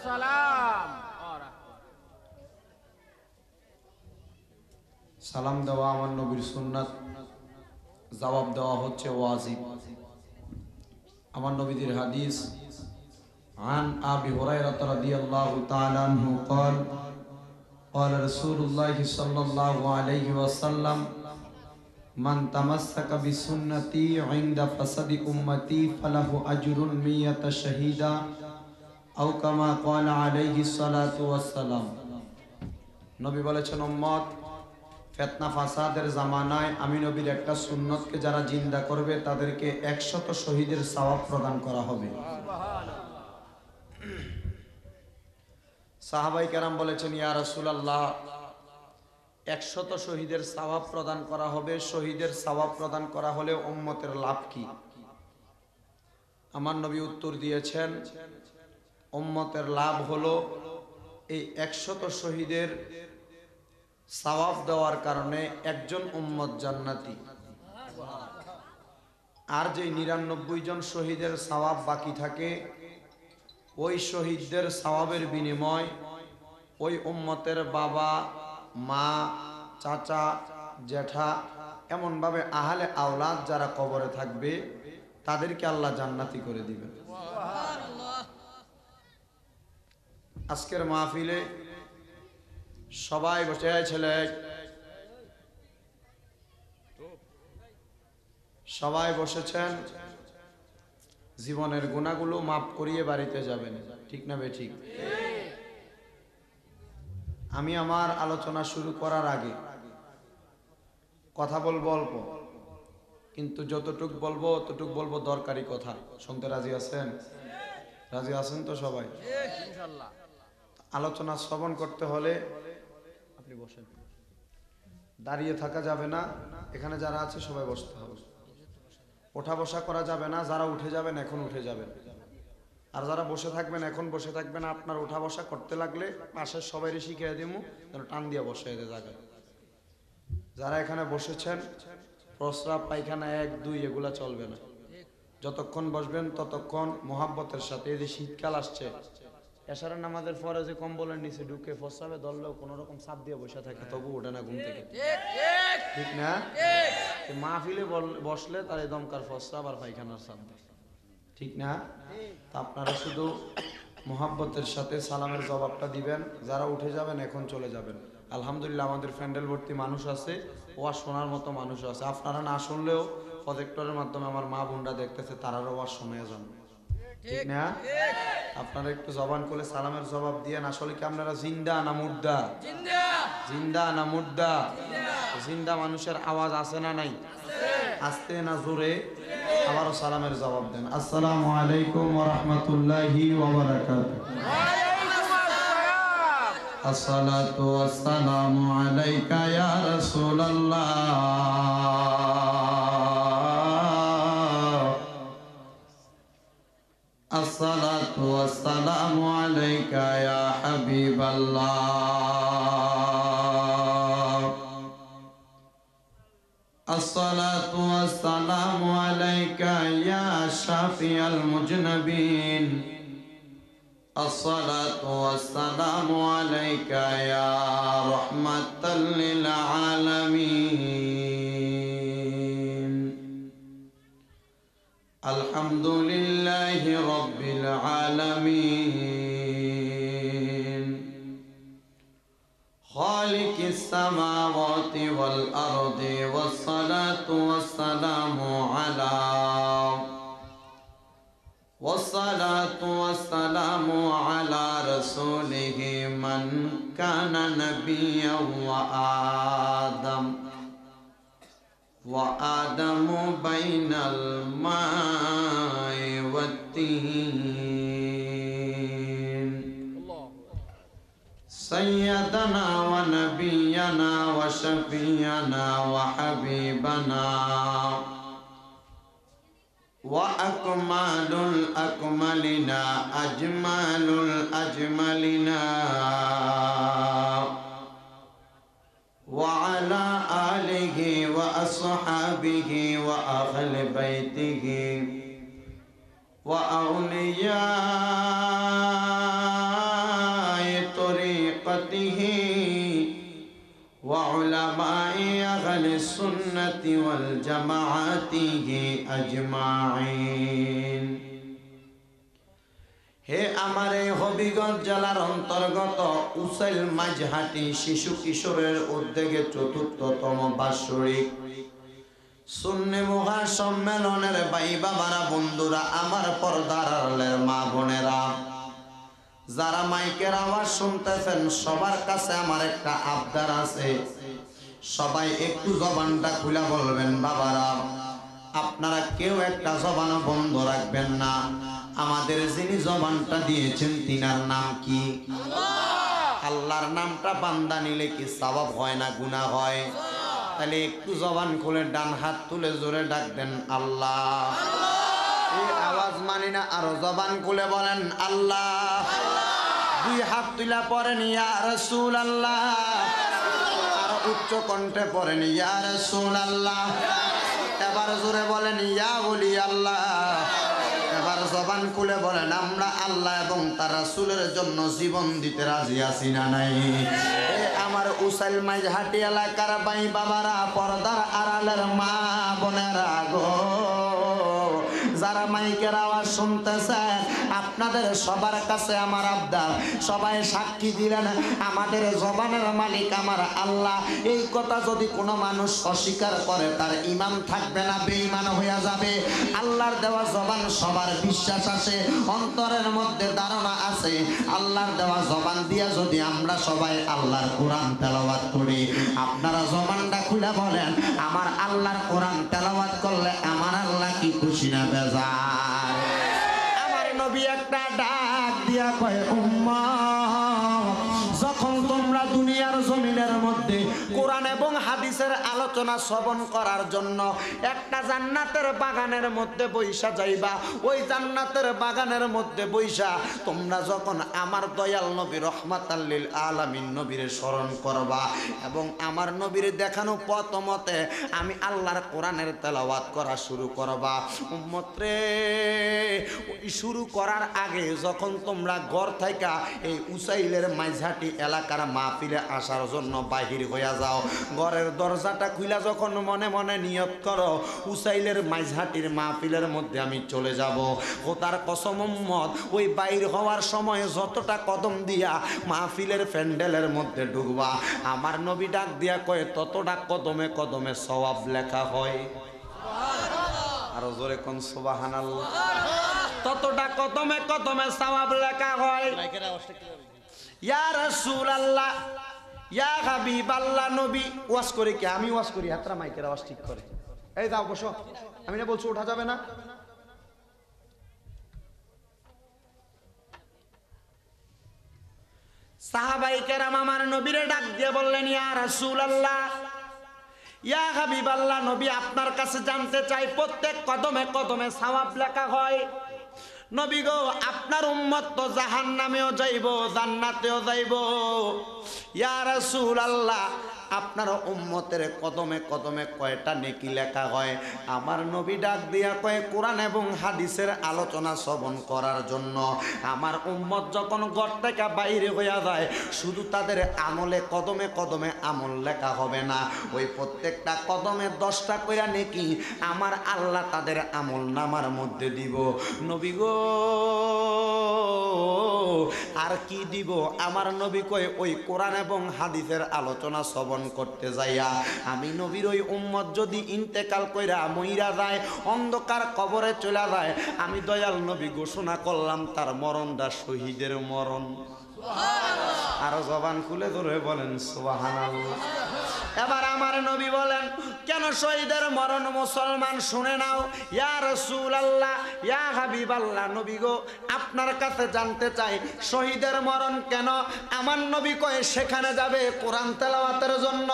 আসসালাম। সালাম দেওয়া আমার নবীর সুন্নাত, জবাব দেওয়া হচ্ছে ওয়াজিব। আমার নবীর হাদিস, عن أبي هريرة رضي الله تعالى عنه قال قال رسول الله صلى الله عليه وسلم من تمسك بسنتي عند فساد أمتي فله أجر 100 شهيدا أو كما قال عليه الصلاة والسلام। নবী বলেছেন, উম্মত ফিতনা ফাসাদের জামানায় আমি নবীর একটা সুন্নতকে যারা জিন্দা করবে তাদেরকে 100 শহীদের সওয়াব প্রদান করা হবে। সাহাবাই কেরাম বলেছেন, ইয়া রাসূলুল্লাহ, 100 শহীদের সওয়াব প্রদান করা হবে, শহীদের সওয়াব প্রদান করা হলে উম্মতের লাভ কি? আমার নবী উত্তর দিয়েছেন, উম্মতের লাভ হলো এই 100 শহীদের সওয়াব দেওয়ার কারণে একজন উম্মত জান্নাতি, আর যে 99 জন শহীদের সওয়াব বাকি থাকে ওই শহীদদের সওয়াবের বিনিময় ওই উম্মতের বাবা, মা, চাচা, জ্যাঠা, এমনভাবে আহলে আওলাদ যারা কবরে থাকবে তাদেরকে আল্লাহ জান্নাতি করে দিবেন। আজকের মাহফিলে সবাই বসে ছেলে, সবাই বসেছেন জীবনের গুনাহগুলো মাফ করিয়ে বাড়িতে যাবেন, ঠিক না বেঠিক? আমি আমার আলোচনা শুরু করার আগে কথা বলবো অল্প, কিন্তু যতটুক বলবো ততটুক বলবো দরকারি কথা। শুনতে রাজি আছেন? রাজি আছেন তো সবাই? ইনশাআল্লাহ। আলোচনা শ্রবণ করতে হলে আপনি বসেন, দাঁড়িয়ে থাকা যাবে না। এখানে যারা আছে সবাই বসতে হবে, ওঠা বসা করা যাবে না। যারা উঠে যাবেন এখন উঠে যাবেন, আর যারা বসে থাকবেন এখন বসে থাকবেন। আপনার ওঠা বসা করতে লাগলে পাশের সবাই শিখিয়ে দিব, যেন টান দিয়ে বসে এতে জায়গায়। যারা এখানে বসেছেন প্রস্রাব পায়খানা 1, 2 এগুলা চলবে না। যতক্ষণ বসবেন ততক্ষণ মোহাব্বতের সাথে। এই যে শীতকাল আসছে, এশারের নামাজের পরে যে কম্বলের নিচে ঢুকে প্রস্রাবে ধরলেও কোনো রকম চাপ দিয়ে বসে থাকে, তবু ওঠে না ঘুম থেকে, ঠিক না? মাহফিলে বসলে তার এই দমকার প্রস্রাব আর পায়খানার চাপ দেয়, ঠিক না? তা আপনারা শুধু মোহাব্বতের সাথে সালামের জবাবটা দিবেন। যারা উঠে যাবেন এখন চলে যাবেন। আলহামদুলিল্লাহ আমাদের প্যান্ডেল ভর্তি মানুষ আছে, ওয়াজ শোনার মতো মানুষ আছে। আপনারা না শুনলেও প্রজেক্টরের মাধ্যমে আমার মা বোনরা দেখতেছে, তারারও ওয়াজ শুনে যান, ঠিক না? আপনারা একটু জবান করে সালামের জবাব দিয়েন। আসলে কি আপনারা জিন্দা না মুর্দা? জিন্দা না মুর্দা? জিন্দা মানুষের আওয়াজ আছে না নাই? আস্তে না জোরে? আবারও সালামের জবাব দেন। আসসালামু আলাইকুম ওয়া রাহমাতুল্লাহি ওয়া বারাকাতুহু। আসসালাতু ওয়াসসালামু আলাইকা ইয়া রাসূলুল্লাহ। আসসালাতু ওয়াসসালামু আলাইকা ইয়া হাবিবাল্লাহ। আসসালাতু ওয়াসসালামু আলাইকা ইয়া শাফিয়াল মুজনাবিন। আসসালাতু ওয়াসসালামু আলাইকা ইয়া রাহমাতাল লিল আলামিন। আলহামদুলিল্লাহি রাব্বিল আলামিন। খালিকিস সামাওয়াতি ওয়াল আরদি ওয়াসসালাতু ওয়াসসালামু আলা والصلاة والسلام على رسوله من كان نبيا وآدم بين الماء والتين. سيدنا ونبينا وشفيعنا وحبيبنا وأكمل الأكملين أجمل الأجملين وعلى آله وأصحابه وأهل بيته وأولياء وصحبه وعلماء أهل السنة والجماعة أجمعين হে আমার এই হবিগঞ্জ জেলার অন্তর্গত উসাইল মাঝহাটি শিশু কিশোরের উদ্যোগে চতুর্থতম বাৎসরিক সুন্নি মহাসম্মেলনের ভাই বাবারা বন্ধুরা আমার পর্দার আড়ালের মা বোনেরা যারা মাইকের আওয়াজ শুনতেছেন সবার কাছে আমার একটা আবদার আছে সবাই একটু জবানটা খুলে বলবেন বাবারা আপনারা কেউ একটা জবান বন্ধ রাখবেন না আমাদের যিনি জবানটা দিয়েছেন তিনার নাম কি আল্লাহর নামটা বান্দা নিলে কি সওয়াব হয় না গুনাহ হয় তাহলে একটু জবান খুলে ডান হাত তুলে জোরে ডাক দেন আল্লাহ এই আওয়াজ মানি না আরো জবান খুলে বলেন আল্লাহ দুই হাত তুলে পড়েন ইয়া রাসূলুল্লাহ আর উচ্চ কণ্ঠে পড়েন ইয়া রাসূলুল্লাহ এবার জোরে বলেন ইয়া ওলি আল্লাহ এবার জবান খুলে বলেন আমরা আল্লাহ এবং তার রাসূলের জন্য জীবন দিতে রাজি আছি না নাই আমার উসাইল মাঝহাটি এলাকার ভাই বাবারা পর্দার আড়ালের মা বোনেরা গো যারা মাইকের আওয়াজ শুনতেছেন আপনাদের সবার কাছে আমার আবদার সবাই সাক্ষী দিলেন আমাদের জবানের মালিক আমার আল্লাহ এই কথা যদি কোনো মানুষ অস্বীকার করে তার ঈমান থাকবে না বেঈমান হয়ে যাবে আল্লাহর দেওয়া জবান সবার বিশ্বাস আছে অন্তরের মধ্যে ধারণা আছে আল্লাহর দেওয়া জবান দিয়া যদি আমরা সবাই আল্লাহর কোরআন তেলাওয়াত করি আপনারা জবানটা খুলে বলেন আমার আল্লাহর কোরআন তেলাওয়াত করলে আমার আল্লাহ কি খুশি না বেজার আমার নবী একটা ডাক দিয়া কয় উম্মত যখন তোমরা দুনিয়ার জমিনের মধ্যে কোরআন এবং হাদিসের আলোচনা শ্রবণ করার জন্য একটা জান্নাতের বাগানের মধ্যে বৈশা যাইবা ওই জান্নাতের বাগানের মধ্যে বৈশা তোমরা যখন আমার দয়াল নবী রহমাতাল লিল আলামিন নবীর স্মরণ করবা এবং আমার নবীর দেখানো পথ মতে আমি আল্লাহর কোরআনের তেলাওয়াত করা শুরু করবা উম্মত রে ওই শুরু করার আগে যখন তোমরা ঘর থেকে এই উসাইলের মাঝহাটি এলাকার মাহফিলে আসার জন্য বাহির হইয়া যাও ঘরের দরজাটা খুলে যখন মনে মনে নিয়ত করো উসাইলের মাঝহাটির মাহফিলের মধ্যে আমি চলে যাব খোদার কসম উম্মত ওই বাইর হওয়ার সময় যতটা কদম দিয়া মাহফিলের প্যান্ডেলের মধ্যে ঢুকবা আমার নবী ডাক দিয়া কয় ততটা কদমে কদমে সওয়াব লেখা হয় আরো জোরে কোন সুবহানাল্লাহ ততটা কদমে কদমে সওয়াব লেখা হয় ইয়া রাসূলুল্লাহ ইয়া হাবিবাল্লাহ নবী ওয়াজ করে কি আমি ওয়াজ করি হাতরা মাইকের আওয়াজ ঠিক করে এই দাও বসো আমি না বলছি ওঠা যাবে না সাহাবায়ে কেরাম আমার নবীরে ডাক দিয়ে বললেন ইয়া রাসূলুল্লাহ ইয়া হাবিবাল্লাহ নবী আপনার কাছে জানতে চাই প্রত্যেক কদমে কদমে সওয়াব লেখা হয় নবী গো আপনার উম্মত তো জাহান্নামেও যাইব জান্নাতেও যাইব ইয়া রাসূলুল্লাহ আপনার উম্মতের কদমে কদমে কয়টা নেকি লেখা হয় আমার নবী ডাক দিয়া কয় কোরআন এবং হাদিসের আলোচনা শ্রবণ করার জন্য আমার উম্মত যখন ঘর থেকে বাইরে হইয়া যায় শুধু তাদের আমলে কদমে কদমে আমল লেখা হবে না ওই প্রত্যেকটা কদমে 10টা কইরা নেকি আমার আল্লাহ তাদের আমল নামার মধ্যে দিব নবী গো আর কি দিব আমার নবী কয় ওই কোরআন এবং হাদিসের আলোচনা শ্রবণ করতে যাইয়া আমি নবীর ওই উম্মত যদি ইন্তেকাল কইরা মইরা যায় অন্ধকার কবরে চলে যায় আমি দয়াল নবী ঘোষণা করলাম তার মরণটা শহীদের মরণ আরো জবান খুলে ধরে বলেন সুবহানাল্লাহ এবার আমার নবী বলেন কেন শহীদের মরণ মুসলমান শুনে নাও ইয়া রাসূলুল্লাহ ইয়া হাবিবাল্লাহ নবী গো আপনার কাছে জানতে চাই শহীদের মরণ কেন আমার নবী কয় সেখানে যাবে কোরআন তেলাওয়াতের জন্য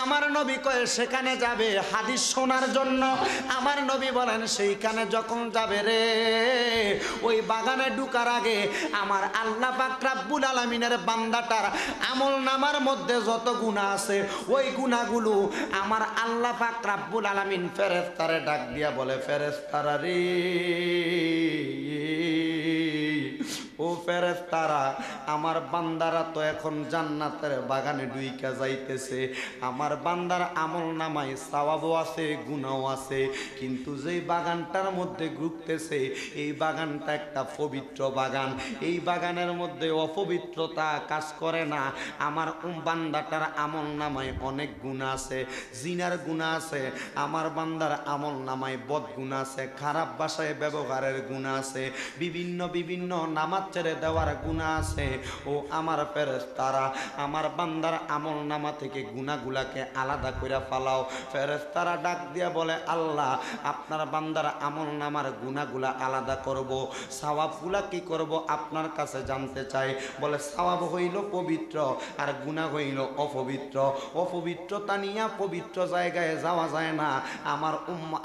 আমার নবী কয় সেখানে যাবে হাদিস শোনার জন্য আমার নবী বলেন সেইখানে যখন যাবে রে ওই বাগানে ঢুকার আগে আমার আল্লাহ পাক রব্বুল আলামিনের বান্দাটার আমল নামার মধ্যে যত গুনাহ আছে ওই গুনাহগুলো আমার আল্লাহ পাক রব্বুল আলামিন ফেরেশতারে ডাক দিয়া বলে ফেরেশতারা রে ও ফেরেশতারা, আমার বান্দারা তো এখন জান্নাতের বাগানে ঢুইকা যাইতেছে, আমার বান্দার আমল নামায় সওয়াবও আছে গুনাহও আছে, কিন্তু যেই বাগানটার মধ্যে ঘুরতেছে এই বাগানটা একটা পবিত্র বাগান, এই বাগানের মধ্যে অপবিত্রতা কাজ করে না। আমার বান্দাটার আমল নামায় অনেক গুনাহ আছে, জিনার গুনাহ আছে, আমার বান্দার আমল নামায় বদ গুনাহ আছে, খারাপ ভাষায় ব্যবহারের গুনাহ আছে, বিভিন্ন নামাজ ছেড়ে দেওয়ার গুনাহ আছে। ও আমার ফেরেশতারা, আমার বান্দার আমল নামা থেকে গুনাহগুলাকে আলাদা করে ফালাও। ফেরেশতারা ডাক দিয়া বলে, আল্লাহ আপনার বান্দার আমল নামার গুনাহগুলা আলাদা করব, সওয়াবগুলা কি করব আপনার কাছে জানতে চাই। বলে সওয়াব হইল পবিত্র আর গুনাহ হইল অপবিত্র, অপবিত্রতা নিয়ে পবিত্র জায়গায় যাওয়া যায় না।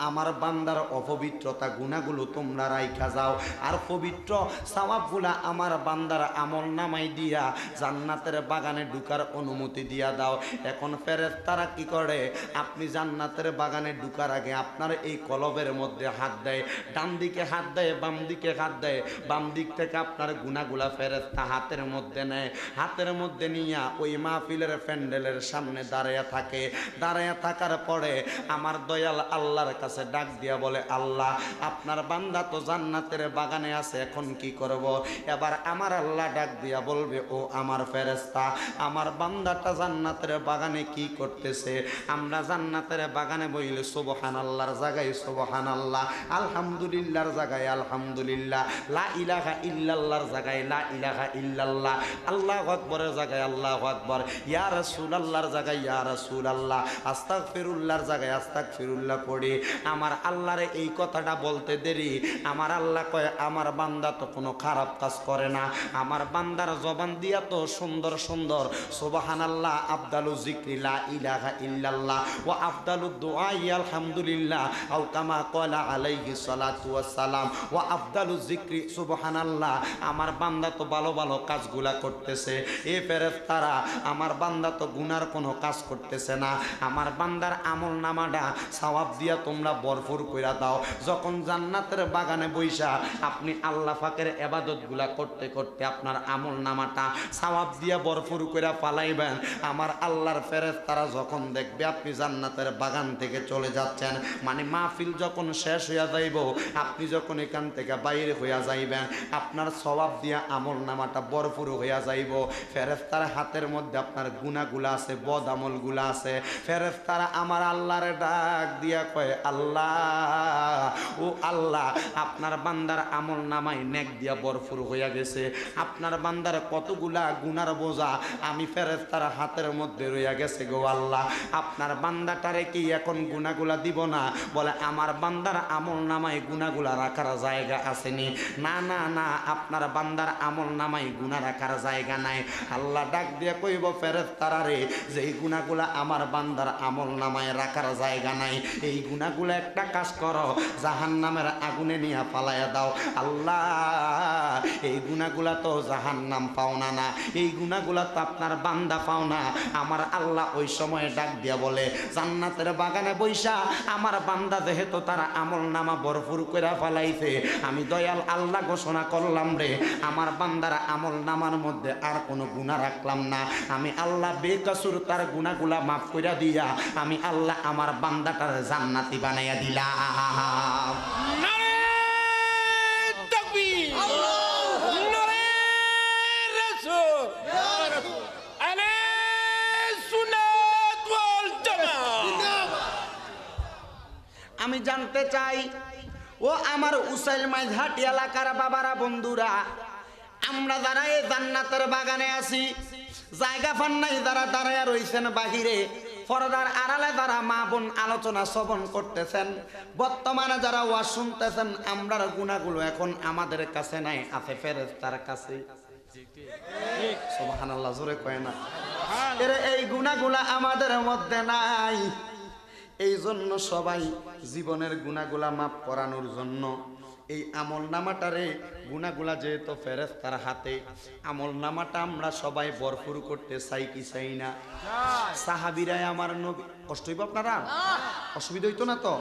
আমার বান্দার অপবিত্রতা গুনাহগুলো তোমরা রাইখা যাও, আর পবিত্র সওয়াবগুলা আমার বান্দার আমল নামাই দিয়া জান্নাতের বাগানে ঢুকার অনুমতি দিয়া দাও। এখন ফেরেশতারা কি করে, আপনি জান্নাতের বাগানে ঢুকার আগে আপনার এই কলবের মধ্যে হাত দেয়, ডান দিকে হাত দেয়, বাম দিকে হাত দেয়, বাম দিক থেকে আপনার গুনাহগুলা ফেরেশতা হাতের মধ্যে নেয়, হাতের মধ্যে নিয়া ওই মাহফিলের প্যান্ডেলের সামনে দাঁড়ায়া থাকে। দাঁড়ায়া থাকার পরে আমার দয়াল আল্লাহর কাছে ডাক দিয়া বলে, আল্লাহ আপনার বান্দা তো জান্নাতের বাগানে আছে, এখন কি করব? এবার আমার আল্লাহ ডাক দিয়া বলবে, ও আমার ফেরেশতা, আমার বান্দাটা জান্নাতের বাগানে কি করতেছে? আমরা জান্নাতের বাগানে বইলে সুবহানাল্লাহর জায়গায় সুবহানাল্লাহ, আলহামদুলিল্লাহর জায়গায় আলহামদুলিল্লাহ, লা ইলাহা ইল্লাল্লাহর জায়গায় লা ইলাহা ইল্লাল্লাহ, আল্লাহু আকবরের জায়গায় আল্লাহু আকবর, ইয়া রাসূলুল্লাহর জায়গায় ইয়া রাসূলুল্লাহ, আস্তাগফিরুল্লাহর জায়গায় আস্তাগফিরুল্লাহ পড়ি। আমার আল্লাহরে এই কথাটা বলতে দেরি, আমার আল্লাহ কয় আমার বান্দা তো কোনো খারাপ কাজ করে না, আমার বান্দার জবান দিয়া তো সুন্দর সুন্দর সুবহানাল্লাহ, আফদালু যিকরি লা ইলাহা ইল্লাল্লাহ ওয়া আফদালু দুআই আলহামদুলিল্লাহ, আও কামা ক্বালা আলাইহিস সালাতু ওয়াস সালাম, ওয়া আফদালু যিকরি সুবহানাল্লাহ। আমার বান্দা তো ভালো ভালো কাজগুলা করতেছে। এ ফেরেশতারা, আমার বান্দা তো গুনার কোনো কাজ করতেছে না, আমার বান্দার আমল নামাটা সওয়াব দিয়া তোমরা ভরপুর কইরা দাও। যখন জান্নাতের বাগানে বইসা আপনি আল্লাহ পাকের ইবাদতগুলা করতে করতে আপনার আমল নামাটা সওয়াব দিয়া ভরপুর কইরা পালাইবেন, আমার আল্লাহর ফেরেশতারা যখন দেখবে আপনি জান্নাতের বাগান থেকে চলে যাচ্ছেন, মানে মাহফিল যখন শেষ হইয়া যাইব, আপনি যখন এখান থেকে বাইরে হইয়া যাইবেন, আপনার সওয়াব দিয়া আমল নামাটা ভরপুর হইয়া যাইব। ফেরেশতার হাতের মধ্যে আপনার গুনাহগুলা আছে, বদ আমলগুলা আছে। ফেরেশতারা আমার আল্লাহর ডাক দিয়া কয়, আল্লাহ ও আল্লাহ, আপনার বান্দার আমল নামায় নেক দিয়া ভরপুর হইয়া গেছে, আপনার বান্দার কতগুলা গুনার বোঝা আমি ফেরেশতার হাতের মধ্যে রইয়া গেছে গো আল্লাহ, আপনার বান্দাটারে কি এখন গুনাহগুলা দিব না? বলে আমার বান্দার আমল নামায় গুনাহগুলা রাখার জায়গা আসেনি। না না না, আপনার বান্দার আমল নামায় গুনাহ রাখার জায়গা নাই। আল্লাহ ডাক দিয়ে কইব, ফেরেশতারা রে, যে এই গুনাহগুলা আমার বান্দার আমল নামায় রাখার জায়গা নাই, এই গুনাহগুলা একটা কাজ করো, জাহান্নামের আগুনে নিয়ে ফালাইয়া দাও। আল্লাহ, এই গুনাহগুলা তো জাহান্নাম পাওনা না, এই গুনাহগুলা তো আপনার বান্দা পাও না। আমার আল্লাহ ওই সময় ডাক দিয়া বলে, জান্নাতের বাগানে বইসা আমার বান্দা যেহেতু তারা আমল নামা ভরপুর করে ফালাইছে, আমি দয়াল আল্লাহ ঘোষণা করলাম রে, আমার বান্দার আমল নামার মধ্যে আর কোনো গুনাহ রাখলাম না। আমি আল্লাহ বেকসুর তার গুনাহগুলা মাফ কইরা দিয়া আমি আল্লাহ আমার বান্দাটার জান্নাতি বানাইয়া দিলাম। নারে তাকবীর, নারে রাসূল, আলে সুন্নাত ওয়াল জামাত। আমি জানতে চাই, ও আমার উসাইল মাঝহাটি এলাকার বাবারা, বন্ধুরা, আমরা যারা এই জান্নাতের বাগানে আছি, জায়গা পান নাই যারা দাঁড়ায়া রইছেন বাহিরে, পর্দার আড়ালে যারা মা বোন আলোচনা শ্রবণ করতেছেন, বর্তমানে যারা ওয়াজ শুনতেছেন, আমরার গুনাহগুলো এখন আমাদের কাছে নাই, আছে ফেরেশতার কাছে। সুবহানাল্লাহ, জোরে কয় না? এর এই গুনাহগুলা আমাদের মধ্যে নাই। এই জন্য সবাই জীবনের গুনাহগুলা মাফ করানোর জন্য এই আমল নামাটারে, গুনাহগুলা যেহেতু ফেরেশতার হাতে, আমল নামাটা আমরা সবাই ভরপুর করতে চাই কি চাই না? সাহাবীরাই আমার নবী, কষ্ট হইব আপনারা? অসুবিধা হইতো না তো?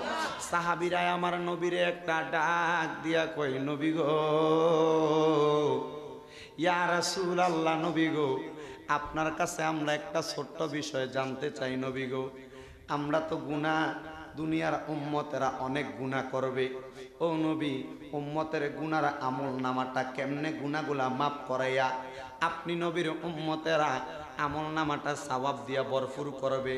সাহাবীরাই আমার নবীরে একটা ডাক দিয়া কই, নবী গো, ইয়া রাসূলুল্লাহ নবী গো, আপনার কাছে আমরা একটা ছোট্ট বিষয় জানতে চাই নবী গো। আমরা তো গুনাহ, দুনিয়ার উম্মতেরা অনেক গুনাহ করবে। ও নবী, উম্মতের গুনার আমল নামাটা কেমনে গুনাহগুলা মাফ করাইয়া আপনি নবীর উম্মতেরা আমল নামাটা সওয়াব দিয়া ভরপুর করবে?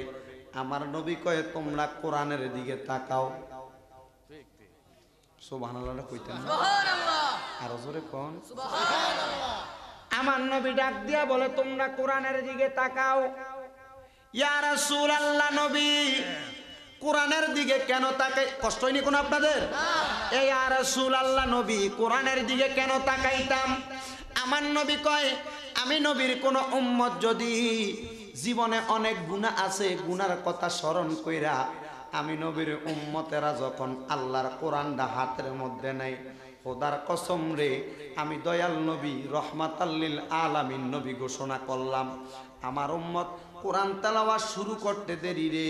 আমার নবী কয়ে তোমরা কোরআনের দিকে তাকাও। সুবহানাল্লাহ কইতেন না? আরো জোরে কোন সুবহানাল্লাহ। আমার নবী ডাক দিয়া বলে তোমরা কোরআনের দিকে তাকাও। ইয়া রাসূলুল্লাহ নবী, কোরআনের দিকে কেন তাকাই? কষ্ট হয়নি কোন আপনাদের? এই ইয়া রাসূলুল্লাহ নবী, কোরআনের দিকে কেন তাকাইতাম? আমার নবী কয় আমি নবীর কোন উম্মত যদি জীবনে অনেক গুনাহ আছে, গুনার কথা স্মরণ কইরা আমি নবীর উম্মতেরা যখন আল্লাহর কোরআনটা হাতের মধ্যে নেই, খোদার কসম রে, আমি দয়াল নবী রহমাতাল লিল আলামিন নবী ঘোষণা করলাম, আমার উম্মত কোরআন তেলাওয়াত শুরু করতে দেরি রে,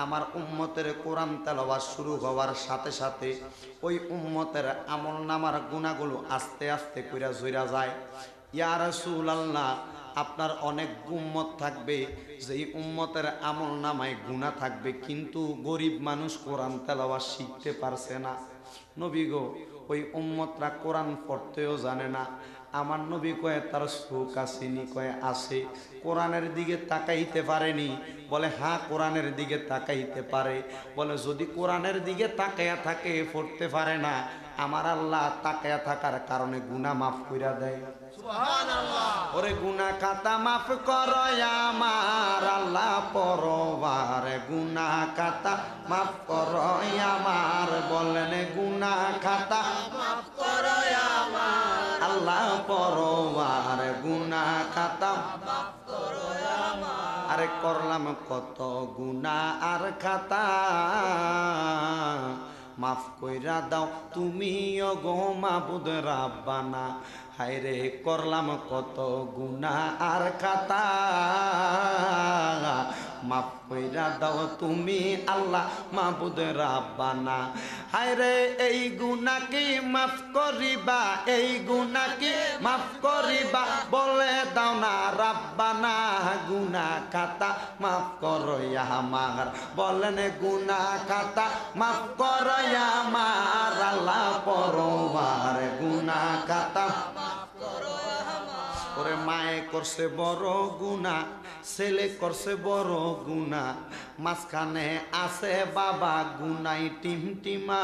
আমার উম্মতের কোরআন তেলাওয়াত শুরু হওয়ার সাথে সাথে ওই উম্মতের আমল নামার গুনাহগুলো আস্তে আস্তে কইরা জইরা যায়। ইয়া রাসূলুল্লাহ, আপনার অনেক উম্মত থাকবে যেই উম্মতের আমল নামায় গুনাহ থাকবে, কিন্তু গরিব মানুষ কোরআন তেলাওয়াত শিখতে পারছে না। নবী গো, ওই উম্মতরা কোরআন পড়তেও জানে না। আমার নবী কয়ে তার চোখ আসেনি? কয়ে আসে। কোরআনের দিকে তাকাইতে পারেনি? বলে হ্যাঁ কোরআনের দিকে তাকাইতে পারে। বলে যদি কোরআনের দিকে তাকায়া থাকে, পড়তে পারে না, আমার আল্লাহ তাকায়া থাকার কারণে গুনাহ মাফ কইরা দেয়। সুবহানাল্লাহ। ওরে গুনাহ খাতা মাফ করো আমার আল্লাহ পরবার, গুনাহ খাতা মাফ করো আমার, বলেন গুনাহ খাতা মাফ করো আমার আল্লাহ পরবার, গুনাহ খাতা মাফ করো আমার। আরে করলাম কত গুনাহ আর খাতা মাফ কইরা দাও তুমি ও গো মাবুদ রাব্বানা। হায়রে করলাম কত গুনাহ আর খাতা মাফ কইরা দাও তুমি আল্লাহ মাবুদ রাব্বানা। হায়রে এই গুনাহ কি মাফ করিবা, এই গুনাহ কি মাফ করিবা, বলে দাও না রাব্বানা, গুনাহ খাতা মাফ করো আমার, বলেন গুনাহ খাতা মাফ করো আমার আল্লাহ পরবার, গুনাহ খাতা মাফ করো আমার। ওরে মায়ে করছে বড় গুনাহ, ছেলে করছে বড় গুনাহ, মাঝখানে আছে বাবা গুনাই টিমটিমা।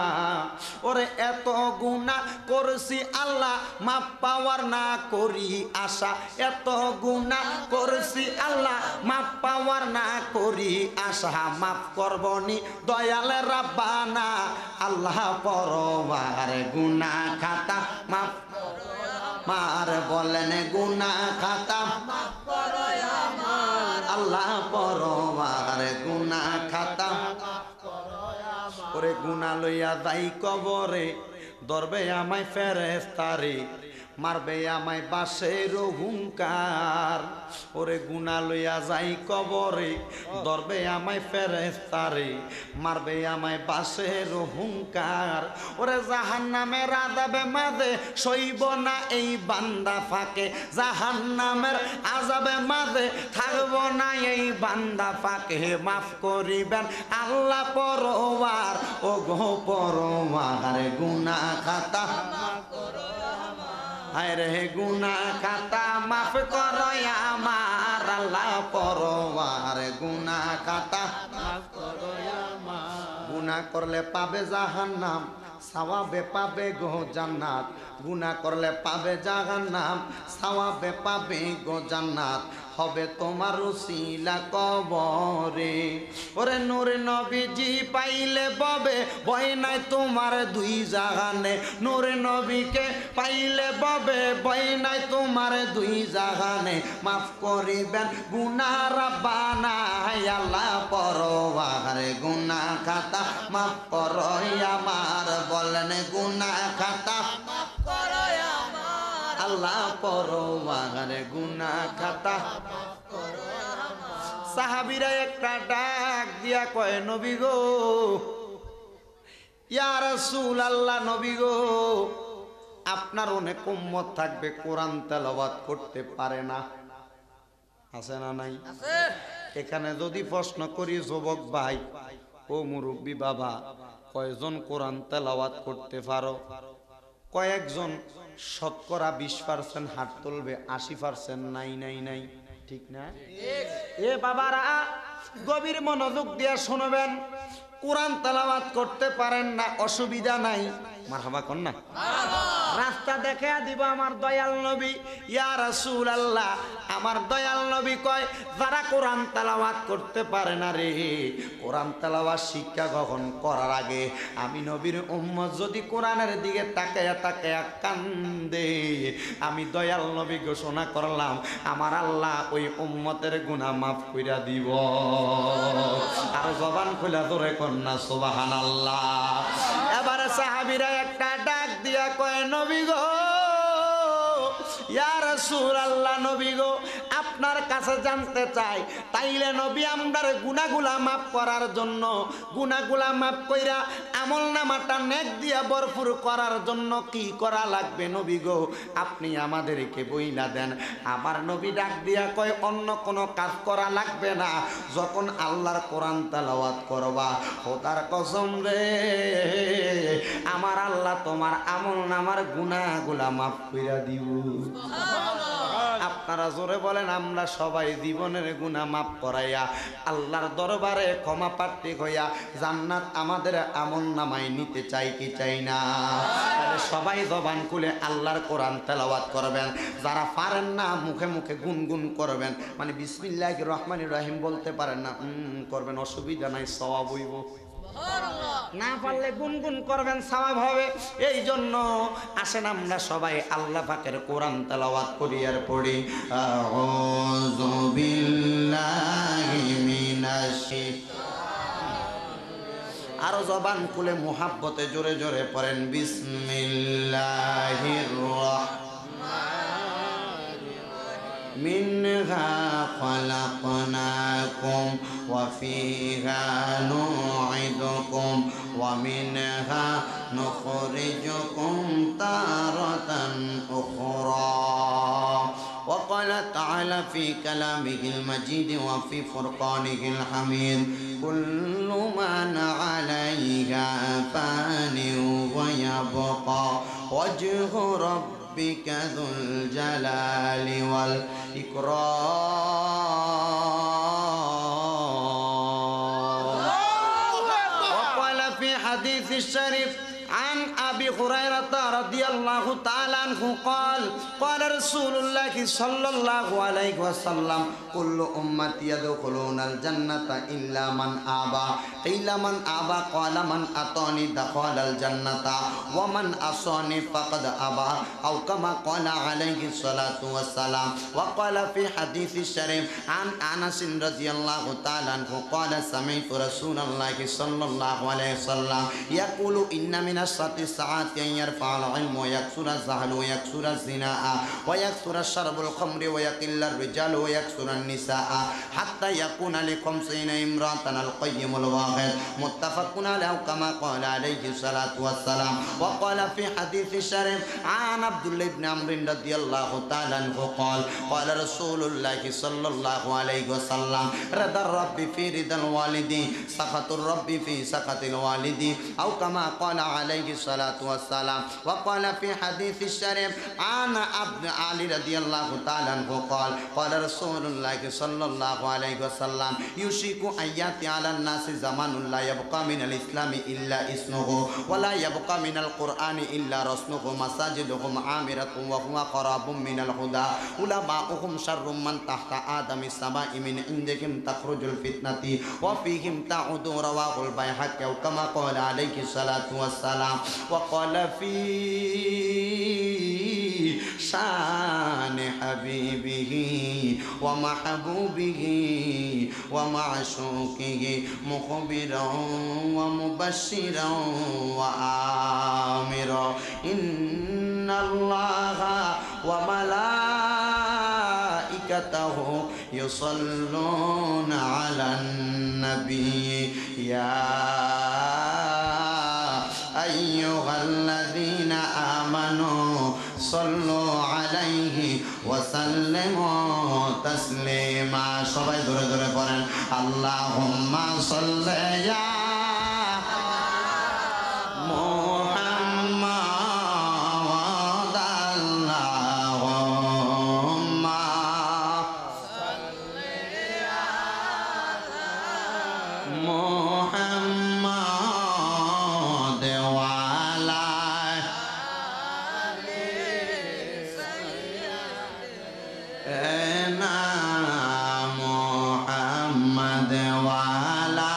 ওরে এত গুনাহ করছি আল্লাহ মাপ পাওয়ার না করি আশা, এত গুনাহ করছি আল্লাহ মাপ পাওয়ার না করি আশা, মাফ করবনি দয়াল রাব্বানা আল্লাহ পরবার, গুনাহ খাতা মাফ মার, বলেন গুনাহ খাতা মাফ করো আমার আল্লাহ পরবার, গুনাহ খাতা মাফ করো আমার। ওরে গুনাহ লইয়া যাই কবরে, ধরবে আমায় ফেরেশতারে, মারবে আমায় বাঁশের হুঙ্কার। ওরে গুনাহ লইয়া যাই কবরে, ধরবে আমায় ফেরেশতারে, মারবে আমায় বাঁশের হুঙ্কার। ওরে জাহান্নামের আযাবে মাঝে সইব না এই বান্দা ফাঁকে, জাহান্নামের আযাবে মাঝে থাকব না এই বান্দা ফাঁকে, মাফ করিবেন আল্লাহ পরওয়ার ও গো পরওয়ার, গুনাহ খাতা মাফ করো আমার। হায়রে গুনাহ খাতা মাফ করো আমার আল্লাহ পরওয়ার, গুনাহ খাতা মাফ করো আমার। গুনাহ করলে পাবে জাহান্নাম, সওয়াবে পাবে গো জান্নাত, গুনাহ করলে পাবে জাহান্নাম, সওয়াবে পাবে গো জান্নাত, হবে তোমার উসিলা কবরে। ওরে নূর নবীজি পাইলে ববে ভয় নাই তোমার দুই জাহানে, নূর নবীকে পাইলে ববে ভয় নাই তোমার দুই জাহানে, মাফ করিবেন গুনাহ রাব্বানা আল্লাহ পরওয়ার, গুনাহ খাতা মাফ করো আমার, বলেন গুনাহ খাতা মাফ করো আমার আল্লাহ পরওয়ার, গুনাহ খাতা মাফ করো আমার। সাহাবীরা একটা ডাক দিয়া কয় নবী গো, ইয়া রাসূলুল্লাহ নবী গো, আপনার অনেক উম্মত থাকবে কোরআন তেলাওয়াত করতে পারে না, আছে না নাই? এখানে যদি প্রশ্ন করি যুবক ভাই ও মুরব্বী বাবা, কয়জন কোরআন তেলাওয়াত করতে পারো? কয়েকজন শতকরা 20% হাত তুলবে, 80% নাই নাই নাই, ঠিক না? এ বাবারা গভীর মনোযোগ দিয়ে শুনবেন, কোরআন তেলাওয়াত করতে পারেন না, অসুবিধা নাই, মারহাবা কোন না, রাস্তা দেখে দিব আমার দয়াল নবী, ইয়া রাসূলুল্লাহ, আমার দয়াল নবী কয় যারা কোরআন তেলাওয়াত করতে পারে না রে, কোরআন তেলাওয়াত শিক্ষা গ্রহণ করার আগে আমি নবীর উম্মত যদি কোরআনের দিকে তাকায়া তাকায়া কান্দে, আমি দয়াল নবী ঘোষণা করলাম আমার আল্লাহ ওই উম্মতের গুনাহ মাফ কইরা দিব। আর জবান খুলে ধরে কন্যা সুবহানাল্লাহ। এবারে সাহাবীরা একটা ডাক দিয়া কয় নবী গো, ইয়া রাসূলুল্লাহ, নবী গো আপনার কাছে জানতে চাই, তাইলে নবী আমরার গুনাহগুলা মাফ করার জন্য, গুনাহগুলা মাফ কইরা আমলনামাটা নেক দিয়া ভরপুর করার জন্য কি করা লাগবে নবী গো, আপনি আমাদেরকে বইলা দেন। আমার নবী ডাক দিয়া কয় অন্য কোনো কাজ করা লাগবে না, যখন আল্লাহর কোরআন তেলাওয়াত করবা খোদার কসম রে আমার আল্লাহ তোমার আমলনামার গুনাহগুলা মাফ কইরা দিব। আপনারা জোরে বলেন আমরা সবাই জীবনের গুনাহ মাফ করাইয়া আল্লাহর দরবারে ক্ষমা প্রার্থী হইয়া জান্নাত আমাদের আমলনামায় নিতে চাই কি চাই না? তাহলে সবাই জবান খুলে আল্লাহর কোরআন তেলাওয়াত করবেন, যারা পারেন না মুখে মুখে গুনগুন করবেন, মানে বিসমিল্লাহির রহমানির রহিম বলতে পারেন না করবেন, অসুবিধা নাই, সওয়াব হইব। না পারলে গুনগুন করবেন, সওয়াব হবে। এই জন্য আসেন আমরা সবাই আল্লাহ পাকের কোরআন তেলাওয়াত করি আর পড়ি আউযু বিল্লাহি মিনাশ শাইতানির। আরো জবান খুলে মুহাব্বতে জোরে জোরে পড়েন বিসমিল্লাহির মিনহা খালাকনাকুম ওয়া ফিহা নুঈদুকুম ওয়া মিনহা নুখরিজুকুম তারাতান উখরা। وقال تعالى في كلامه المجيد وفي فرقانه الحميد كل من عليها فان ويبقى وجه ربك ذو الجلال والإكرام. وقال في حديث الشريف عن أبي هريرة رضي الله تعالى عنه قال قال رسول الله صلى الله عليه وسلم كل أمتي يدخلون الجنة إلا من أبى قيل من أبى قال من أطاني دخل الجنة ومن عصاني فقد أبى أو كما قال عليه الصلاة والسلام. وقال في حديث الشريف عن أنس رضي الله تعالى عنه قال سمعت رسول الله صلى الله عليه وسلم يقول إن من أشرط الساعات أن يرفع العلم ويكثر الجهل ويكثر الزنا ويكثر شرب الخمر ويقل الرجال ويكثر النساء حتى يكون لخمسين امرأة القيم الواحد متفق عليه كما قال عليه الصلاة والسلام. وقال في حديث الشريف عن عبد الله بن عمرو رضي الله تعالى عنه قال قال رسول الله صلى الله عليه وسلم رضا الرب في رضا الوالد سخط الرب في سخط الوالد أو كما قال عليه الصلاة والسلام. وقال في حديث الشريف عن عبد علي رضي الله تعالى عنه قال قال رسول الله صلى الله عليه وسلم يوشك أن يأتي على الناس زمان لا يبقى من الإسلام إلا اسمه ولا يبقى من القرآن إلا رسمه مساجدهم عامرة وهو قراب من الهدى علماؤهم شر من تحت آدم السماء من عندهم تخرج الفتنة وفيهم تعود رواه البيهقي كما قال عليه الصلاة والسلام. وقال في شان حبيبه ومحبوبه ومعشوقه مخبرا ومبشرا وآمرا إن الله وملائكته يصلون على النبي يا أيها الذين آمنوا সাল্লু আলাইহি ওয়া সাল্লিমু তাসলিমা। সবাই ধরে ধরে পড়েন আল্লাহুম্মা সাল্লি ইয়া মুহাম্মাদ আল্লাহুম্মা সাল্লি আলা মুহাম্মাদ ওয়া আলা সাইয়্যিদিনা মুহাম্মাদ ওয়া আলা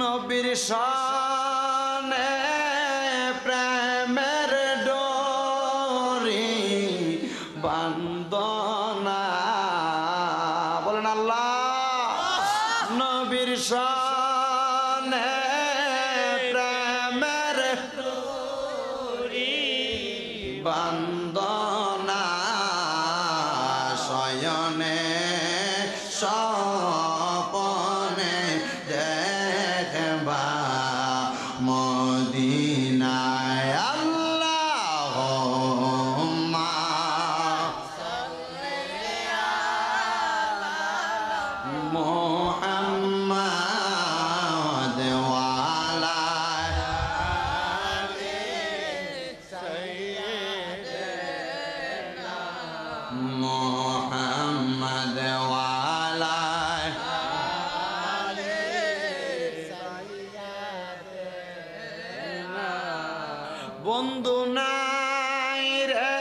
নবীর শানে প্রেমের ডোরি বান্দনা বলেন আল্লাহ। নবীর শানে প্রেমের ডোরি বান্দনা শয়নে স্বপনে দেখবা মদিনায় আল্লাহুম্মা সাল্লি আলা মুহাম্মাদ ওয়া আলা আলি সাইয়্যিদিনা মুহাম্মাদ ওয়া আলা বন্ধু নাই রে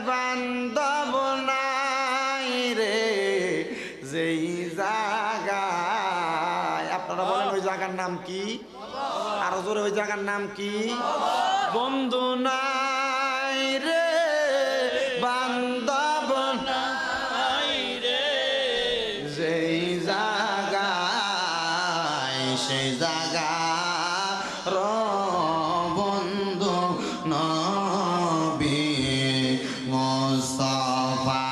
বান্ধব নাই রে যেই জায়গায় আপনারা বলেন ওই জায়গার নাম কি? আরো জোরে ওই জায়গার নাম কি? বন্ধু নাই রে বান্ধব নাই রে যেই জায়গায় সেই জায়গা বন্ধু নবী মুস্তাফা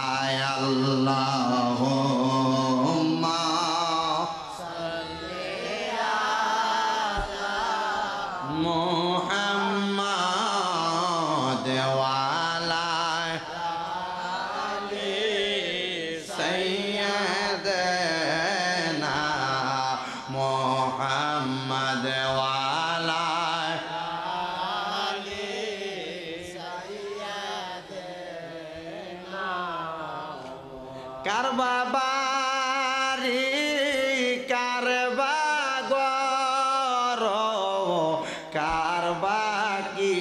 আল্লাহুম্মা সাল্লি আলা মুহাম্মাদ ওয়া আলা আলি সাইয়্যিদিনা মুহাম্মাদ ওয়া আলা কারবা বাড়ি কারবা গর কারবা কি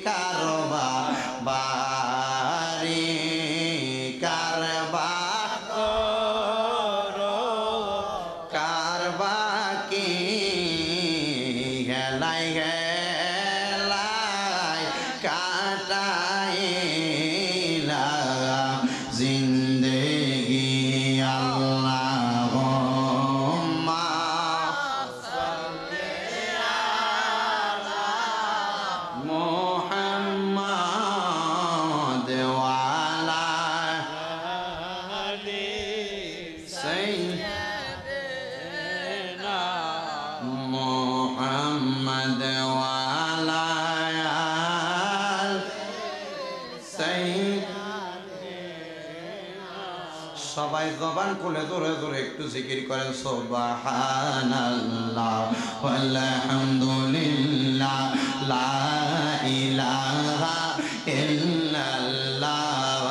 কারবা বাড়ি কারবা গর কারবা কি হেলাই হেলাই কাটাইলা জিন্দেগি আল্লাহুম্মা সাল্লি আলা মুহাম্মাদ ওয়া আলা আলি সাইয়্যিদিনা মুহাম্মাদ ওয়া আলা সবাই জবান খুলে ধরে ধরে একটু জিকির করেন সুবহানাল্লাহ ওয়ালহামদুলিল্লাহ লা ইলাহা ইল্লাল্লাহ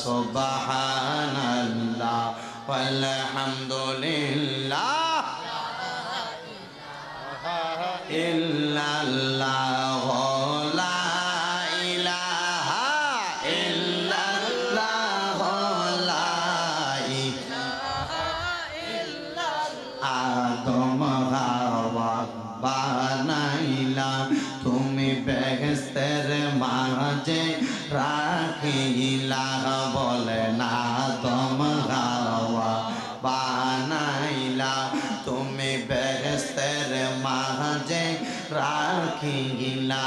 সুবহানাল্লাহ walhamdulillah illallah la ilaha illallah la ilaha illallah Adam Hawa banaila তুমি বেহেশতের মাঝে রাখিলা বলে না তুম হাওয়া বানাইলা তুমি বেহেশতের মাঝে রাখিলা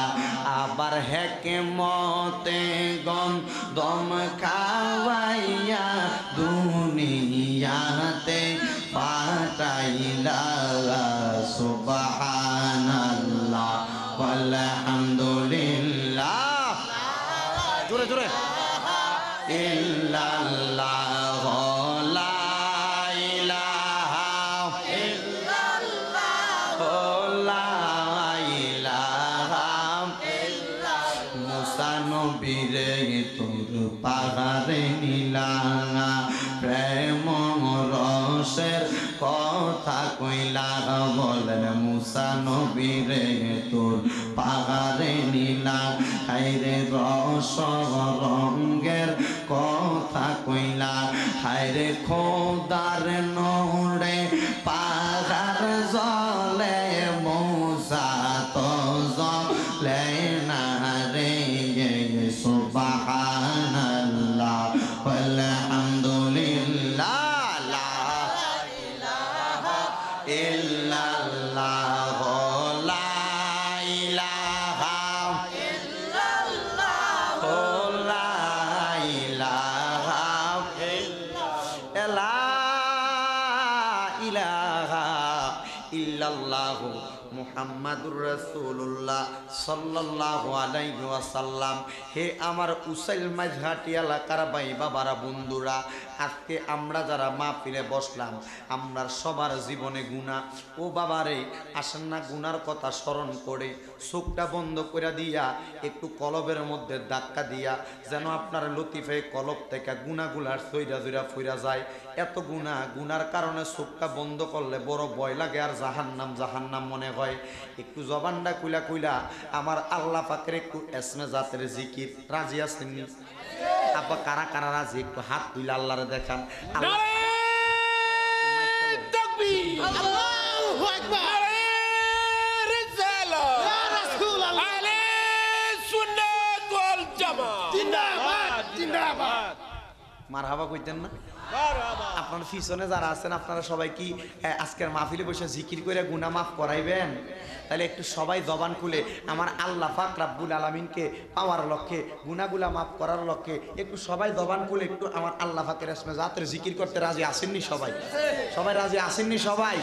আবার হেকমতে গম খাওয়াইয়া দুনিয়াতে পাঠাই ইল্লাল্লাহ লা ইলাহা ইল্লাল্লাহ লা ইলাহা ইল্লাল্লাহ মুসা নবীরে তোর পাহাড়ে নীলা প্রেম রসের কথা কইলা বলেন মুসা নবীরে তোর পাহাড়ে নীলা হায়রে রস রঙ্গের কথা কইলা হায়রে খোদার নোড়ে পাহাড় জলে মুসা তো জলে না রে সুবহানাল্লাহ আলহামদুলিল্লাহ লা ইলাহা ইল্লাল্লাহ লা ইলাহা ইল্লাল্লাহ লা ইলাহা ইল্লাল্লাহ মুহাম্মাদুর রাসূলুল্লাহ সাল্লাল্লাহু আলাইহি ওয়াসাল্লাম। হে আমার উসাইল মাঝহাটি এলাকার ভাই বাবারা বন্ধুরা, আজকে আমরা যারা মাহফিলে বসলাম আমরা সবার জীবনে গুনাহ। ও বাবারে আসেন না গুনার কথা স্মরণ করে চোখটা বন্ধ করে দিয়া একটু কলবের মধ্যে ধাক্কা দিয়া যেন আপনার লতিফে কলব থেকে গুনাহগুলার সইরা জইরা ফইরা যায়। এত গুনার কারণে চোখটা বন্ধ করলে বড় ভয় লাগে আর জাহান্নাম মনে হয়। একটু জবানটা কুইলা আমার আল্লাহ পাকের একটু এসমে জাতের জিকির রাজি আছেন নি? আব্বা কারা কারা রাজি একটু হাত তুইলা আল্লাহরে দেখান। তাকবীর আল্লাহু আকবার রিসালাত ইয়া রাসূলুল্লাহ আলে সুন্নাত ওয়াল জামাত জিন্দাবাদ জিন্দাবাদ মারহাবা কইতেন না? আপনার পিছনে যারা আছেন আপনারা সবাই কি আজকের মাহফিলে বসে জিকির করে গুনাহ মাফ করাইবেন? তাহলে একটু সবাই জবান খুলে আমার আল্লাহ পাক রব্বুল আলামিনকে পাওয়ার লক্ষ্যে গুনাহগুলা মাফ করার লক্ষ্যে একটু সবাই জবান খুলে একটু আমার আল্লাহ পাকের ইসমে জাতের জিকির করতে রাজি আসেননি? সবাই রাজি আসেননি? সবাই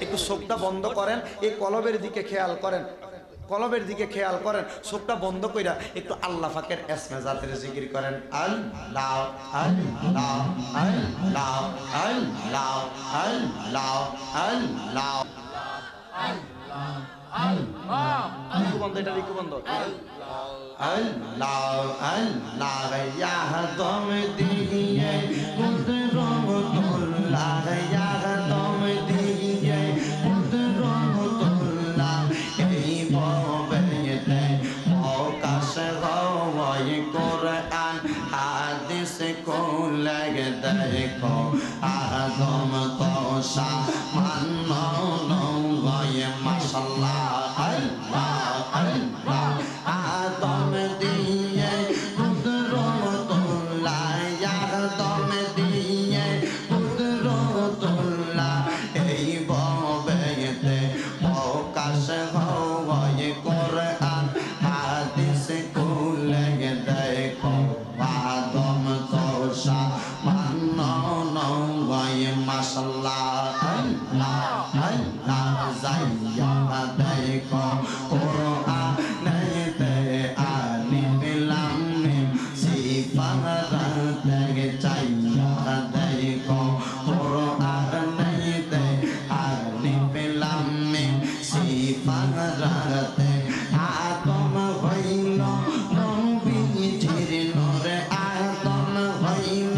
একটু চোখটা বন্ধ করেন, এই কলবের দিকে খেয়াল করেন, কলবের দিকে খেয়াল করেন, চোখটা বন্ধ কইরা একটু আল্লাহ পাকের ইসমে জাতের জিকির করেন। আল্লাহ আল্লাহ আল্লাহ আল্লাহ আল্লাহ আল্লাহ রিকু বন্ধ, এটা রিকু বন্ধ। আল্লাহ আল্লাহ ইয়া দম দিয়ে কুদরতুল্লাহ ইয়া দম দিয়ে কুদরতুল্লাহ এই ববেতে প্রকাশ হয় কোরআন হাদিস কোলে দেখো আদম তোষা মান্ন হয় মাশাআল্লাহ আল্লাহ আল্লাহ আদম দিয়ে কুদরতুল্লাহ আদম দিয়ে কুদরতুল্লাহ এই ববেতে প্রকাশ হয় কোরআন হাদিস কোলে দেখো আদম তোষা মান্ন হয় মাশাআল্লাহ আল্লাহ আল্লাহ যাইয়া দেখো কোরআনেতে আলিফ লাম মিম সিফাতে চাইয়া দেখো কোরআনেতে আলিফ লাম মিম সিফাতে আদম হইল নবীজির নূর আদম হইল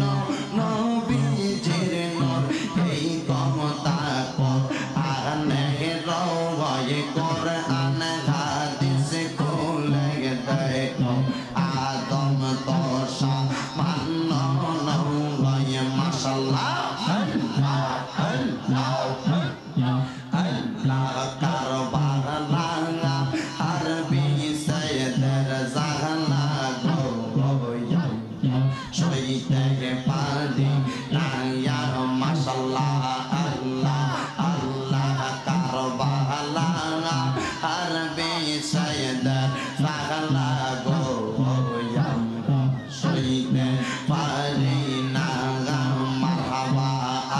নবীজির নূর এই ক্ষমতা কোরআনে রওয়ায়ে কোরআন হাদিস কোলে দেখো আদম তোষা মান্ন হয় মাশাআল্লাহ আল্লাহ আল্লাহ আল্লাহ কারবালা আর বিসায়দের জাহালা গোয়া সইতে পারি না ইয়া মাশাআল্লাহ আল্লাহ আল্লাহ কারবালা আর বিসায়দের জাহালা গোয়া সইতে পারি না মারহাবা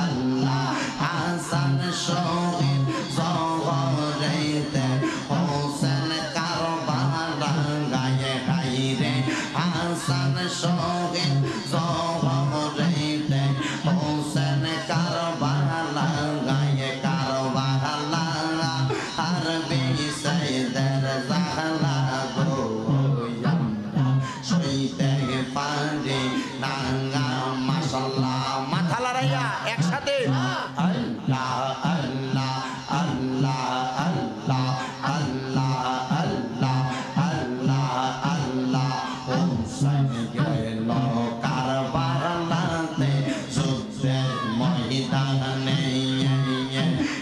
আল্লাহ হাসান শহীদ জহরেতে হোসেন কারবালা গায়ে গায়ে রে হাসান শহীদ আর বিষয়ের জ্বালা গো আমরা সইতে পারি না মাশাআল্লাহ মাথা লড়াইয়া একসাথে আল্লাহ আল্লাহ আল্লাহ আল্লাহ আল্লাহ আল্লাহ আল্লাহ আল্লাহ হুসাইন গেল কারবালাতে যুদ্ধের ময়দানে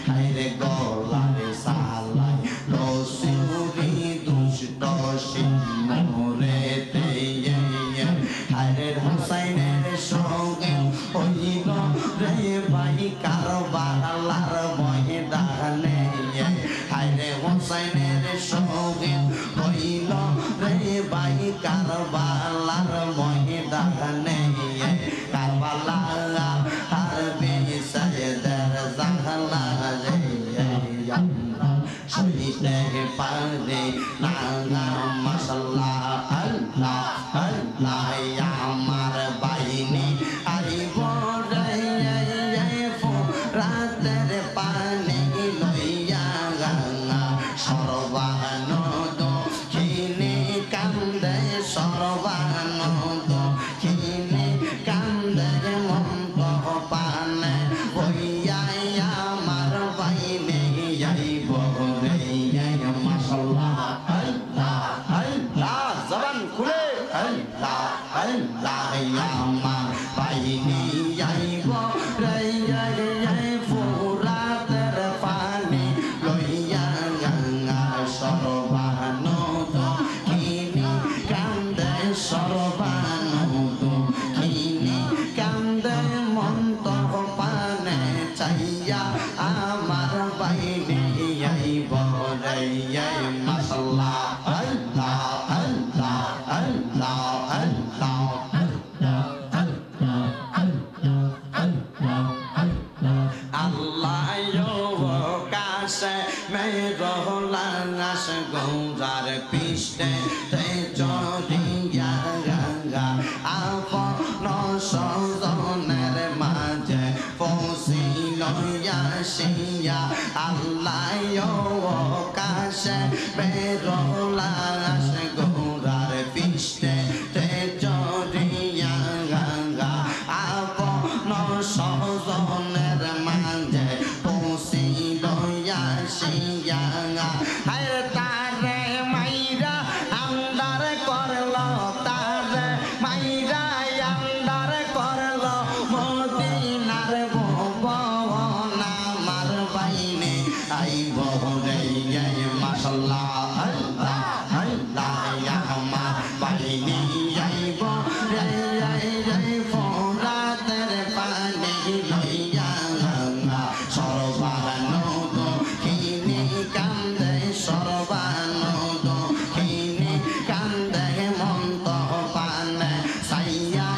হায়রে গলায় সালাই রসুরি দুষ্ট সিংহরেতে হায়রে হুসাইনের সঙ্গে হইল রে ভাই কারবালার ময়দানে হায়রে হুসাইনের সঙ্গে হইল রে ভাই কারবালার ময়দানে কারবালা আর বিষয়ের জ্বালা রে সইতে পারি না মাশাআল্লাহ আল্লাহ আল্লাহ আমার বাহিনী আইব রে রাতের পানি লইয়া সর্বানন্দ খিনে কান্দে সর্বানন্দ খিনে কান্দে মন্ত পানে বইয়া আমার বাহিনী আইব রে মাশাআল্লাহ আল্লাহ আল্লাহ জবান খুলে আল্লাহ আল্লাহ আমার বাহিনী আইব রে ফুরাতের পানি লইয়া সর্বানন্দ খিনে কান্দে সর্বানন্দ খিনে কান্দে মন্ত পানে চাইয়া আমার বাইনে আইব রে মাশাআল্লাহ আল্লাহ আল্লাহ আল্লাহ আল্লাহ আল্লাহ কাছে মেরলাস গৌরার পৃষ্ঠে চড়িয়া গঙ্গা আপন সজনের মাঝে পৌঁছিল আসিয়া আল্লাহ কাছে মেরলাস গৌরার পৃষ্ঠে চড়িয়া গঙ্গা আপন সজনের মাঝে পৌঁছিল আসিয়া হায় তারে মাইরা আন্দার করল তারে মাইরা আন্দার করল মদিনার ভুবন আমার বাইনে আইব রে মাশাআল্লাহ আল্লাহ আল্লাহ আমার বাইনে আইব রে ফোরাতের পানি লইয়া সর্বানন্দ খিনে কান্দে সর্বানন্দ খিনে কান্দে মন্ত পানে সাইয়া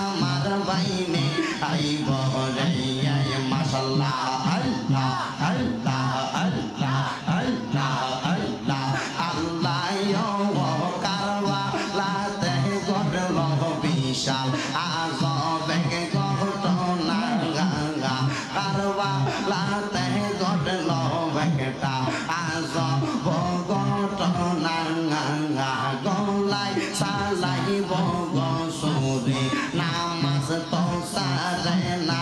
আমার বাইনে আইব রে মাশাআল্লাহ আল্লাহ আল্লাহ আল্লাহ আল্লাহ আল্লাহ আল্লাহ কারবালাতে ঘটল বিশাল আযবে ঘটনা কারবালাতে ঘটল একটা আযব ঘটনা গলায় সালাইব গসুরে নামাজ তো সারে না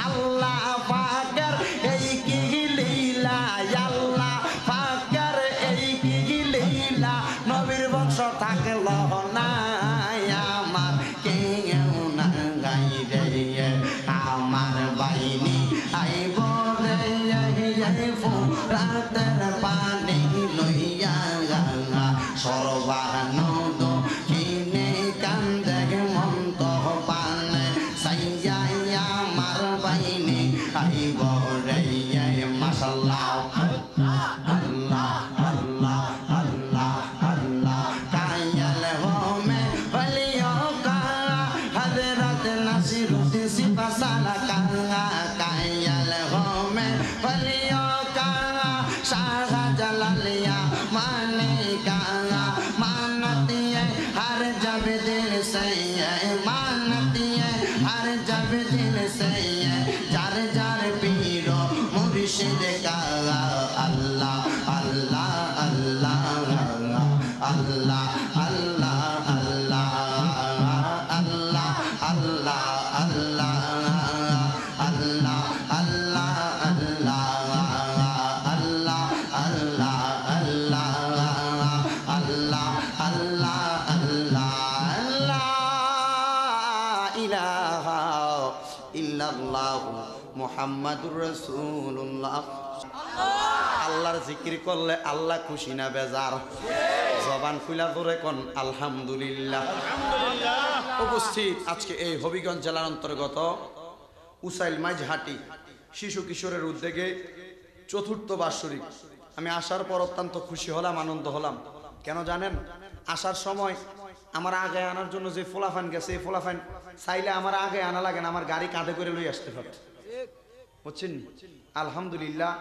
আল্লাহ পাকের এই কি লীলা আল্লাহ পাকের এই কি লীলা নবীর বংশ থাকল না আমার কেউ না গাই রে আমার বাইনি আইব রে ফুরাতের পানি লইয়া সর্বানন্দ খিনে কান্দে মন্ত পানে সাইয়া আমার বাইনি আইব রে মাশাআল্লাহ আল্লাহ আল্লাহ আল্লাহ আল্লাহ কায়াল হোমে বলিও কা হযরত নাসিরুদ্দিন সিপাসালা কা কায়াল হোমে বলিও কা শাহজালালিয়া माने का मानती है हर जब दिल से मानती है हर जब दिल से जार जार पीरो मुर्शिद का আল্লাহ আল্লাহ আল্লাহ আল্লাহ আল্লাহ ইলাহা ইল্লাল্লাহ মুহাম্মাদুর রাসূলুল্লাহ। আল্লাহর জিকির করলে আল্লাহ খুশি না বেজার? জবান খুলা ধরে কোন আলহামদুলিল্লাহ। উপস্থিত আজকে এই হবিগঞ্জ জেলার অন্তর্গত উসাইল মাঝহাটি শিশু কিশোরের উদ্যোগে চতুর্থ বাৎসরিক। আমি আসার পর অত্যন্ত খুশি হলাম, আনন্দ হলাম। কেন জানেন? আসার সময় আমার আগে আনার জন্য যে ফোলাফান গেছে, এই ফোলাফান চাইলে আমার আগে আনা লাগে না, আমার গাড়ি কাঁধে করে লই আসতে পারত। বুঝছেন? আলহামদুলিল্লাহ।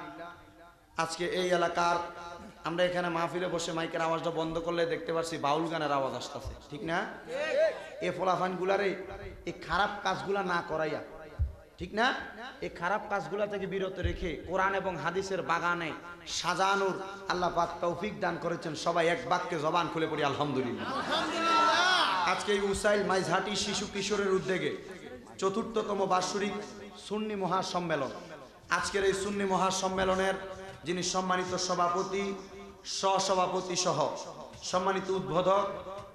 আজকে এই এলাকার আমরা এখানে মাহফিলে বসে মাইকের আওয়াজটা বন্ধ করলে দেখতে পাচ্ছি বাউল গানের আওয়াজ আসতেছে, ঠিক না? এই ফোলাফান গুলারে এই খারাপ কাজগুলা না করাইয়া, ঠিক না, এই খারাপ কাজগুলা থেকে বিরত রেখে কোরআন এবং হাদিসের বাগানে সাজানোর আল্লাহ পাক তৌফিক দান করেছেন। সবাই এক বাক্যে জবান খুলে পড়ি আলহামদুলিল্লাহ। আজকে এই উসাইল মাঝহাটি শিশু কিশোরের উদ্যোগে চতুর্থতম বাৎসরিক সুন্নি মহাসম্মেলন। আজকের এই সুন্নি মহাসম্মেলনের যিনি সম্মানিত সভাপতি, সহসভাপতি সহ সম্মানিত উদ্বোধক,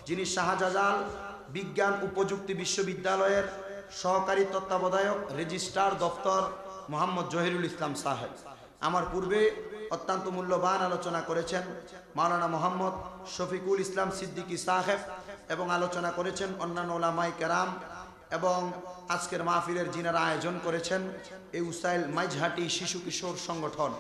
যিনি শাহজালাল বিজ্ঞান ও প্রযুক্তি বিশ্ববিদ্যালয়ের সহকারী তত্ত্বাবধায়ক রেজিস্ট্রার দপ্তর মোহাম্মদ জহিরুল ইসলাম সাহেব, আমার পূর্বে অত্যন্ত মূল্যবান আলোচনা করেছেন মাওলানা মোহাম্মদ শফিকুল ইসলাম সিদ্দিকী সাহেব, এবং আলোচনা করেছেন অন্যান্য ওলামায়ে কেরাম, এবং আজকের মাহফিলের যিনারা আয়োজন করেছেন এই উসাইল মাঝহাটি শিশু কিশোর সংগঠন,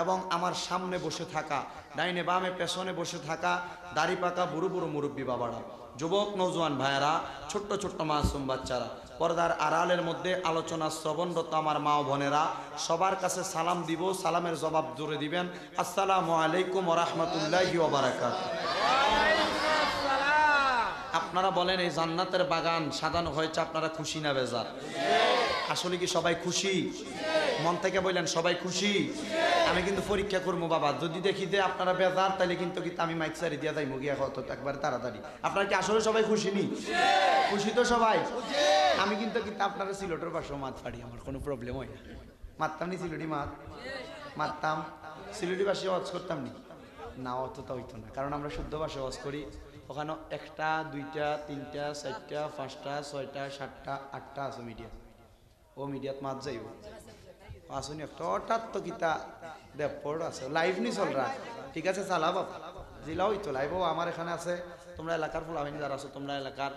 এবং আমার সামনে বসে থাকা, ডাইনে বামে পেছনে বসে থাকা দাড়ি পাকা বুড়ো বুড়ো মুরব্বী বাবারা, যুবক নৌজওয়ান ভাইয়েরা, ছোট্ট ছোট্ট মাসুম বাচ্চারা, পর্দার আড়ালের মধ্যে আলোচনা শ্রবণরত আমার মা ও বোনেরা, সবার কাছে সালাম দিব, সালামের জবাব জোরে দিবেন। আসসালামু আলাইকুম ওয়া রাহমাতুল্লাহি ওয়া বারাকাতুহু। আপনারা বলেন এই জান্নাতের বাগান সাজানো হয়েছে, আপনারা খুশি না বেজার? আসলে কি সবাই খুশি? মন থেকে বললেন সবাই খুশি? আমি কিন্তু পরীক্ষা করবো বাবা, যদি দেখি যে আপনারা বেজার তাহলে কিন্তু আমি মাইক সারি দিয়া যাই মুগিয়া কত একবার তাড়াতাড়ি। আপনারা কি আসলে সবাই খুশি নি? খুশি তো সবাই? আমি কিন্তু আপনারা সিলেটের পাশেও মাত পাড়ি, আমার কোনো প্রবলেম হয় না। মারতাম নি সিলেটি মারতাম, সিলেটি পাশে ওয়াজ করতাম নি না, অতটা হইতো না, কারণ আমরা শুদ্ধ ভাষায় ওয়াজ করি। ওখানে একটা দুইটা তিনটা চারটা পাঁচটা ছয়টা সাতটা আটটা আছে মিডিয়া, ও মিডিয়াত মাত যাইব আসুন একটা হঠাৎ তো কিতা দেবপর আছে লাইভ নি চল রা, ঠিক আছে চালা বাবা জিলা হইতো লাইভ। আমার এখানে আছে, তোমরা এলাকার ফুলাবাহিনী যারা আছো, তোমরা এলাকার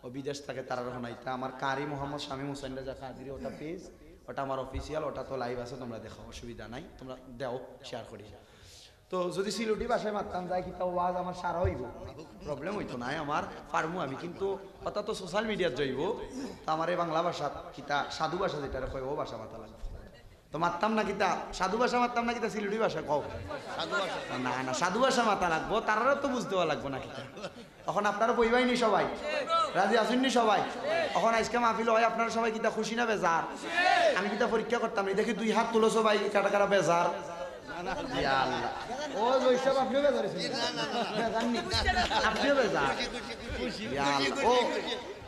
ও বিদেশ থাকে তারা শোনাইতা। আমার কারি মোহাম্মদ শামীম হোসেন রাজা কাদিরি, ওটা পেজ, ওটা আমার অফিসিয়াল, ওটা তো লাইভ আছে, তোমরা দেখো, অসুবিধা নাই, তোমরা দেও শেয়ার করি। তো যদি সিলেটি ভাষায় মারতাম যাই কিতা ওয়াজ আমার সারা হইব, প্রবলেম হইতো নাই, আমার পারমু আমি, কিন্তু কথা তো সোশ্যাল মিডিয়াত যাইব, তো আমার এই বাংলা ভাষা কিতা সাধু ভাষা যেটা কয় ও ভাষা মাথা লাগবে, তো মারতাম না কিতা সাধু ভাষা মারতাম না কিতা সিলেটি ভাষা কও না না সাধু ভাষা মাথা লাগবো, তারাও তো বুঝতে লাগবো না কিতা। এখন আপনারা বইবাইনি সবাই, রাজি আসেননি সবাই? এখন আজকে মাহফিল হয়, আপনারা সবাই কিতা খুশি না বেজার? আমি কিতা পরীক্ষা করতাম, দেখি দুই হাত তুলো সবাই, কাটা কাটা বেজার।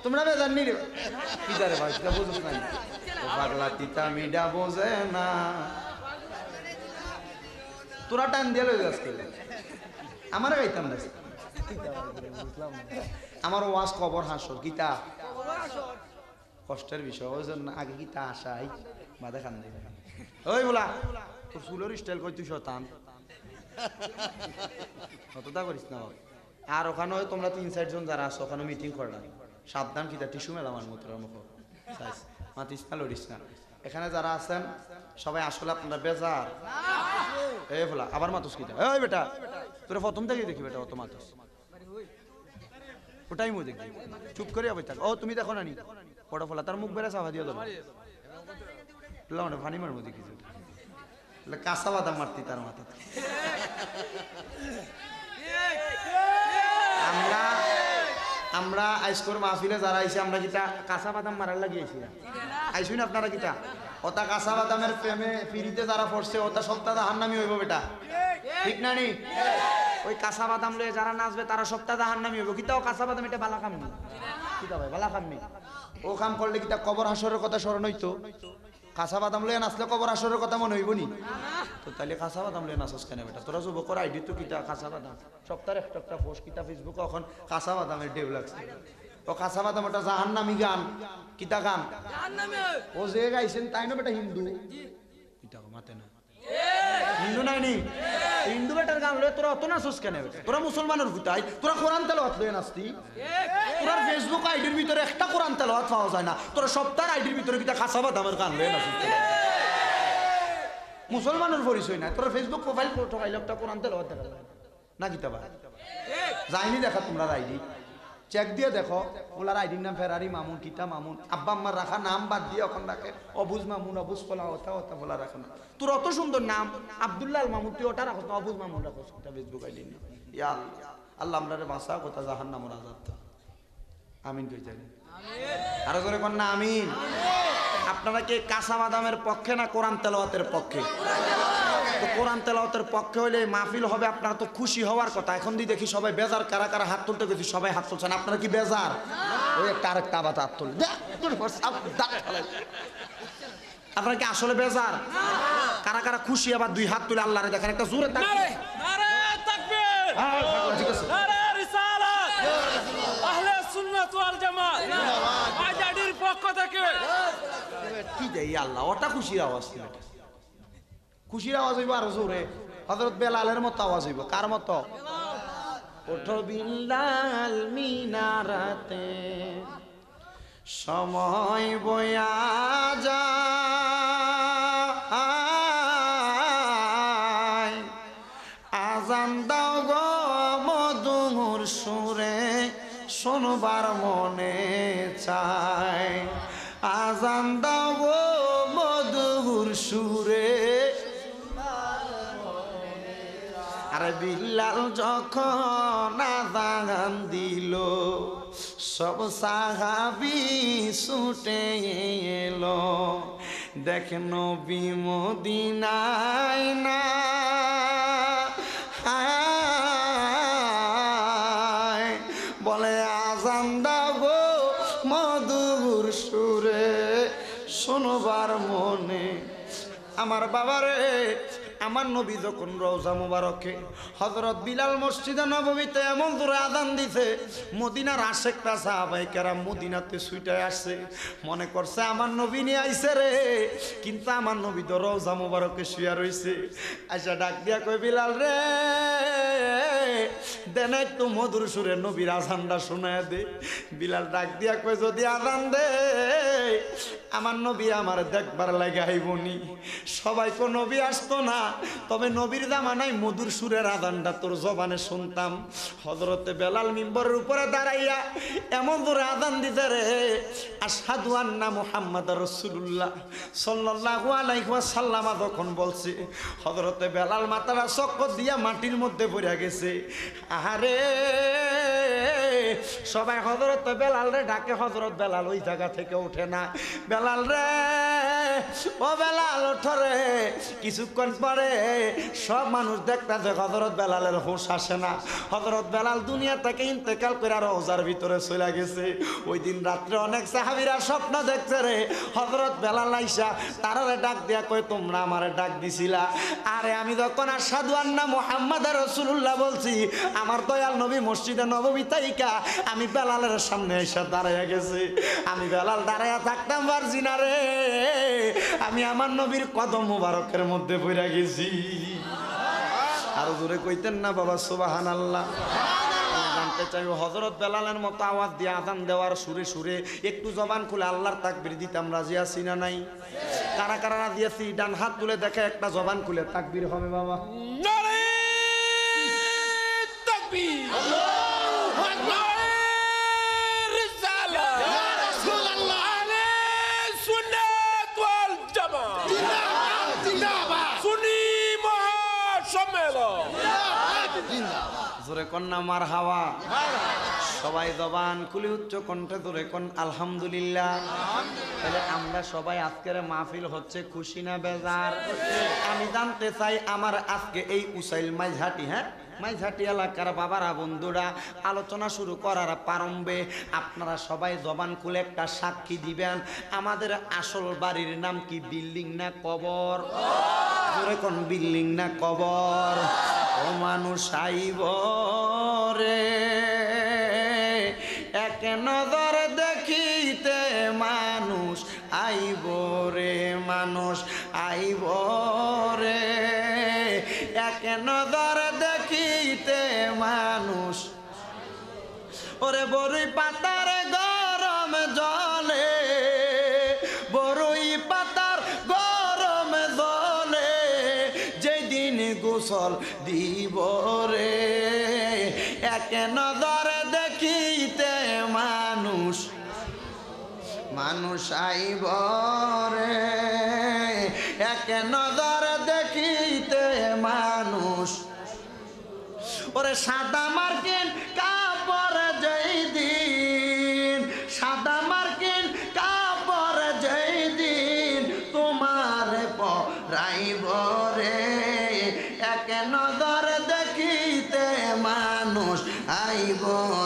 তোমরা বেজাননি রে কিদারে ভাই, বুঝছ না পাগলা তিতা মিডা বোঝে না, তোরা টান দিয়ে লই যাস, আমার গাইতাম না, আমার ওয়াজ খবর হাসর গীতা কষ্টের বিষয়, ওই জন্য আগে গীতা আসাই বাদে খান দেবে। ওই বলা তোর চুলের স্টাইল কই তুই শতান অতটা করিস না বাবা। আর ওখানে তোমরা ৩-৪ জন যারা আছো ওখানে মিটিং করলাম, সাবধান কিতা টিস্যু মেলা আমার মতো মুখ মাতিস না লড়িস না। এখানে যারা আছেন সবাই আসলে আপনারা বেজার এই বলা আবার মাতুস কিতা, ওই বেটা তোরা প্রথম থেকেই দেখি বেটা অত মাতুস, ওটাই মু দেখি, চুপ করে আবার থাক। ও তুমি দেখো না নি পড়া ফলা তার মুখ বেড়া চাপা দিয়ে দেবো ফানি মারবো দেখি, কাঁচা বাদাম মারতি তার মাথা। আমরা আইসকর মাহফিলে যারা আইসি আমরা কিতা কাঁচা বাদাম মারার লাগিয়েছি আইসুন আপনারা কিতা ওটা কাঁচা বাদামের প্রেমে ফিরিতে যারা পড়ছে ওটা সপ্তাহ জাহান্নামী হইব বেটা, ঠিক না নি? ওই কাঁচা বাদাম লয়ে যারা নাচবে তারা সপ্তাহ জাহান্নামী হইব। কিতাও কাঁচা বাদাম এটা বালা কাম নেই, কিতা ভাই বালা কাম নেই, ও কাম করলে কিতা কবর হাসরের কথা স্মরণ হইতো, কাঁচা বাদাম লইয়া নাচলে কবর আসরের কথা মনে হইব নি? তো তাইলে কাঁচা বাদাম লইয়া নাচস কেন বেটা? তোরা যুবকর আইডি তো কিতা কাঁচা বাদাম, সপ্তাহের একটা পোস্ট কিতা ফেসবুকে এখন কাঁচা বাদামের ডেউ লাগছে। তো কাঁচা বাদাম ওটা জাহান্নামী গান, কিতা গান? ও যে গাইছেন তাই না বেটা হিন্দু? কিতা মাতে না হিন্দু নাই নি? হিন্দু বেটার গান লয়ে তোরা অত নাচস কেন বেটা? তোরা মুসলমানের ভূতাই, তোরা কোরআন তেলাওয়াত লয়ে নাচতি। তোরা ফেসবুক আইডির ভিতরে একটা কোরআন তেলাওয়াত পাওয়া যায় না, তোরা সপ্তাহের আইডির ভিতরে কিতা কাঁচা বাদামের গান লয়ে নাচস। মুসলমানের পরিচয় নাই, তোরা ফেসবুক প্রোফাইল টোকাইল একটা কোরআন তেলাওয়াত দেখা যায় না কিতা বা যাইনি দেখা তোমরা আইডি চেক দিয়ে দেখো, ওলার আইডির নাম ফেরারি মামুন, কিতা মামুন, আব্বা আম্মার রাখা নাম বাদ দিয়ে এখন রাখে অবুজ মামুন, অবুজ ফলা ওটা ওটা বলা রাখো না। তোর অত সুন্দর নাম আব্দুল্লাহ মামুন, তুই ওটা রাখো না, অবুজ মামুন রাখো ফেসবুক আইডি। ইয়া আল্লাহ আমরা বাঁচা কথা জাহান্নামের আযাব। আমিন কইতে আরো জোরে কর না আমিন। আপনারা কি কাঁচা বাদামের পক্ষে না কোরআন তেলাওয়াতের পক্ষে? তো কোরআন তেলাওয়াতের পক্ষে হইলে মাহফিল হবে, আপনারা তো খুশি হওয়ার কথা। এখন দিয়ে দেখি সবাই বেজার, কারা কারা হাত তুলতে গেছি, সবাই হাত তুলছেন। আপনারা কি বেজার? ওই একটা আরেকটা আবার হাত তুল, আপনারা কি আসলে বেজার? কারা কারা খুশি আবার দুই হাত তুলে আল্লাহরে দেখেন একটা জোরে তাকবীর। ঠিক আছে, কি যাই আল্লাহ ওটা খুশির আওয়াজ ছিল, খুশির আওয়াজ হইব আরো জোরে। হযরত বেলালের মতো আওয়াজ হইব। কার মতো? ওঠো বিল্লাল মিনারাতে সময় বয়া যায়, আজান দাও গো মধুর সুরে শোনবার মনে চায়, আজান দাও গো মধুর সুরে। আরে বিল্লাল যখন আযান দিল সব সাহাবী ছুটে এলো, দেখ নবী মদিনায় না, বলে আযান দাও গো মধুর সুরে শোনবার মনে। আমার বাবারে, আমার নবী যখন রওজা মুবারকে হযরত বিলাল মসজিদে নববীতে এমন জোরে আযান দিছে, মদিনার আশেকরা সাহাবায়ে কেরাম মদিনাতে ছুটে আসছে, মনে করছে আমার নবী নিয়ে আইছে রে। কিন্তু আমার নবী তো রওজা মুবারকে শুয়া রইছে। আচ্ছা ডাক দিয়া কই, বিলাল রে দেন একটু মধুর সুরে নবীর আযানটা শোনায় দে। বিলাল ডাক দিয়া কই, যদি আযান দে আমার নবী আমার দেখবার লাগে আইবনি। সবাই কো নবী আসতো না, তবে নবীর জামানায় মধুর সুরের আযানটা তোর জবানে শুনতাম। হযরতে বেলাল মিম্বরের উপরে দাঁড়াইয়া এমন জোরে আযান দিতে রে, আশহাদু আন্না মুহাম্মাদুর রাসূলুল্লাহ সাল্লাল্লাহু আলাইহি ওয়াসাল্লাম যখন বলছে, হযরতে বেলাল মাথাটা চক্কর দিয়া মাটির মধ্যে পড়ে গেছে। আহারে সবাই হযরত বেলাল রে ডাকে, হযরত বেলাল ওই জায়গা থেকে ওঠে না। বেলাল রে, ও বেলাল ওঠো রে। কিছুক্ষণ পরে সব মানুষ দেখতেছে হযরত বেলালের হুঁশ আসে না। হযরত বেলাল দুনিয়া থেকে ইন্তেকাল করে রওজার ভিতরে চলে গেছে। ওই দিন রাত্রে অনেক সাহাবীরা স্বপ্ন দেখছে রে, হযরত বেলাল আইসা তারারে ডাক দিয়া কয়, তোমরা আমারে ডাক দিছিলা? আরে আমি যখন আশহাদু আন্না মুহাম্মাদুর রাসূলুল্লাহ বলছি, আমার দয়াল নবী মসজিদে নববী তাইকা আমি বেলালের সামনে এসে দাঁড়াইয়া গেছে। আমি বেলাল দাঁড়াইয়া থাকতাম পারছি না রে, আমি আমার নবীর কদম মুবারকের মধ্যে পড়ে গেছি। আরো জোরে কইতেন না বাবা সুবহানাল্লাহ। জানতে চাই হযরত বেলালের মতো আওয়াজ দিয়ে আযান দেওয়ার সুরে সুরে একটু জবান খুলে আল্লাহর তাকবীর দিতাম রাজি আছি না নাই? কারা কারা রাজি আছি ডান হাত তুলে দেখে একটা জবান খুলে তাকবীর হবে বাবা। নারে তাকবীর, আল্লাহু আকবার, রিসালা, ইয়া রাসূলুল্লাহ, আলে সুন্নাত ওয়াল জামাত, জিন্দাবাদ জিন্দাবাদ, সুন্নি মহাসম্মেলন, জোরে কন্যা মারহাবা। সবাই জবান খুলে উচ্চ কণ্ঠে ধরে কোন আলহামদুলিল্লাহ। তাহলে আমরা সবাই আজকের মাহফিল হচ্ছে খুশি না বেজার? আমি জানতে চাই আমার আজকে এই উসাইল মাইজহাটি, মাইজহাটি এলাকার বাবারা বন্ধুরা, আলোচনা শুরু করার প্রারম্ভে আপনারা সবাই জবান খুলে একটা সাক্ষী দিবেন, আমাদের আসল বাড়ির নাম কি বিল্ডিং না কবর? জোরে কোন বিল্ডিং না কবর? ও মানুষ আইব রে এক নজর দেখিতে, মানুষ আইব রে, মানুষ আইব রে এক নজর দেখিতে মানুষ। ওরে বরুই পাতার গরম জলে, বরুই পাতার গরম জলে যেদিন গোসল দিব রে এক নজর দেখিতে মানুষ, মানুষ আইব রে এক নজর দেখিতে মানুষ। ওরে সাদা মার্কিন কাপড় যেই দিন, সাদা মার্কিন কাপড় যেই দিন তোমার পরাইব রে এক নজর দেখিতে মানুষ আইব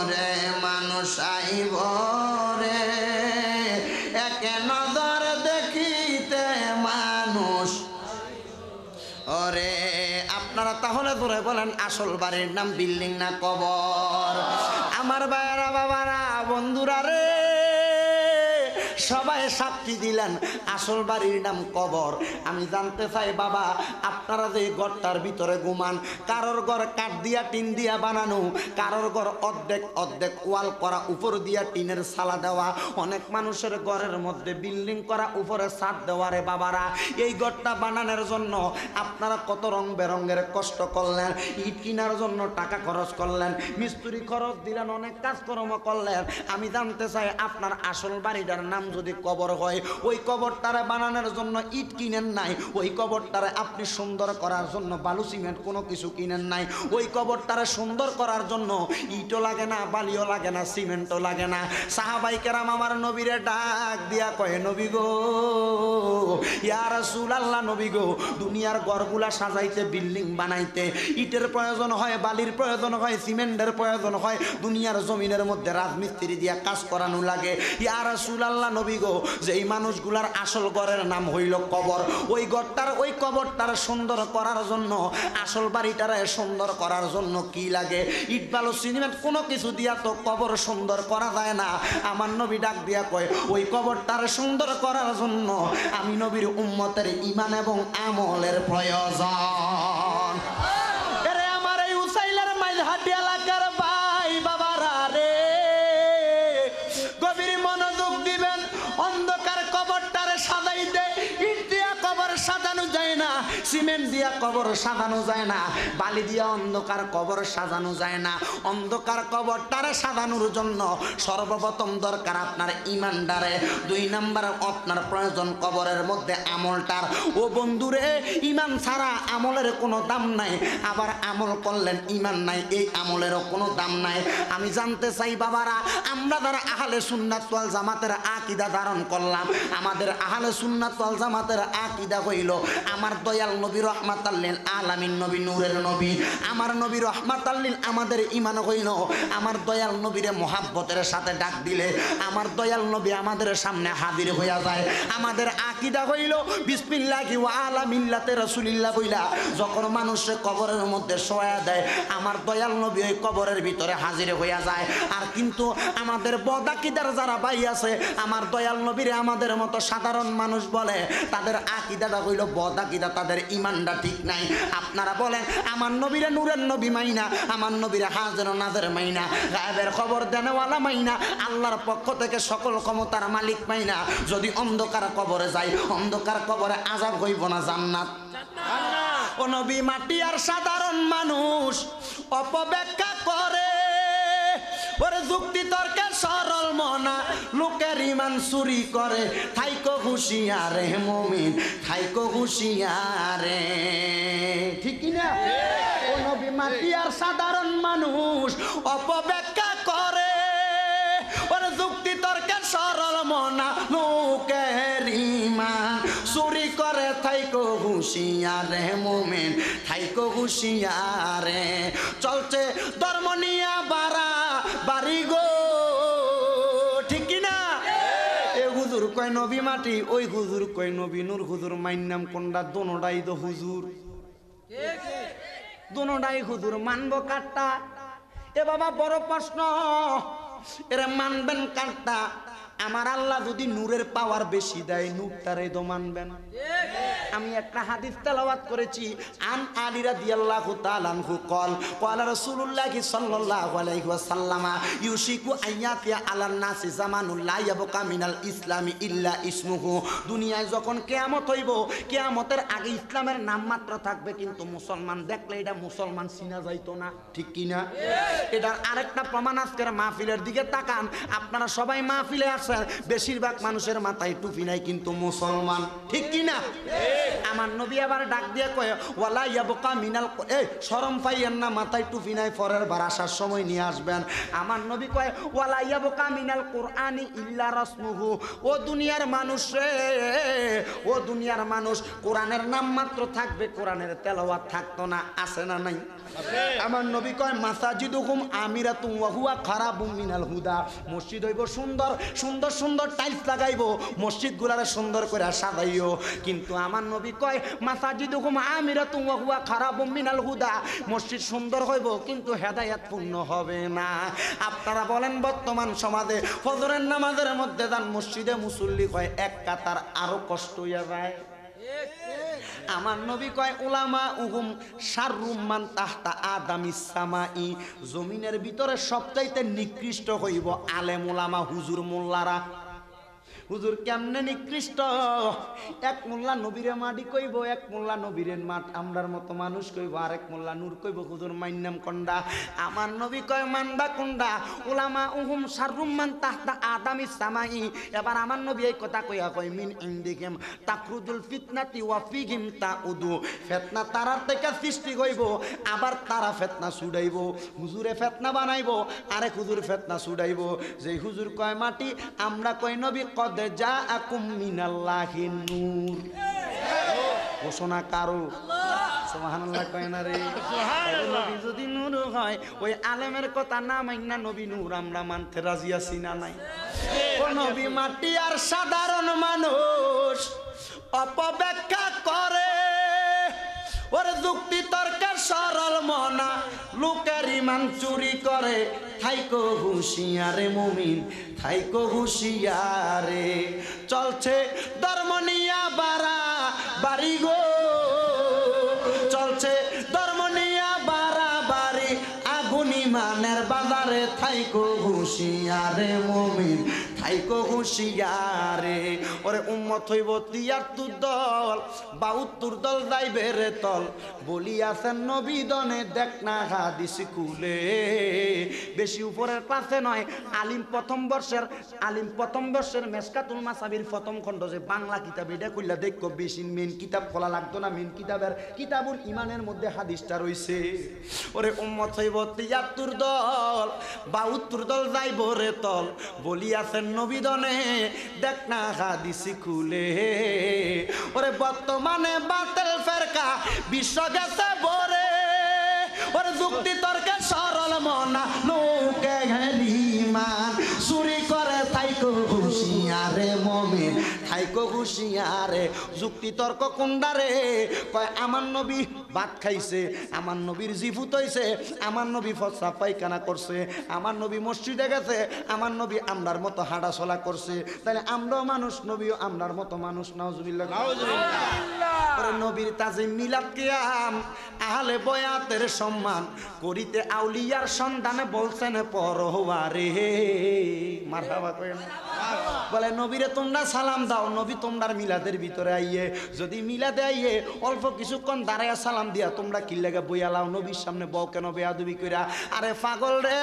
রে, মানুষ আইব রে এক নজর দেখিতে মানুষ। ওরে আপনারা তাহলে ধরে বলেন আসল বাড়ির নাম বিল্ডিং না কবর? আমার ভাইয়েরা বাবারা বন্ধুরা রে, সবাই সাক্ষী দিলেন আসল বাড়ির নাম কবর। আমি জানতে চাই বাবা, আপনারা যে ঘরটার ভিতরে ঘুমান, কারোর ঘর কাঠ দিয়া টিন দিয়া বানানো, কারোর ঘর অর্ধেক অর্ধেক ওয়াল করা, উপর দিয়া টিনের সালা দেওয়া, অনেক মানুষের ঘরের মধ্যে বিল্ডিং করা, উপরে ছাদ দেওয়া। রে বাবারা, এই ঘরটা বানানোর জন্য আপনারা কত রং বেরঙের কষ্ট করলেন, ইট কেনার জন্য টাকা খরচ করলেন, মিস্ত্রি খরচ দিলেন, অনেক কাজকর্ম করলেন। আমি জানতে চাই আপনার আসল বাড়িটার নাম যদি কবর হয়, ওই কবরটারে বানানোর জন্য ইট কিনেন নাই, ওই কবরটারে আপনি সুন্দর করার জন্য বালু সিমেন্ট কোনো কিছু কিনেন নাই, ওই কবরটারে সুন্দর করার জন্য ইটও লাগে না, বালিও লাগে না, সিমেন্টও লাগে না। সাহাবাই কেরাম আমার নবীরে ডাক দিয়া কয়, নবী গো, ইয়া রাসূলুল্লাহ, নবী গো, দুনিয়ার ঘরগুলা সাজাইতে, বিল্ডিং বানাইতে ইটের প্রয়োজন হয়, বালির প্রয়োজন হয়, সিমেন্টের প্রয়োজন হয়, দুনিয়ার জমিনের মধ্যে রাজমিস্ত্রি দিয়া কাজ করানো লাগে। ইয়া রাসূলুল্লাহ, নবী গো, যে এই মানুষগুলার আসল ঘরের নাম হইল কবর, ওই ঘরটার ওই কবরটার সুন্দর করার জন্য, আসল বাড়িটারে সুন্দর করার জন্য কি লাগে? ইট বালু সিমেন্ট কোনো কিছু দিয়া তো কবর সুন্দর করা যায় না। আমার নবী ডাক দিয়া কয়, ওই কবরটারে সুন্দর করার জন্য আমি নবীর উম্মতের ঈমান এবং আমলের প্রয়োজন। এরে আমার এই উসাইলের মাইজহাটি এলাকার ভাই বাবারা রে, গভীর মনোযোগ দিবেন। অন্ধকার কবরটারে সাজাইতে ইট দিয়া কবর সাজানো যায় না, সিমেন্ট দিয়া কবর সাজানো যায় না, বালি দিয়া অন্ধকার কবর সাজানো যায় না। অন্ধকার কবরটারে সাজানোর জন্য সর্বপ্রথম দরকার আপনার ঈমানদারে, দুই নাম্বার আপনার প্রয়োজন কবরের মধ্যে আমলটার। ও বন্ধুরে, ঈমান ছাড়া আমলের কোনো দাম নাই, আবার আমল করলেন ঈমান নাই, এই আমলেরও কোনো দাম নাই। আমি জানতে চাই বাবারা, আমরা যারা আহলে সুন্নাত ওয়াল জামাতের আকীদা ধারণ করলাম, আমাদের আহলে সুন্নাত ওয়াল জামাতের আকীদা হইল আমার দয়াল নবী রহমাতাল লিল আলামিন, নবী নূরের নবী, আমার নবী রহমাতাল লিল। আমাদের ঈমান হইল আমার দয়াল নবীরে মোহাব্বতের সাথে ডাক দিলে আমার দয়াল নবী আমাদের সামনে হাজির হইয়া যায়। আমাদের আকীদা হইল বিসমিল্লাহি ওয়া আলা মিল্লাতে রাসূলিল্লাহ বইলা যখন মানুষে কবরের মধ্যে শোয়া দেয়, আমার দয়াল নবী ওই কবরের ভিতরে হাজির হইয়া যায়। আর কিন্তু আমাদের বদাকিদার যারা ভাই আছে, আমার দয়াল নবীরে আমাদের মতো সাধারণ মানুষ বলে, তাদের আকীদাটা হইল বদাকিদা, তাদের ঈমানটা ঠিক নাই। আপনারা বলেন আমার নবীরে নূরের নবী মাইনা, আমার নবীরে হাজির নাজের মাইনা, গায়েবের খবর দেনেওয়ালা মাইনা, আল্লাহর পক্ষ থেকে সকল ক্ষমতার মালিক মাইনা। যদি অন্ধকার কবরে যাই, অন্ধকার কবরে আযাব হইব না জান্নাত? ও নবী মাটি আর সাধারণ মানুষ অপব্যাখ্যা করে, ওরে যুক্তি তর্কে সরল মনা লোকের ঈমান চুরি করে। থাইকো হুঁশিয়ারে মুমিন, থাইকো হুঁশিয়ারে, ঠিক কি না? ও নবী মাটি আর সাধারণ মানুষ অপব্যাখ্যা করে, যুক্তি তর্কে সরল মনা লোকের ইমান চুরি করে থাইকো হুঁশিয়ারে মোমেন থাইকো হুঁশিয়ারে চলছে ধর্ম নিয়া বাড়া বাড়ি গো ঠিক কিনা এ হুজুর কয় নবী মাটি ওই হুজুর কয় নবী নূর হুজুর মাইন নাম কোনটা দোনোটাই তো হুজুর দোনোটাই হুজুর মানবো কাটটা এ বাবা বড় প্রশ্ন এরা মানবেন কাটটা আমার আল্লাহ যদি নূরের পাওয়ার বেশি দেয় নূরটারে তো মানবেন আমি একটা হাদিস তেলাওয়াত করেছি আন আলী রাদিয়াল্লাহু তাআলা আনহু قال قال رسول الله صلى الله عليه وسلم يوشك ان ياتي على الناس زمان لا يبقى من الاسلام الا اسمه দুনিয়ায় যখন কিয়ামত হইব কিয়ামতের আগে ইসলামের নাম মাত্র থাকবে কিন্তু মুসলমান দেখলে এটা মুসলমান চিনা যাইতো না ঠিক কি না এটার আরেকটা প্রমাণ আজকের মাহফিলের দিকে তাকান আপনারা সবাই মাহফিলে আসেন বেশিরভাগ মানুষের মাথায় টুপি নাই কিন্তু মুসলমান ঠিক কি না আমার নবী আবার ডাক দিয়ে কয় ওয়ালা ইয়াবকা মিনাল শরম পাইয়েন না মাথায় টুপি নাই পরের বার আসার সময় নিয়ে আসবেন আমার নবী কয় ওয়ালা ইয়াবকা মিনাল কুরআনি ইল্লা রাসমুহু ও দুনিয়ার মানুষ রে ও দুনিয়ার মানুষ কোরআনের নাম মাত্র থাকবে কোরআনের তেলাওয়াত থাকতো না আছে না নাই আমার নবী কয় মাসাজিদুহুম আমিরাতুন ওয়া হুয়া খারাবুম মিনাল হুদা মসজিদ হইব সুন্দর সুন্দর সুন্দর টাইলস লাগাইবো মসজিদগুলারে সুন্দর করে সাজাইও কিন্তু আমার নবী কয় মাসাজিদুহুম আমিরাতুন ওয়া হুয়া খারাবুম মিনাল হুদা মসজিদ সুন্দর হইব কিন্তু হেদায়েত পূর্ণ হবে না আপনারা বলেন বর্তমান সমাজে ফজরের নামাজের মধ্যে যান মসজিদে মুসল্লি কয় এক কাতার আরো কষ্ট হইয়া যায় আমার নবী কয় উলামা উহুম শাররুম মান তাহতা আদামিস সামাই জমিনের ভিতরে সবচাইতে নিকৃষ্ট হইব আলেম উলামা হুজুর মোল্লারা হুজুর কেমনে নিকৃষ্ট এক মোল্লা নবীরে মাটি কইব এক মোল্লা নবীরে মাঠ আমরার মতো মানুষ কইব আরেক মোল্লা নূর কইব হুজুর মাইন্নাম কোনডা আমার নবী কয় মানবা কোনডা উলামা উহুম শাররুম মান তাহতা আদামিস সামাই এবার আমার নবী এই কথা কইয়া কয় মিন ইনদিহিম তাখরুজুল ফিতনাতি ওয়া ফিহিম তাউদু ফিতনা তারার থেকে সৃষ্টি হইব আবার তারা ফিতনা ছুড়াইব হুজুরে ফিতনা বানাইব আরেক হুজুর ফিতনা ছুড়াইব যে হুজুর কয় মাটি আমরা কয় নবী কদ জাআকুম মিনাল্লাহি নূর ঘোষণা কারো সুবহানাল্লাহ কয় না রে নবী যদি নূর হয় ওই আলেমের কথা না মাইন্না নবী নূর আমরা মানতে রাজি আছি না নাই ও নবী মাটি আর সাধারণ মানুষ অপব্যাখ্যা করে ওরে যুক্তি তর্কের সরল মনা লোকের ইমান চুরি করে থাইকো হুঁশিয়ারে মুমিন থাইকো হুঁশিয়ারে চলছে ধর্ম নিয়া বাড়া বাড়ি গো চলছে ধর্ম নিয়া বাড়া বাড়ি আগুন ইমানের বাজারে থাইকো হুঁশিয়ারে মুমিন থাইকো হুঁশিয়ারে ওরে উম্মত হইব ৭৩ দল ৭২ দল যাইবে রে তল বলিয়াছেন নবী দনে দেখ না হাদিস খুলে বেশি উপরের ক্লাসে নয় আলিম প্রথম বর্ষের মেসকাতুল মাসাবির প্রথম খণ্ড যে বাংলা কিতাব এটা কইলা দেখো বেশি মেন কিতাব খোলা লাগতো না মেন কিতাবের কিতাবুল ইমানের মধ্যে হাদিসটা রইছে ওরে উম্মত হইব ৭৩ দল ৭২ দল যাইব রে তল বলিয়াছেন নবী দনে দেখ না হাদিস খুলে ওরে বর্তমানে বাতিল ফেরকা বিশ্ব গেছে বরে ওরে যুক্তি তর্কে সরল মনা লোকে ইমান চুরি করে থাইকো হুঁশিয়ারে মুমিন থাইকো হুঁশিয়ারে যুক্তি তর্ক কোনডারে কয় আমার নবী ভাত খাইছে আমার নবীর জিফুত হইছে আমার নবী ফসা পায়খানা করছে আমার নবী মসজিদে গেছে আমার নবী আমরার মতো হাঁটা চলা করছে তাহলে আমরাও মানুষ নবীও আমরার মতো মানুষ নাউজুবিল্লাহ নাউজুবিল্লাহ নবীর তাজিম মিলাদ কিয়াম আহলে বয়াতের সম্মান করিতে আউলিয়ার সন্ধানে বলছেন পরওয়ারে মারহাবা কইন বলে নবীরে তোমরা সালাম দাও। নবী তোমরার মিলাদের ভিতরে আইয়ে যদি মিলাদে আইয়ে অল্প কিছুক্ষণ দাঁড়াইয়া সালাম দিয়া তোমরা কি লেগে বইয়া লাও, নবীর সামনে বউ কেন বেয়াদবি কইরা? আরে পাগল রে,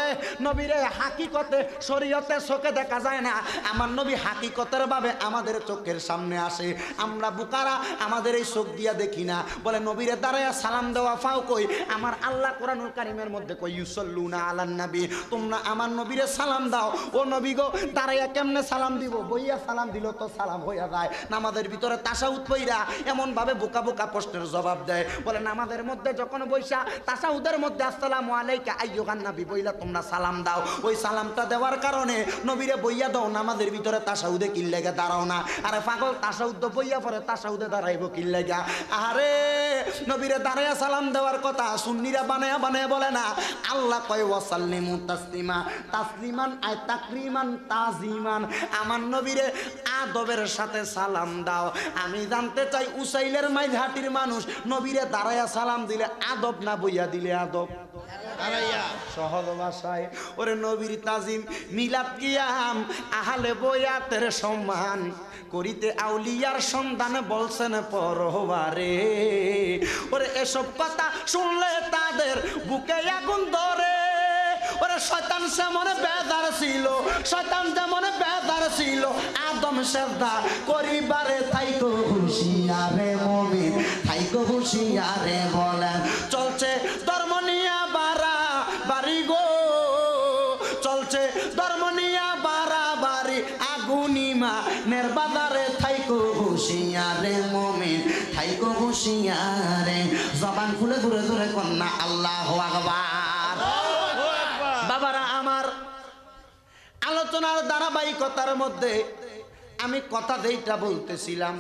নবীরে হাকিকতে শরীয়তে চোখে দেখা যায় না, আমার নবী হাকিকতের ভাবে আমাদের চোখের সামনে আসে, আমরা বুকারা আমাদের এই চোখ দিয়া দেখি না। বলে নবীরে দাঁড়াইয়া সালাম দেওয়া ফাও কই? আমার আল্লাহ কোরআনুল কারীমের মধ্যে কই ইউসাল্লুনা আলান নবী, তোমরা আমার নবীরে সালাম দাও। ও নবী গো, দাঁড়াইয়া কেমনে সালাম দিব? বইয়া সালাম দিল তো সালাম হইয়া যায়। নামাজের ভিতরে তাশাহুদ পইরা এমন ভাবে বোকা বোকা প্রশ্নের জবাব দেয়। বলে নামাজের মধ্যে যখন বইসা তাশাহুদের মধ্যে আসসালামু আলাইকা আইয়ুহান নবী বইলা তোমরা সালাম দাও। ওই সালামটা দেওয়ার কারণে নবীরে বইয়া দাও, নামাজের ভিতরে তাশাহুদে কি লাগা দাঁড়াও না? আরে পাগল, তাশাহুদ তো বইয়া পরে তাশাহুদে দাঁড়াইবো কি লাগা? আরে নবীরে দাঁড়াইয়া সালাম দেওয়ার কথা সুন্নিরা বানায়া বানায়া বলে না। আল্লাহ কয় ওয়াসাল্লিমু তাসলিমা, তাসলিমান আয় তাকরিমান তাজিমান, আমার নবীরে আদবের সাথে সালাম দাও। আমি জানতে চাই উসাইলের মাইজহাটির মানুষ নবীরে দাঁড়ায়া সালাম দিলে আদব না বইয়া দিলে আদব? সহজ ভাষায় ওরে নবীর তাজিম মিলাদ কিয়াম আহলে বয়াতের সম্মান করিতে আউলিয়ার সন্ধান বলছেন পরবারে। ওরে এসব কথা শুনলে তাদের বুকে আগুন ধরে। ওরে শয়তান যেমন বেদার ছিল, শয়তান যেমন বেদার ছিল, আদম সেজদা করিবারে থাইকো হুঁশিয়ারে মুমিন, থাইকো হুঁশিয়ারে বলেন চলছে ধর্ম নিয়া বাড়া বাড়ি গো, চলছে ধর্ম নিয়া বাড়া বাড়ি আগুনিমা নির্বাদারে থাইকো হুঁশিয়ারে মুমিন, থাইকো হুঁশিয়ারে। জবান খুলে দূরে দূরে কন্যা আল্লাহু আকবার। বাবারা আমার, আলোচনার ধারাবাহিকতার মধ্যে আমি কথা যেইটা বলতেছিলাম,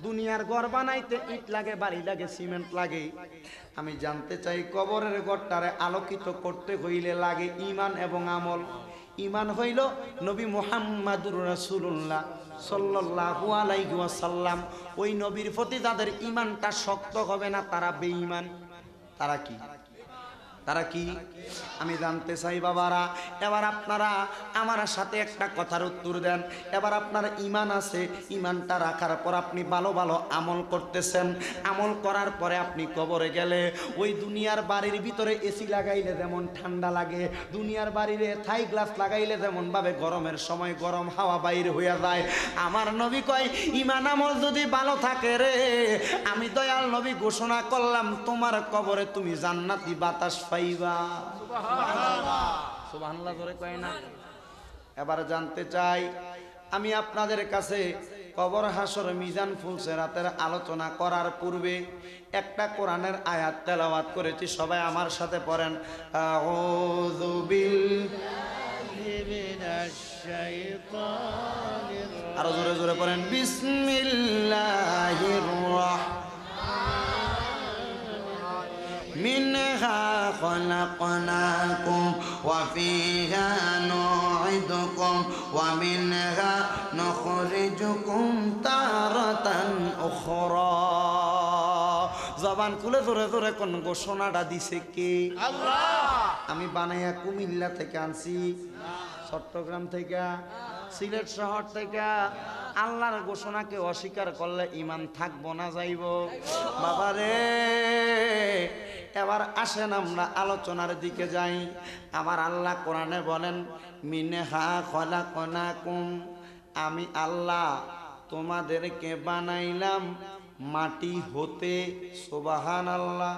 দুনিয়ার ঘর বানাইতে ইট লাগে, বাড়ি লাগে, সিমেন্ট লাগে। আমি জানতে চাই কবরের ঘরটারে আলোকিত করতে হইলে লাগে ঈমান এবং আমল। ঈমান হইল নবী মুহাম্মাদুর রাসূলুল্লাহ সাল্লাল্লাহু আলাইহি ওয়াসাল্লাম। ওই নবীর প্রতি যাদের ঈমানটা শক্ত হবে না তারা বেঈমান। তারা কি? তারা কি? আমি জানতে চাই বাবারা। এবার আপনারা আমার সাথে একটা কথার উত্তর দেন। এবার আপনার ঈমান আছে, ঈমানটা রাখার পর আপনি ভালো ভালো আমল করতেছেন, আমল করার পরে আপনি কবরে গেলে ওই দুনিয়ার বাড়ির ভিতরে এসি লাগাইলে যেমন ঠান্ডা লাগে, দুনিয়ার বাড়িরে থাই গ্লাস লাগাইলে যেমন ভাবে গরমের সময় গরম হাওয়া বাইর হইয়া যায়, আমার নবী কয় ঈমান আমল যদি ভালো থাকে রে, আমি দয়াল নবী ঘোষণা করলাম তোমার কবরে তুমি জান্নাতি বাতাস পাইবা। সুবহানাল্লাহ জোরে কয় না? এবার জানতে চাই আমি আপনাদের কাছে কবর হাসর মিজান ফুলসেরাতের আলোচনা করার পূর্বে একটা কোরআনের আয়াত তেলাওয়াত করেছি, সবাই আমার সাথে পড়েন। আউযু বিল্লাহি মিনাশ শাইতানির রাজিম। আরো জোরে জোরে পড়েন। বিসমিল্লাহির রাহমানির منها خلقناكم وفيها نعيدكم ومنها نخرجكم تارة أخرى। জবান খুলে ধরে ধরে কোন ঘোষণাটা দিছে কে? আল্লাহ। আমি বানাইয়া কুমিল্লা থেকে আনছি, চট্টগ্রাম থেকে, সিলেট শহর থেকে। আল্লাহর ঘোষণাকে অস্বীকার করলে ঈমান থাকবো না যাইব? বাবারে এবার আসেন আমরা আলোচনার দিকে যাই। আমার আল্লাহ কোরআনে বলেন মিনহা খলাকনাকুম, আমি আল্লাহ তোমাদেরকে বানাইলাম মাটি হতে। সুবহানাল্লাহ।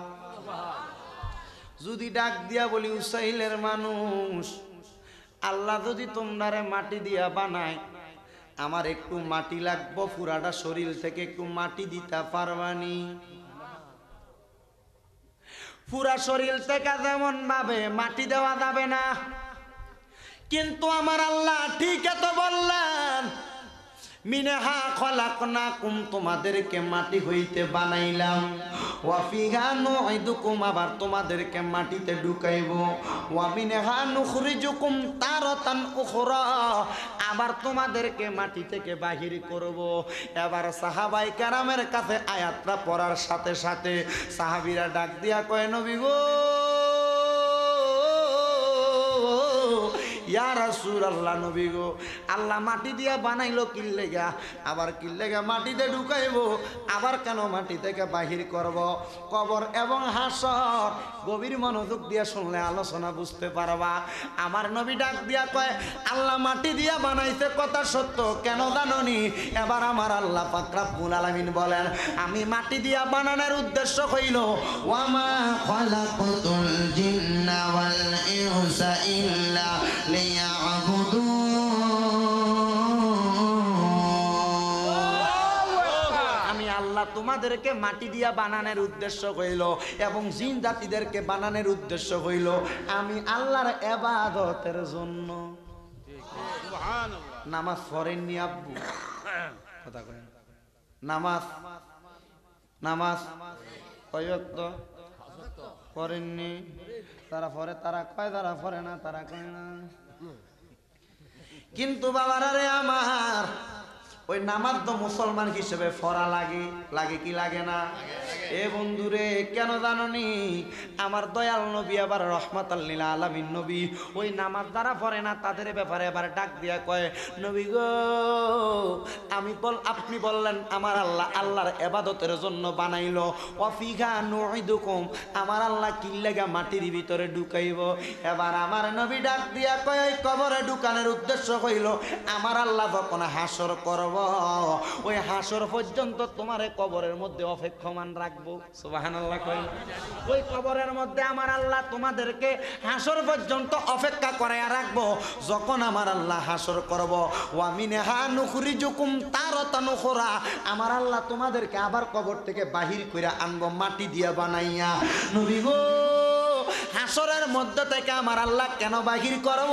যদি ডাক দিয়া বলি উসাইলের মানুষ, আল্লাহ যদি তোমরারে মাটি দিয়া বানায়, আমার একটু মাটি লাগবো, পুরাটা শরীর থেকে একটু মাটি দিতে পারবানি? পুরা শরীর থেকে যেমন ভাবে মাটি দেওয়া যাবে না, কিন্তু আমার আল্লাহ ঠিক এত বললেন মিনহা খলাকনাকুম, তোমাদেরকে মাটি হইতে বানাইলাম, ওয়া ফিহা নুঈদুকুম, আবার তোমাদেরকে মাটিতে ঢুকাইব, ওয়া মিনহা নুখরিজুকুম তারাতান উখরা, আবার তোমাদেরকে মাটি থেকে বাহির করব। এবার সাহাবায়ে কেরামের কাছে আয়াতটা পড়ার সাথে সাথে সাহাবীরা ডাক দিয়া কয় নবী গো, ইয়া রাসূলুল্লাহ নবী গো আল্লাহ মাটি দিয়া বানাইলো কি লেগা আবার কি লেগা মাটিতে ঢুকাইবো আবার কেন মাটি থেকে বাহির করব কবর এবং হাসর গভীর মনোযোগ দিয়া শুনলে আলোচনা বুঝতে পারবা আমার নবী ডাক দিয়া কয় আল্লাহ মাটি দিয়া বানাইছে কথা সত্য কেন জানোনি এবার আমার আল্লাহ পাক রব্বুল আলামিন বলেন আমি মাটি দিয়া বানানোর উদ্দেশ্য হইল ওয়ামা খালাকাতুল জিন্না ওয়াল ইনসা ইল্লা লিয়াবুদুন আল্লাহ তোমাদেরকে মাটি দিয়া বানানোর উদ্দেশ্য হইল এবং জিন জাতিদেরকে বানানোর উদ্দেশ্য হইল আমি আল্লাহর ইবাদতের জন্য নামাজ পড়েননি আব্বু কথা কয় নামাজ নামাজ কয় ওয়াক্ত পড়েননি তারা পড়ে তারা কয় তারা পড়ে না তারা কয় না কিন্তু বাবারা রে আমার ওই নামাজ তো মুসলমান হিসেবে পড়া লাগে লাগে কি লাগে না এ বন্ধুরে কেন জানোনি আমার দয়াল নবী আবার রহমাতাল লিল আলামিন নবী ওই নামাজ যারা পড়ে না তাদের ব্যাপারে আবার ডাক দিয়া কয় নবী গো আপনি বললেন আমার আল্লাহ আল্লাহর ইবাদতের জন্য বানাইলো ওয়াফিহা নুইদুকুম আমার আল্লাহ কি লাগা মাটির ভিতরে ঢুকাইব এবার আমার নবী ডাক দিয়া কয় ওই কবরে ঢুকানোর উদ্দেশ্য হইল আমার আল্লাহ যখন হাসর করব ওই হাসর পর্যন্ত তোমারে কবরের মধ্যে অপেক্ষমান রাখবো সুবহানাল্লাহ কই ওই কবরের মধ্যে আমার আল্লাহ তোমাদেরকে হাসর পর্যন্ত অপেক্ষা করায়া রাখবো যখন আমার আল্লাহ হাসর করব ওয়া মিনহা নুখরিজুকুম তারাতান উখরা আমার আল্লাহ তোমাদেরকে আবার কবর থেকে বাহির কইরা আনবো মাটি দিয়া বানাইয়া নবী গো হাসরের মধ্যে থেকে আমার আল্লাহ কেন বাহির করব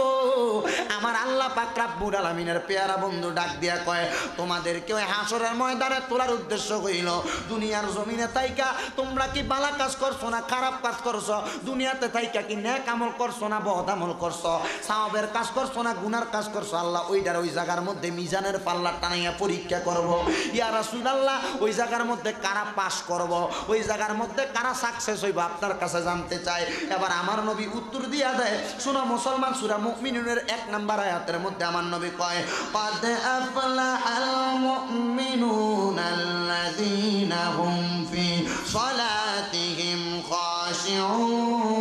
আমার আল্লাহ পাক রব্বুল আলামিনের পেয়ারা বন্ধু ডাক দিয়া কয় তোমাদেরকে ওই হাসরের ময়দানে তোলার উদ্দেশ্য হইল দুনিয়ার জমিনে থাইকা তোমরা কি ভালো কাজ করছো না খারাপ কাজ করছো দুনিয়াতে থাইকা কি নেক আমল করছো না বদ আমল করছো সওয়াবের কাজ করছো না গুনার কাজ করছো আল্লাহ ওইটার ওই জায়গার মধ্যে মিজানের পাল্লা টানাইয়া পরীক্ষা করব ইয়া রাসূলুল্লাহ ওই জায়গার মধ্যে কারা পাস করব ওই জায়গার মধ্যে কারা সাকসেস হইব আপনার কাছে জানতে চাই এবার আমার নবী উত্তর দিয়া দেয় শুনো মুসলমান সূরা মুমিনুনের 1 নাম্বার আয়াতের মধ্যে আমার নবী কয় قد أفلح المؤمنون الذين هم في صلاتهم خاشعون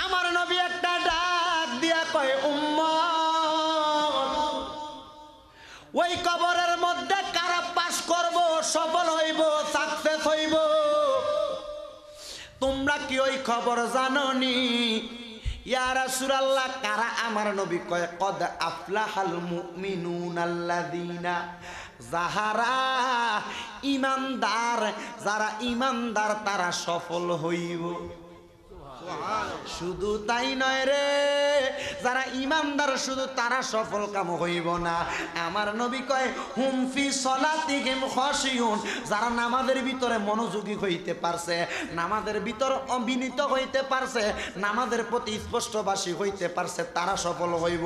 আমার নবী একটা ডাক দিয়া কয় উম্মত ওই কবরের মধ্যে কারা পাস করব সফল হইব সাকসেস হইব তোমরা কি ওই খবর জানোনি ইয়া রাসূলুল্লাহ কারা আমার নবী কয় কদ আফলাহাল মুমিনুনাল্লাযিনা যাহারা ঈমানদার যারা ঈমানদার তারা সফল হইব শুধু তাই নয় রে যারা ঈমানদার শুধু তারা সফল কাম হইব না আমার নবী কয় হুম ফি সলাতিহিম খাশিউন যারা নামাজের ভিতরে মনোযোগী হইতে পারছে নামাজের ভিতর অবিনীত হইতে পারছে নামাজের প্রতি স্পষ্টবাসী হইতে পারছে তারা সফল হইব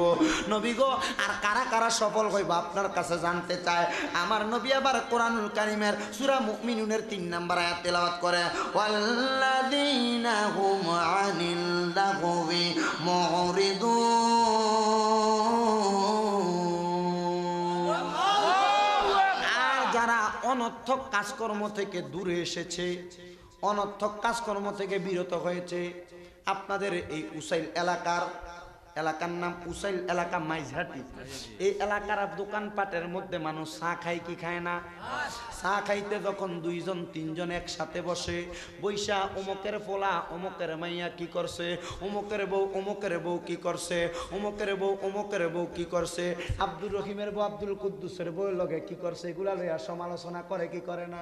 নবী গো আর কারা কারা সফল হইব আপনার কাছে জানতে চায় আমার নবী আবার কোরআনুল কারীমের সূরা মুমিনুনের 3 নাম্বার আয়াত তেলাওয়াত করে ওয়াল্লাযীনা হুম আনিল লাগবি মুরিদুন আর যারা অনর্থক কাজকর্ম থেকে দূরে এসেছে অনর্থক কাজকর্ম থেকে বিরত হয়েছে আপনাদের এই উসাইল এলাকার নাম উসাইল এলাকা মাইজহাটি এই এলাকার দোকানপাটের মধ্যে মানুষ চা খায় কি খায় না চা খাইতে যখন 2 জন 3 জন একসাথে বসে বৈশা অমুকের পোলা অমুকের মাইয়া কি করছে অমুকের বউ কি করছে অমুকের বউ কি করছে আব্দুর রহিমের বউ আব্দুল কুদ্দুসের বউ লগে কি করছে এগুলা লইয়া সমালোচনা করে কি করে না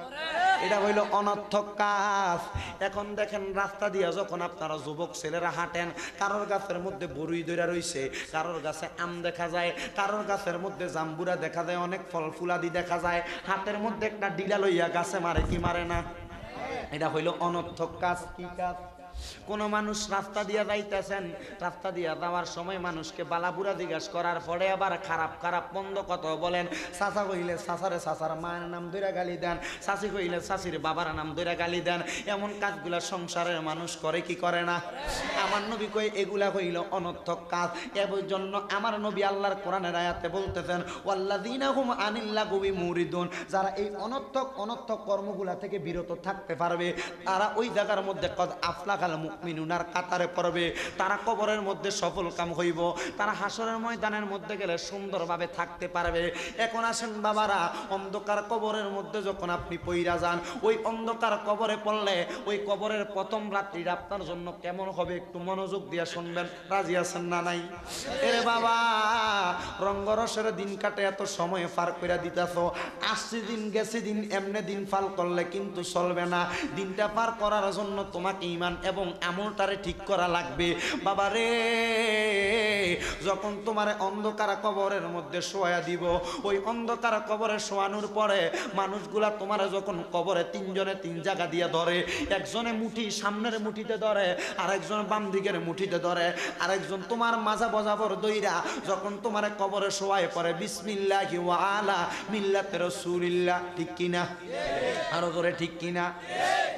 এটা হইল অনর্থক কাজ এখন দেখেন রাস্তা দিয়া যখন আপনারা যুবক ছেলেরা হাঁটেন কারোর গাছের মধ্যে বরুই দইরা রইছে কারোর গাছে আম দেখা যায় কারোর গাছের মধ্যে জাম্বুরা দেখা যায় অনেক ফল ফুলাদি দেখা যায় হাতের মধ্যে একটা ডিলা লইয়া গাছে মারে কি মারে না এটা হইল অনর্থক কাজ কি কাজ কোন মানুষ রাস্তা দিয়া যাইতেছেন, রাস্তা দিয়া যাওয়ার সময় মানুষকে বালাবুরা জিজ্ঞাসা করার পরে আবার খারাপ খারাপ মন্দ কথা বলেন। চাচা কইলে চাচারে চাচার মায়ের নাম ধরে গালি দেন, চাচি কইলে চাচির বাবার নাম ধরে গালি দেন। এমন কাজগুলা সংসারের মানুষ করে কি করে না? আমার নবী কই এগুলা হইল অনর্থক কাজ। এর জন্য আমার নবী আল্লাহর কোরআনের আয়াতে বলতেছেন ওয়াল্লাযীনা হুম আনিল লাগবি মুরিদুন, যারা এই অনর্থক কর্মগুলা থেকে বিরত থাকতে পারবে তারা ওই জায়গার মধ্যে কদ আফলাকাল মুমিনুনার কাতারে পড়বে, তারা কবরের মধ্যে সফল কাম হইব, তারা হাসরের ময়দানের মধ্যে গেলে সুন্দরভাবে থাকতে পারবে। এখন আসেন বাবারা, অন্ধকার কবরের মধ্যে যখন আপনি পইরা যান, ওই অন্ধকার কবরে পড়লে ওই কবরের প্রথম রাত্রিটা আপনার জন্য কেমন হবে একটু মনোযোগ দিয়ে শুনবেন। রাজি আছেন না নাই? এরে বাবা, রঙ্গরসের দিন কাটে এত সময় পার করে দিতেছ, আসছি দিন গেছে দিন, এমনি দিন ফাল করলে কিন্তু চলবে না। দিনটা পার করার জন্য তোমাকে ঈমান এবং আমলটারে ঠিক করা লাগবে। বাবা রে, যখন তোমার অন্ধকার কবরের মধ্যে শোয়া দিব, ওই অন্ধকার কবরে শোয়ানোর পরে মানুষগুলা তোমার যখন কবরে তিনজনে তিন জায়গা দিয়ে ধরে, একজনে মুঠি সামনের মুঠিতে ধরে, আরেকজন বাম দিকের মুঠিতে ধরে, আরেকজন তোমার মাজা বজাবর দইরা যখন তোমার কবরে শোয়ায় পড়ে বিসমিল্লাহি ওয়া আলা মিল্লাতে রাসূলিল্লাহ, ঠিক কিনা? আরো জোরে ঠিক কিনা?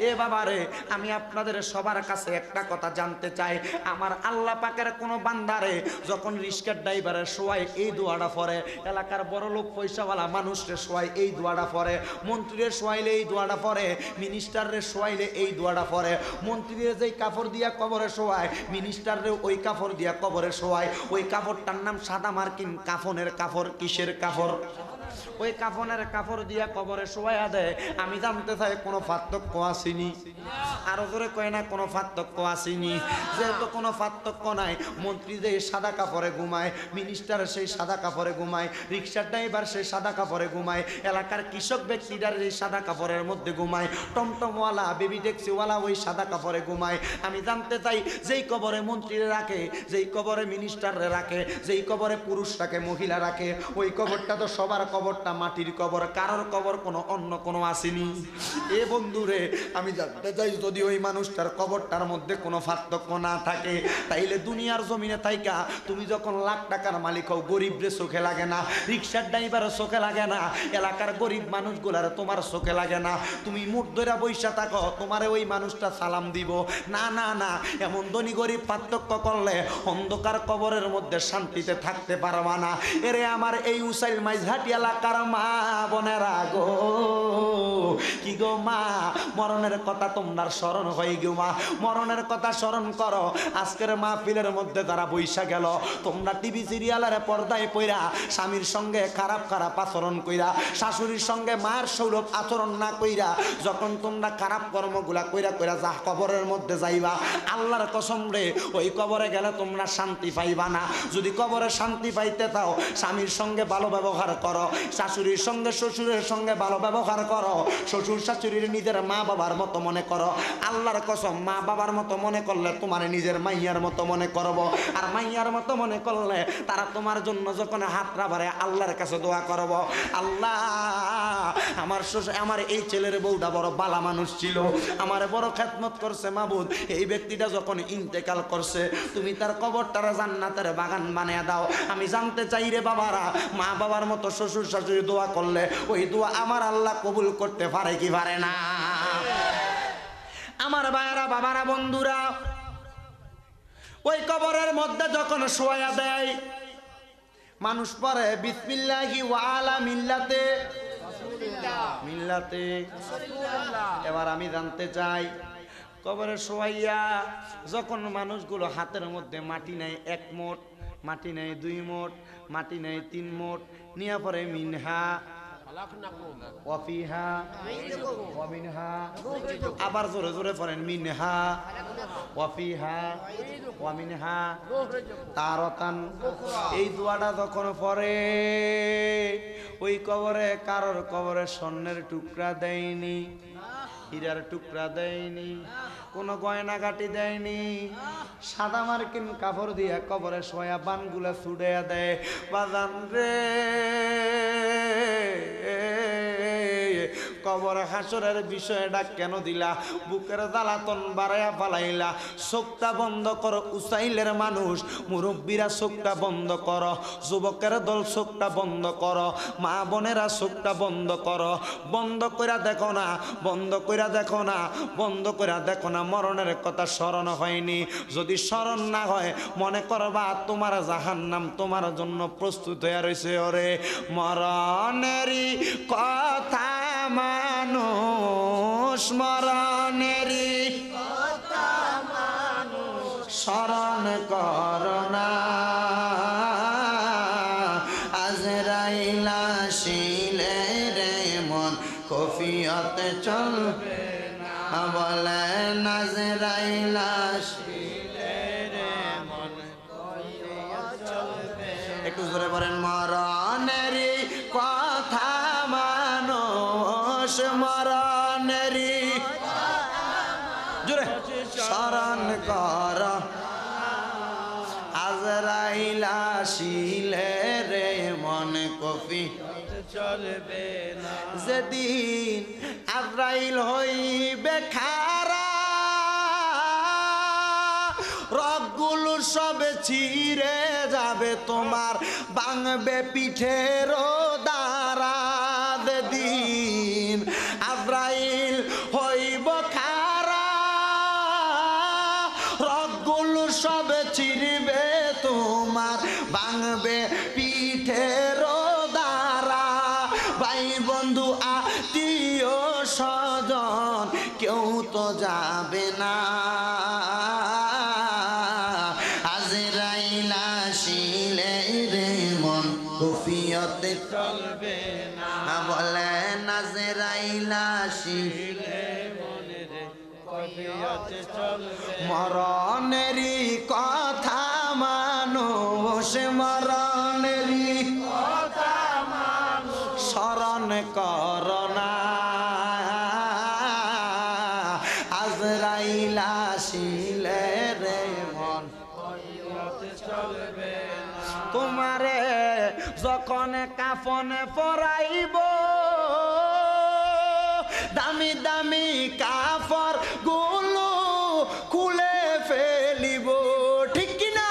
এ বাবা রে, আমি আপনাদের সবার কাছে একটা কথা জানতে চাই, আমার আল্লাহ পাকের কোনো বান্দারে যখন রিস্কার ড্রাইভারের শোয়াই এই দোয়াটা পড়ে, এলাকার বড় লোক পয়সাওয়ালা মানুষরে শোয়াই এই দোয়াটা পড়ে, মন্ত্রীরে শোয়াইলে এই দোয়াটা পড়ে, মিনিস্টাররে শোয়াইলে এই দোয়াটা পড়ে, মন্ত্রীরে যেই কাপড় দিয়া কবরে শোয়ায়, মিনিস্টাররে ওই কাপড় দিয়া কবরে শোয়ায়, ওই কাপড়টার নাম সাদা মার্কিন কাফনের কাপড়। কিসের কাপড়? ওই কাফনের কাপড় দিয়া কবরে শোয়া দেয়। আমি জানতে চাই কোনো পার্থক্য আসেনি? আরো জোরে কয় না কোনো পার্থক্য আসেনি? যেহেতু কোনো পার্থক্য নাই, মন্ত্রী যে সাদা কাপড়ে ঘুমায়, মিনিস্টার সেই সাদা কাপড়ে ঘুমায়, রিক্সার ড্রাইভার সেই সাদা কাপড়ে ঘুমায়, এলাকার কৃষক ব্যক্তিটার এই সাদা কাপড়ের মধ্যে ঘুমায়, টমটমওয়ালা বেবি ট্যাক্সিওয়ালা ওই সাদা কাপড়ে ঘুমায়। আমি জানতে চাই, যেই কবরে মন্ত্রীরা রাখে, যেই কবরে মিনিস্টাররা রাখে, যেই কবরে পুরুষ রাখে, মহিলা রাখে, ওই কবরটা তো সবার কবরটা মাটির কবর, কারোর কবর কোনো অন্য কোনো আসেনি। এ বন্ধুরে, আমি জানতে চাই, যদি ওই মানুষটার কবরটার মধ্যে কোনো পার্থক্য না থাকে, তাইলে দুনিয়ার জমিনে থাইকা তুমি যখন লাখ টাকার মালিক হও, গরিবরে চোখে লাগে না, রিক্সার ড্রাইভারের চোখে লাগে না, এলাকার গরিব মানুষগুলার তোমার চোখে লাগে না, তুমি মুখ ধরে বইসা থাকো, তোমারে ওই মানুষটা সালাম দিব না? না না, এমন ধনী গরিব পার্থক্য করলে অন্ধকার কবরের মধ্যে শান্তিতে থাকতে পারবা না। এরে আমার এই উসাইল মাইজহাটি এলাকার মা বোনেরা গো, কি গো মা, মরণের কথা তোমার স্মরণ হয়ে গো মা, মরণের কথা স্মরণ করো। আজকের মাহফিলের মধ্যে যারা বৈশা গেল, তোমরা টিভি সিরিয়ালের পর্দায় পইরা স্বামীর সঙ্গে খারাপ খারাপ আচরণ কইরা, শাশুড়ির সঙ্গে মার সৌরভ আচরণ না কইরা, যখন তোমরা খারাপ কর্মগুলা কইরা কইরা যা কবরের মধ্যে যাইবা, আল্লাহর কসম রে, ওই কবরে গেলে তোমরা শান্তি পাইবা না। যদি কবরে শান্তি পাইতে চাও, স্বামীর সঙ্গে ভালো ব্যবহার করো, শাশুড়ির সঙ্গে শ্বশুরের সঙ্গে ভালো ব্যবহার করো, শ্বশুর শাশুড়ির নিজের মা বাবার মতো মনে করো। আল্লাহর কসম, মা বাবার মতো মনে করলে তোমার নিজের মাইয়ার মতো মনে করব, আর মাইয়ার মতো মনে করলে তারা তোমার জন্য যখন হাত রাবারে আল্লাহর কাছে দোয়া করব, আল্লাহ আমার আমার এই ছেলের বউটা বড় বালা মানুষ ছিল, আমার বড় খেদমত করছে, মাবুদ এই ব্যক্তিটা যখন ইন্তেকাল করছে, তুমি তার কবরটারে জান্নাতের বাগান বানিয়ে দাও। আমি জানতে চাই রে বাবারা, মা বাবার মতো শ্বশুর শাশুড়ি দোয়া করলে ওই দোয়া আমার আল্লাহ কবুল করতে পারে কি পারে না? আমার ভাইয়েরা, বাবারা, বন্ধুরা, ওই কবরের মধ্যে যখন শোয়া দেয় মানুষ পড়ে বিসমিল্লাহি ওয়া আলা মিল্লাতে মিল্লাতে। এবার আমি জানতে চাই, কবরে শোয়াইয়া যখন মানুষগুলো হাতের মধ্যে মাটি নেয় 1 মুঠ, মাটি নেয় 2 মুঠ, মাটি নেয় 3 মুঠ, নিয়ে পরে মিনহা ওয়াফিহা ওয়ামিনহা, আবার জোরে জোরে পড়েন মিনহা ওয়াফিহা ওয়ামিনহা তারাতান। এই দোয়াটা যখন পড়ে, ওই কবরে কারোর কবরে স্বর্ণের টুকরা দেয়নি, হীরার টুকরা দেয়নি, কোনো গয়নাগাটি দেয়নি, সাদা মার্কিন কাপড় দিয়ে কবরে শোয়া বানগুলা ছুড়াইয়া দেয়। বাজান রে, কবর হাসরের বিষয়টা কেন দিলা? বুকের জ্বালাতন বাড়াইয়া ফালাইলা। চোখটা বন্ধ করো উসাইলের মানুষ, মুরব্বীরা চোখটা বন্ধ করো, যুবকের দল চোখটা বন্ধ করো, মা বোনেরা চোখটা বন্ধ করো। বন্ধ কইরা দেখো না, বন্ধ কইরা দেখো না, বন্ধ কইরা দেখো না, মরণের কথা স্মরণ হয়নি। যদি স্মরণ না হয় মনে করবা তোমার জাহান্নাম তোমার জন্য প্রস্তুত হয়ে রয়েছে। ওরে মরণেরই কথা মানুষ, মরণেরই কথা মানুষ স্মরণ করো না। আজরাইল আসিলে রে মন কফিয়তে চলবে না, বলেন আজরাইল আসিলে রে মন কফিয়তে চলবে। একটু জোরে বলেন মরণেরই কথা মানুষ, মরণেরই জোরে স্মরণ কর। আজরাইল আসিলে রে মন কফিয়তে চলবে না। যেদিন আজরাইল হইবে খারা, রগগুলো সব ছিঁড়ে যাবে তোমার, ভাঙবে পিঠের দ্বারা। যেদিন আজরাইল হইব খারা, রগগুলো সব ছিঁড়বে তোমার, ভাঙবে পিঠের দ্বারা। ভাই বন্ধু আত্মীয় স্বজন কেউ তো যাবে না। আজরাইল আসিলে রে মন কফিয়তে চলবে না, বলেন আজরাইল আসিলে মনের কফিয়তে চলবে। মরণেরই কথা মানুষ, মরণেরই কথা মানুষ স্মরণ করো না। আজরাইল আসিলে রে মন কফিয়তে চলবে না। তোমারে যখন কাফন পরাইব, দামি দামি কাফর গুলো খুলে ফেলিব, ঠিক কিনা?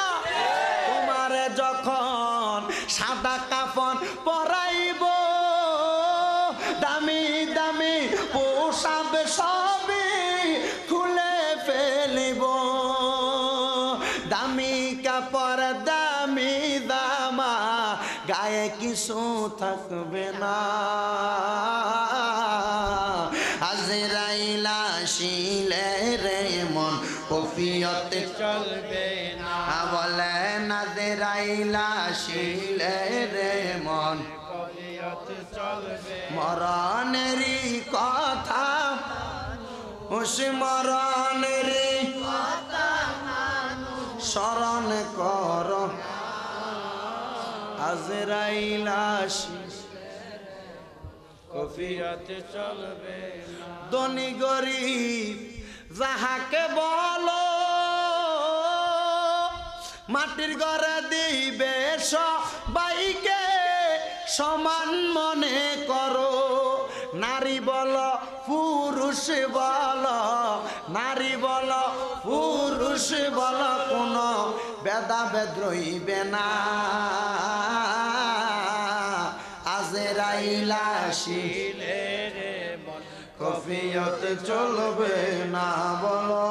তোমারে যখন সাদা কাফন পরাইব, দামি দামি পোশাক সবই খুলে ফেলিব। দামি কাপড় দামি দামা গায়ে কিছু থাকবে না। আজরাইল আসিলে রে মন কফিয়তে চলবে না, বলেন আজরাইল আসিলে রে মন কফিয়তে চলবে। মরণেরই কথা মানুষ, মরণেরই কথা স্মরণ কর। আজরাইল আসিলে কফিয়তে চলবে না। ধনী গরিব যাহাকে বলো, মাটির ঘরে দিবে সবাইকে সমান মনে করো। নারী বলো পুরুষ বলো, নারী বলো পুরুষ বলো, কোনো ভেদাভেদ রইবে না। আজরাইল আসিলে রে মন কফিয়তে চলবে না, বলো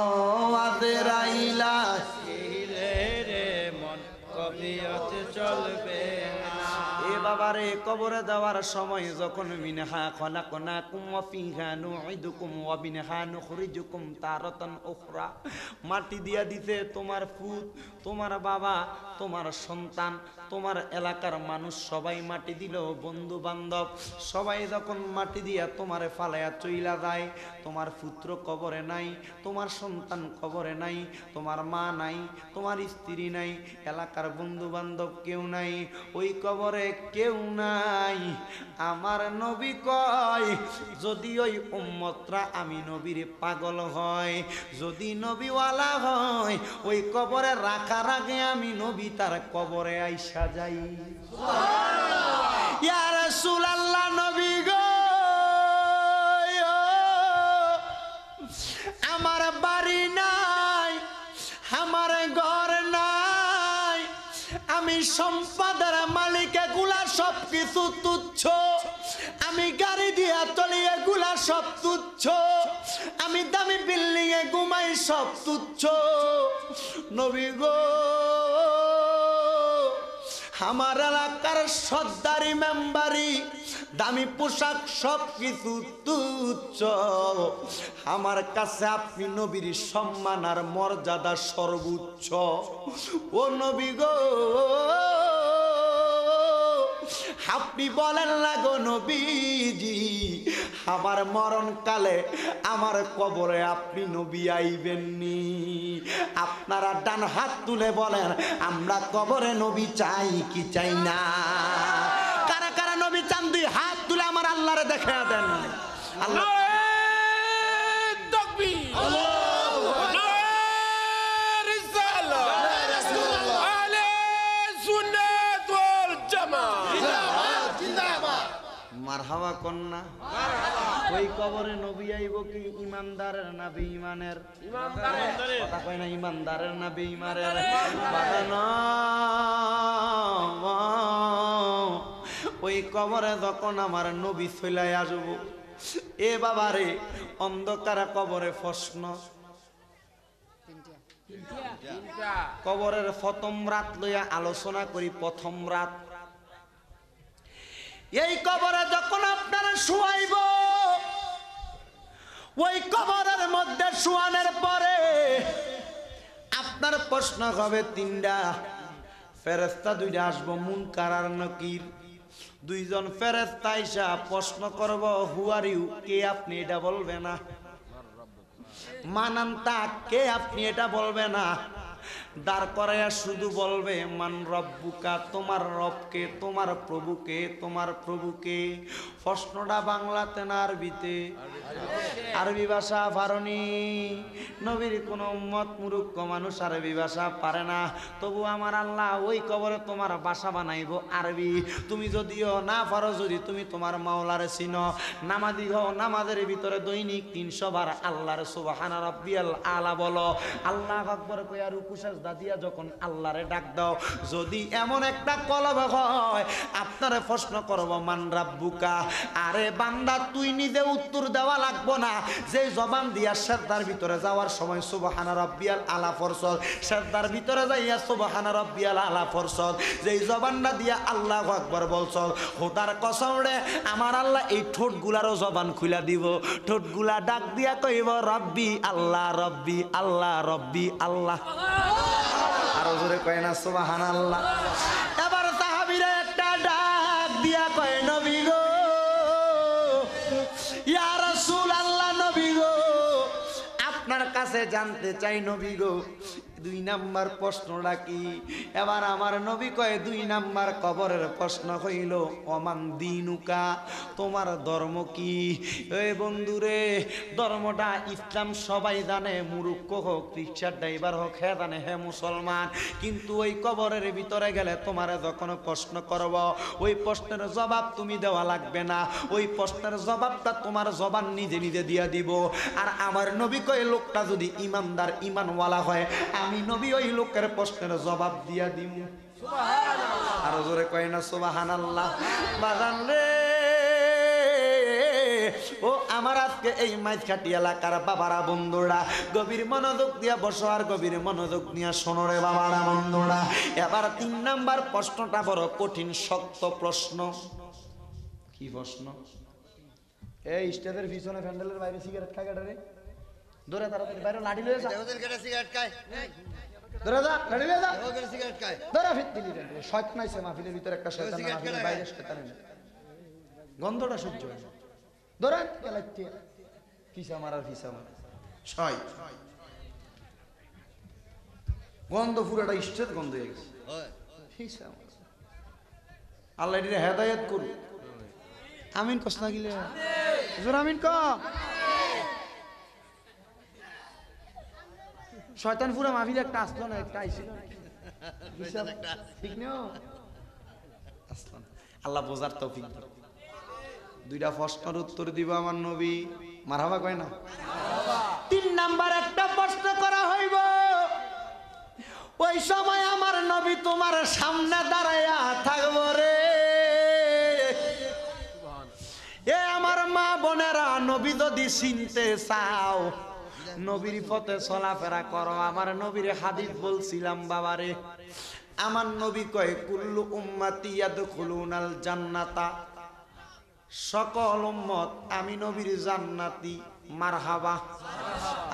আজরাইল আসিলে রে মন কফিয়তে চলবে না। এ বাবারে কবরে যাওয়ার সময় যখন মিনহা খলাকনাকুম ওয়া ফিহা নুঈদুকুম ওয়া মিনহা নুখরিজুকুম তারাতান উখরা, মাটি দিয়া দিতে তোমার ফুত, তোমার বাবা, তোমার সন্তান, তোমার এলাকার মানুষ সবাই মাটি দিল, বন্ধু বান্ধব সবাই যখন মাটি দিয়া তোমারে ফালাইয়া চইলা যায়, তোমার পুত্র কবরে নাই, তোমার সন্তান কবরে নাই, তোমার মা নাই, তোমার স্ত্রী নাই, এলাকার বন্ধু বান্ধব কেউ নাই, ওই কবরে কেউ নাই। আমার নবী কয় যদি ওই উম্মতরা আমি নবীর পাগল হয়, যদি নবীওয়ালা হয়, ওই কবরে রাখার আগে আমি নবী তার কবরে আইসা যাই। ইয়া রাসূলুল্লাহ নবী গো সম্পদের মালিক, এগুলা সব কিছু তুচ্ছ। আমি গাড়ি দিয়া চলি, এগুলা সব তুচ্ছ। আমি দামি বিল্ডিং এ ঘুমাই, সব তুচ্ছ। নবী গো, আমার এলাকার সর্দারি মেম্বারি, দামি পোশাক সব কিছু তুচ্ছ। আমার কাছে আপনি নবীর সম্মান আর মর্যাদা সর্বোচ্চ। ও নবী গো, আপনি বলেন না গো নবীজি, আমার মরণকালে আমার কবরে আপনি নবী আইবেননি? আপনারা ডান হাত তুলে বলেন, আমরা কবরে নবী চাই কি চাই না? কারা কারা নবী চান? দুই হাত তুলে আমার আল্লাহরে দেখা দেন। আল্লাহ মারহাবা কন্যা। ওই কবরে নবী আইব কি ইমানদারের না বেঈমানের? কথা কয় না, ইমানদারের না বেঈমানের? ওই কবরে যখন আমার নবী চলে আসব, এ বাবারে অন্ধকার কবরে প্রশ্ন। কবরের প্রথম রাত লইয়া আলোচনা করি। প্রথম রাত, এই কবরে যখন আপনারা শুয়াইব, ওই কবরের মধ্যে শুয়ানোর পরে আপনার প্রশ্ন হবে তিনটা। ফেরেশতা দুইটা আসবো, মুনকার আর নকির। দুইজন ফেরেশতা আইসা প্রশ্ন করব, হু আর ইউ, কে আপনি, এটা বলবে না। মানান্তা, কে আপনি, এটা বলবে না। দাঁড় করাইয়া শুধু বলবে, মান রব্বুকা, তোমার রবকে, তোমার প্রভুকে, তোমার প্রভুকে। প্রশ্নটা বাংলাতে না আরবিতে? আরবি ভাষা পারনি? নবীর কোন উম্মত মূর্খ মানুষ আরবি ভাষা পারে না, তবু আমার আল্লাহ ওই কবরে তোমার ভাষা বানাইবো আরবি। তুমি যদিও না পারো, যদি তুমি তোমার মাওলারে চিনো, নামাজি হও, নামাজের ভিতরে দৈনিক 300 বার আল্লাহর সুবহান রাব্বিয়াল আলা বলো, আল্লাহ আকবার কইয়া রুকু সাজদা দিয়া যখন আল্লাহরে ডাক দাও, যদি এমন একটা কলব হয়, আপনারে প্রশ্ন করব মান রাব্বুকা, আরে বান্দা তুই নিজে উত্তর দেওয়া লাগবো না। যে জবান দিয়া সেজদার ভিতরে যাওয়ার সময় সুবহান রাব্বিয়াল আলা ফরসদ, সেজদার ভিতরে যাইয়া সুবহান রাব্বিয়াল আলা ফরসদ, যেই জবানটা দিয়া আল্লাহু আকবার বলছ, খোদার কসম রে আমার আল্লাহ এই ঠোঁটগুলারও জবান খুলা দিব। ঠোঁটগুলা ডাক দিয়া কইব রব্বি আল্লাহ, রব্বি আল্লাহ, রব্বি আল্লাহ। আরো জোরে কয় না সুবহানাল্লাহ। এবার সাহাবীরা একটা ডাক দিয়া কয়, নবী গো, ইয়া রাসূলুল্লাহ, নবী গো, আপনার কাছে জানতে চাই নবী গো, 2 নাম্বার প্রশ্নটা কি? এবার আমার নবী কয়, 2 নাম্বার কবরের প্রশ্ন হইল ওমান দিনুকা, তোমার ধর্ম কি? এই বন্ধুরে, ধর্মটা ইসলাম সবাই জানে, মূর্খ হোক, রিক্সার ড্রাইভার হোক, হে জানে হে মুসলমান। কিন্তু ওই কবরের ভিতরে গেলে তোমারে যখন প্রশ্ন করব, ওই প্রশ্নের জবাব তুমি দেওয়া লাগবে না, ওই প্রশ্নের জবাবটা তোমার জবান নিজে নিজে দিয়া দিব। আর আমার নবী কয়, লোকটা যদি ইমানদার, ইমানওয়ালা হয়, আমি নবী ওই লোকের প্রশ্নের জবাব দিয়া দিব। সুবহানাল্লাহ। আরো জোরে কয় না সুবহানাল্লাহ। বাজান রে, ও আমার আজকে এই মাইজখাটি এলাকার বাবারা বন্ধুরা, গভীর মনোযোগ দিয়া বসো আর গভীর মনোযোগ দিয়া শোনো রে বাবারা বন্ধুরা। এবার 3 নাম্বার প্রশ্নটা বড় কঠিন, শক্ত প্রশ্ন। কি প্রশ্ন? এই স্টেজের পিছনে প্যান্ডেলের বাইরে সিগারেট খায় কাটা রে, ধরে তাড়াতাড়ি বাইরে লাঠি লয়ে যা। ওদের কেটে সিগারেট খায়, ধরে যা, লাঠি লয়ে যা। ওদের সিগারেট খায়, ধরে ফিরতিলি রে, শয়তান আইছে মাহফিলের ভিতরে, একটা শয়তান, মাহফিলের বাইরে শয়তান না, গন্ধটা সহ্য হয় না। ধরে গেলাইতে ফিসা মারার ফিসা মারা ছয় গন্ধ, পুরোটা স্টেজ গন্ধ হয়ে গেছে। ফিসা মারা, আল্লাহ এটিরে হেদায়েত করুন। আমিন কস না গিলে হুজুর আমিন ক। শয়তান পুরা মাহফিলে একটা আসলো না, একটা আইছিল ঠিক নেও আসলো না। আল্লাহ বোঝার তৌফিক দাও। 2টা প্রশ্নের উত্তর দিব আমার নবী, মারহাবা কয় না? 3 নাম্বার একটা প্রশ্ন করা হইব, ওই সময় আমার নবী তোমার সামনে দাঁড়ায়া থাকবো রে। এ আমার মা বোনেরা, নবী যদি চিনতে চাও নবীর পথে চলাফেরা করো। আমার নবীর হাদিস বলছিলাম বাবারে, আমার নবী কয় কুল্লু উম্মতি ইয়াদখুলুনাল জান্নাতা, সকল উম্মত আমি নবীর জান্নাতি। মারহাবা,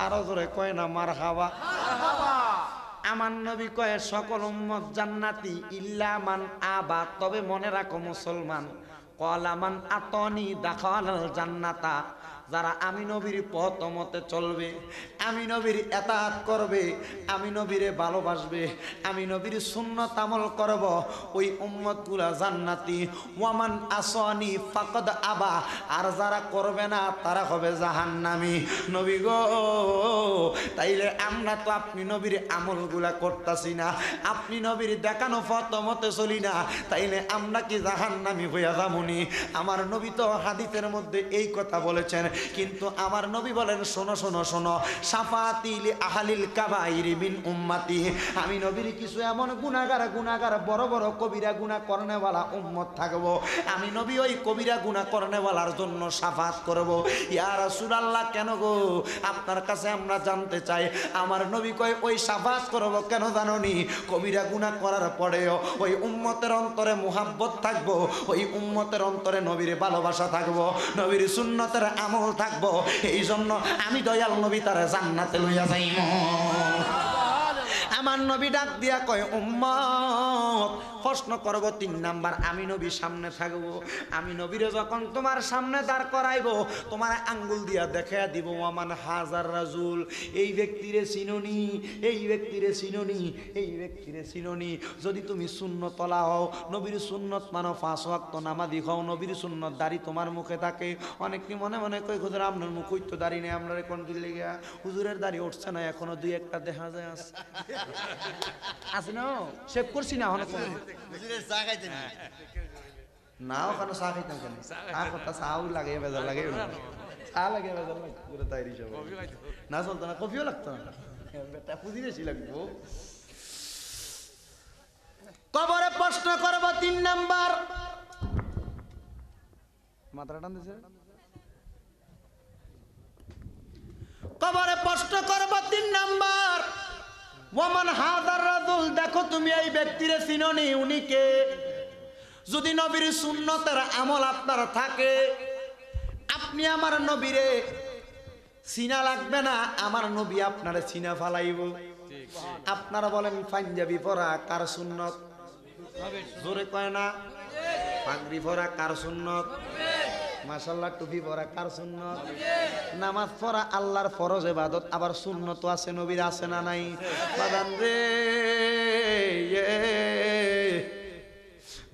আরো জোরে কয় না মারহাবা। আমার নবী কয় সকল উম্মত জান্নাতি ইল্লা মান আবা, তবে মনে রাখো মুসলমান, ক্বালা মান আতানি দাখালাল জান্নাতা, যারা আমি নবীর পথ মতে চলবে, আমি নবীর এতাআত করবে, আমি নবীরে ভালোবাসবে, আমি নবীর সুন্নাত আমল করব, ওই উম্মতগুলা জান্নাতি। ওয়ামান আসানি ফাকাদ আবা, আর যারা করবে না তারা হবে জাহান্নামী। নবী গো, তাইলে আমরা তো আপনি নবীর আমলগুলা করতাছি না, আপনি নবীর দেখানো পথ মতে চলি না, তাইলে আমরা কি জাহান্নামী হইয়া যামুনি? আমার নবী তো হাদিসের মধ্যে এই কথা বলেছেন, কিন্তু আমার নবী বলেন শোনো শোনো শোনো, শাফাআতি লি আহলিল কাবাইরি মিন উম্মতি, আমি নবীর কিছু এমন গুনাহগার বড় বড় কবিরা গুনাহ করনেওয়ালা উম্মত থাকবো, আমি নবী ওই কবিরা গুনাহ করনেওয়ালার জন্য শাফাআত করব। ইয়া রাসূলুল্লাহ, কেন গো? আপনার কাছে আমরা জানতে চাই। আমার নবী কয় ওই শাফাআত করব কেন জানোনি? কবিরা গুনাহ করার পরেও ওই উম্মতের অন্তরে মুহাব্বত থাকবো, ওই উম্মতের অন্তরে নবীর ভালোবাসা থাকবো, নবীর সুন্নতের আমল থাকবো, এই জন্য আমি দয়াল নবী তারে জান্নাতে লইয়া যাইব। আমার নবী ডাক দিয়া কয় উম্মত, প্রশ্ন করব 3 নাম্বার, আমি নবী সামনে থাকবো, আমি নবীরে যখন তোমার সামনে দাঁড় করাইবো, তোমার আঙ্গুল দিয়া দেখাইয়া দিব ওয়ামান হাজার রাজুল, এই ব্যক্তিরে চিননি, এই ব্যক্তিরে চিননি, এই ব্যক্তিরে চিননি। যদি তুমি সুন্নত তলা হও, নবীর সুন্নত মানো, 5 ওয়াক্ত নামাজি হও, নবীর সুন্নত দাড়ি তোমার মুখে থাকে। অনেকে মনে মনে কই হুজুর আপনার মুখ তো দাড়ি নেই, আমরা কোন দিলে গিয়া হুজুরের দাড়ি উঠছে না, এখনো 2-1টা দেখা যায় আছে আছে না, শেভ করছি না এখনো না, ওখানে চা খাইতাম কেন? চা কথা চাও লাগে, বেজার লাগে, চা লাগে বেজার লাগে পুরো তাইরি সব না, চলতো না, কফিও লাগতো না, বেটা পুঁজি বেশি লাগবো। কবরে প্রশ্ন করব 3 নাম্বার, মাথাটা টান দিছে। কবরে প্রশ্ন করব 3 নাম্বার, ওয়ামান হাদার রাজুল, দেখো তুমি এই ব্যক্তিরে চিননি, উনি কে? যদি নবীর সুন্নতের আমল আপনার থাকে, আপনি আমার নবীরে চিনা লাগবে না, আমার নবী আপনারে চিনা ফালাইব। আপনারা বলেন পাঞ্জাবি পরা কার সুন্নত? জোরে কয় না। পাগড়ি পরা কার সুন্নত? মাশাআল্লাহ, টুপি পরা কার সুন্নত? নামাজ পড়া আল্লাহর ফরজ ইবাদত, আবার সুন্নত আছে, নবীর আছে না নাই? বাদান রে,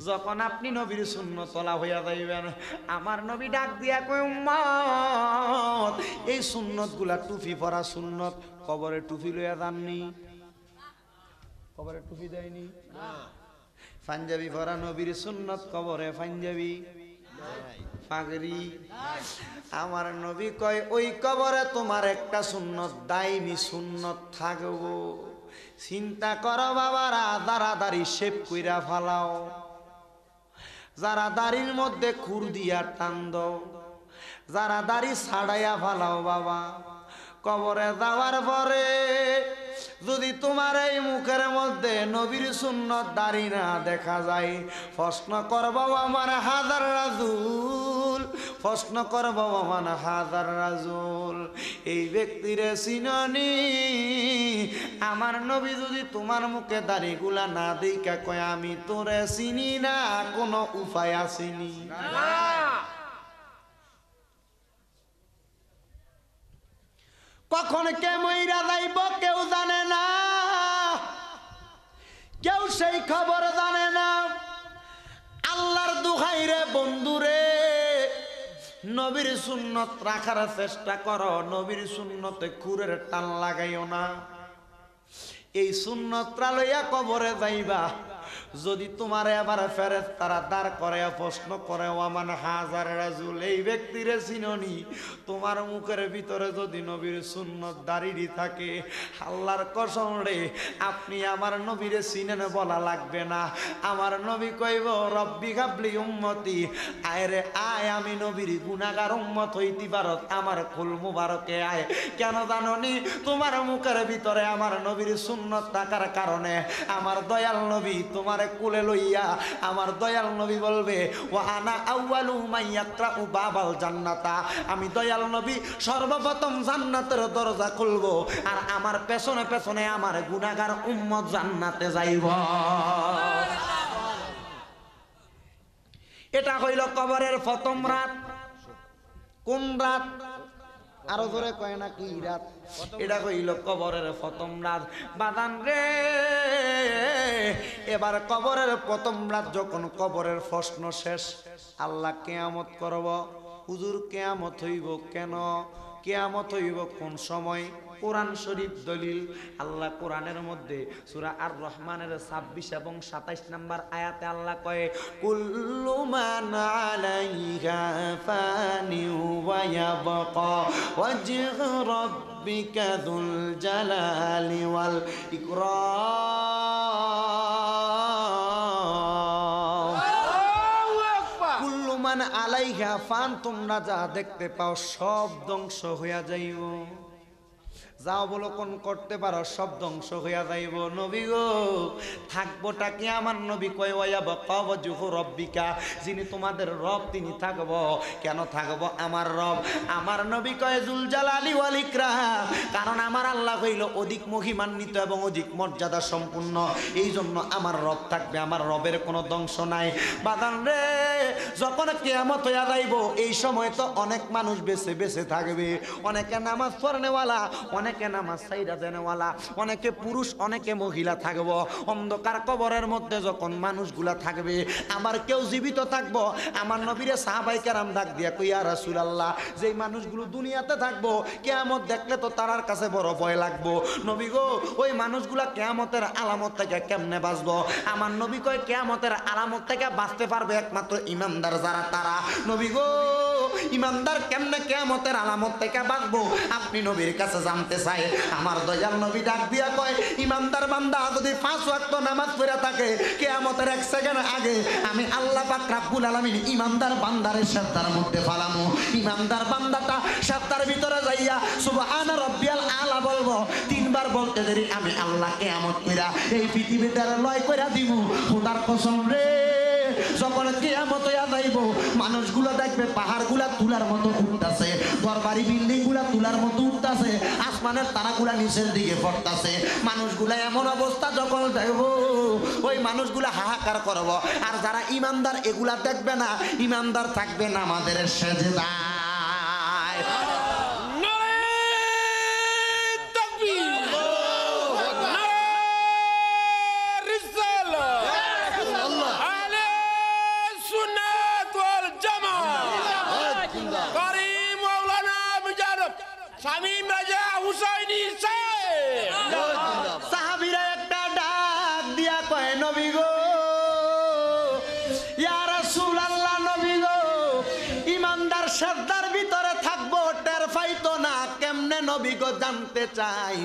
যখন আপনি নবীর সুন্নত তলা হইয়া যাইবেন, আমার নবী ডাক দিয়া কয় উম্মত, এই সুন্নত গুলা টুপি পরা সুন্নত, কবরে টুপি লইয়া যাননি? কবরে টুপি দেয়নি? পাঞ্জাবি পরা নবীর সুন্নত, কবরে পাঞ্জাবি পাগড়ি। আমার নবী কয় ওই কবরে তোমার একটা সুন্নত, দাইমি সুন্নত থাকবো। চিন্তা করো বাবারা, যারা দাড়ি শেভ কইরা ফালাও, যারা দাড়ির মধ্যে খুর দিয়া টান দাও, যারা দাড়ি ছাড়াইয়া ফালাও, বাবা কবরে যাওয়ার পরে যদি তোমার এই মুখের মধ্যে নবীর সুন্নত দাড়ি না দেখা যায়, প্রশ্ন করব আমার হাজার রাজুল, প্রশ্ন করব আমার হাজার রাজুল, এই ব্যক্তিরে চিননি? আমার নবী যদি তোমার মুখে দাড়িগুলা না দেখা কয় আমি তোরে চিনি না, কোনো উপায় আসেনি? কখন কে মইরা যাইব কেউ জানে না, কেউ সেই খবর জানে না। আল্লাহর দুহাই রে বন্ধুরে, নবীর সুন্নত রাখার চেষ্টা করো, নবীর সুন্নতে খুরের টান লাগাইও না। এই সুন্নতরা লইয়া কবরে যাইবা, যদি তোমার এবার ফেরেশতারা দাঁড় করে প্রশ্ন করে ওয়ামান হাজার রাজুল, এই ব্যক্তিরে চিননি? তোমার মুখের ভিতরে যদি নবীর সুন্নত দাঁড়িয়ে থাকে, আল্লাহর কসম রে আপনি আমার নবীরে চিনেন বলা লাগবে না। আমার নবী কইব রব্বি গাবলি উম্মতি, আয় রে আয় আমি নবীর গুনাহগার উম্মত হইতে পারত আমার কুল মুবারকে আয়। কেন জাননি? তোমার মুখের ভিতরে আমার নবীর সুন্নত থাকার কারণে আমার দয়াল নবী তোমারে কুলে লইয়া আমার দয়াল নবী বলবে ওয়া আনা আউয়ালু মান ইয়াকরাউ বাবাল জান্নাতা, আমি দয়াল নবী সর্বপ্রথম জান্নাতের দরজা খুলবো, আর আমার পেছনে পেছনে আমার গুনাহগার উম্মত জান্নাতে যাইব। এটা হইল কবরের প্রথম রাত। কোন রাত? আরো জোরে কয় না কি রাত? এটা হইল কবরের প্রথম রাত। বাদান রে এবার কবরের প্রথম রাত যখন কবরের প্রশ্ন শেষ, আল্লাহ কিয়ামত করব। হুজুর কিয়ামত হইব কেন? কিয়ামত হইব কোন সময়? কোরআন শরীফ দলিল। আল্লাহ কোরআনের মধ্যে সূরা আর রহমানের 26 এবং 27 নম্বর আয়াতে আল্লাহ কয় কুল্লু মান আলাইহা ফানি ওয়া ইয়াবকা ওয়াজহু রাব্বিকা যুল জালালি ওয়াল ইকরাম। কুল্লু মান আলাইহা ফান, তোমরা যা দেখতে পাও সব ধ্বংস হইয়া যাইব। যা অবলোকন করতে পারো সব ধ্বংস হইয়া যাইব। নবী গো থাকবোটা কি? আমার নবী কয় ওয়ায়াবকা ওয়াজহু রাব্বিকা, যিনি তোমাদের রব তিনি থাকব। কেন থাকব আমার রব? আমার নবী কয় যুল জালালি ওয়াল ইকরাম, কারণ আমার আল্লাহ হইল অধিক মহিমান্বিত এবং অধিক মর্যাদা সম্পূর্ণ, এই জন্য আমার রব থাকবে। আমার রবের কোনো ধ্বংস নাই। বাদান রে যখন কিয়ামত হইয়া যাইব, এই সময় তো অনেক মানুষ বেঁচে বেঁচে থাকবে। অনেকে নামাজ পড়নেওয়ালা, অনেকে নামাজ সাইরা দেনেওয়ালা, অনেকে পুরুষ অনেকে মহিলা থাকব। অন্ধকার কবরের মধ্যে যখন মানুষগুলা থাকবে, আমার কেউ জীবিত থাকবো। আমার নবীরে সাহাবায়ে কেরাম ডাক দিয়া কই ইয়া রাসূলুল্লাহ, যেই মানুষগুলো দুনিয়াতে থাকবো কিয়ামত দেখলে তো তার কাছে বড় ভয় লাগবো। নবী গো ওই মানুষগুলা কিয়ামতের আলামত থেকে কেমনে বাঁচবো? আমার নবী কয় কিয়ামতের আলামত থেকে বাঁচতে পারবে একমাত্র ইমানদার যারা, তারা। নবী গো ইমানদার কেমনে কিয়ামতের আলামত থেকে বাঁচবো আপনি নবীর কাছে জানতে চাই। আমার দয়াল নবী ডাক দিয়া কয় ইমানদার বান্দা যদি 5 ওয়াক্ত নামাজ পড়ে থাকে, কিয়ামতের 1 সেকেন্ড আগে আমি আল্লাহ পাক রব্বুল আলামিন ইমানদার বান্দারের সাদার মধ্যে ফালামু। ইমানদার বান্দাটা সাদার ভিতরে যাইয়া সুবহান রাব্বিয়াল আলা বলবো, 3 বার বলতে দেরি আমি আল্লাহ কিয়ামত কইরা এই পৃথিবীতে লয় কইরা দিমু। খোদার কসম রে যখন কিয়ামত হইয়া যাইব, মানুষগুলো দেখবে পাহাড়গুলা তুলার মতো উঠতাছে, দরবারি বিল্ডিং গুলা তুলার মতো উঠতাছে, আসমানের তারাগুলা নিচের দিকে পড়তাছে। মানুষগুলা এমন অবস্থা যখন দেখব, ওই মানুষগুলা হাহাকার করব। আর যারা ইমানদার এগুলা দেখবে না, ইমানদার থাকবে নামাজের সেজদায়। শামীম রাজা হুসাইনি সাহাবীরা একটা ডাক দিয়া কয় নবী গো ইয়া রাসূলুল্লাহ, নবী গো ইমানদার সাজদার ভিতরে থাকবো টের পাইতো না কেমনে? নবী গো জানতে চাই।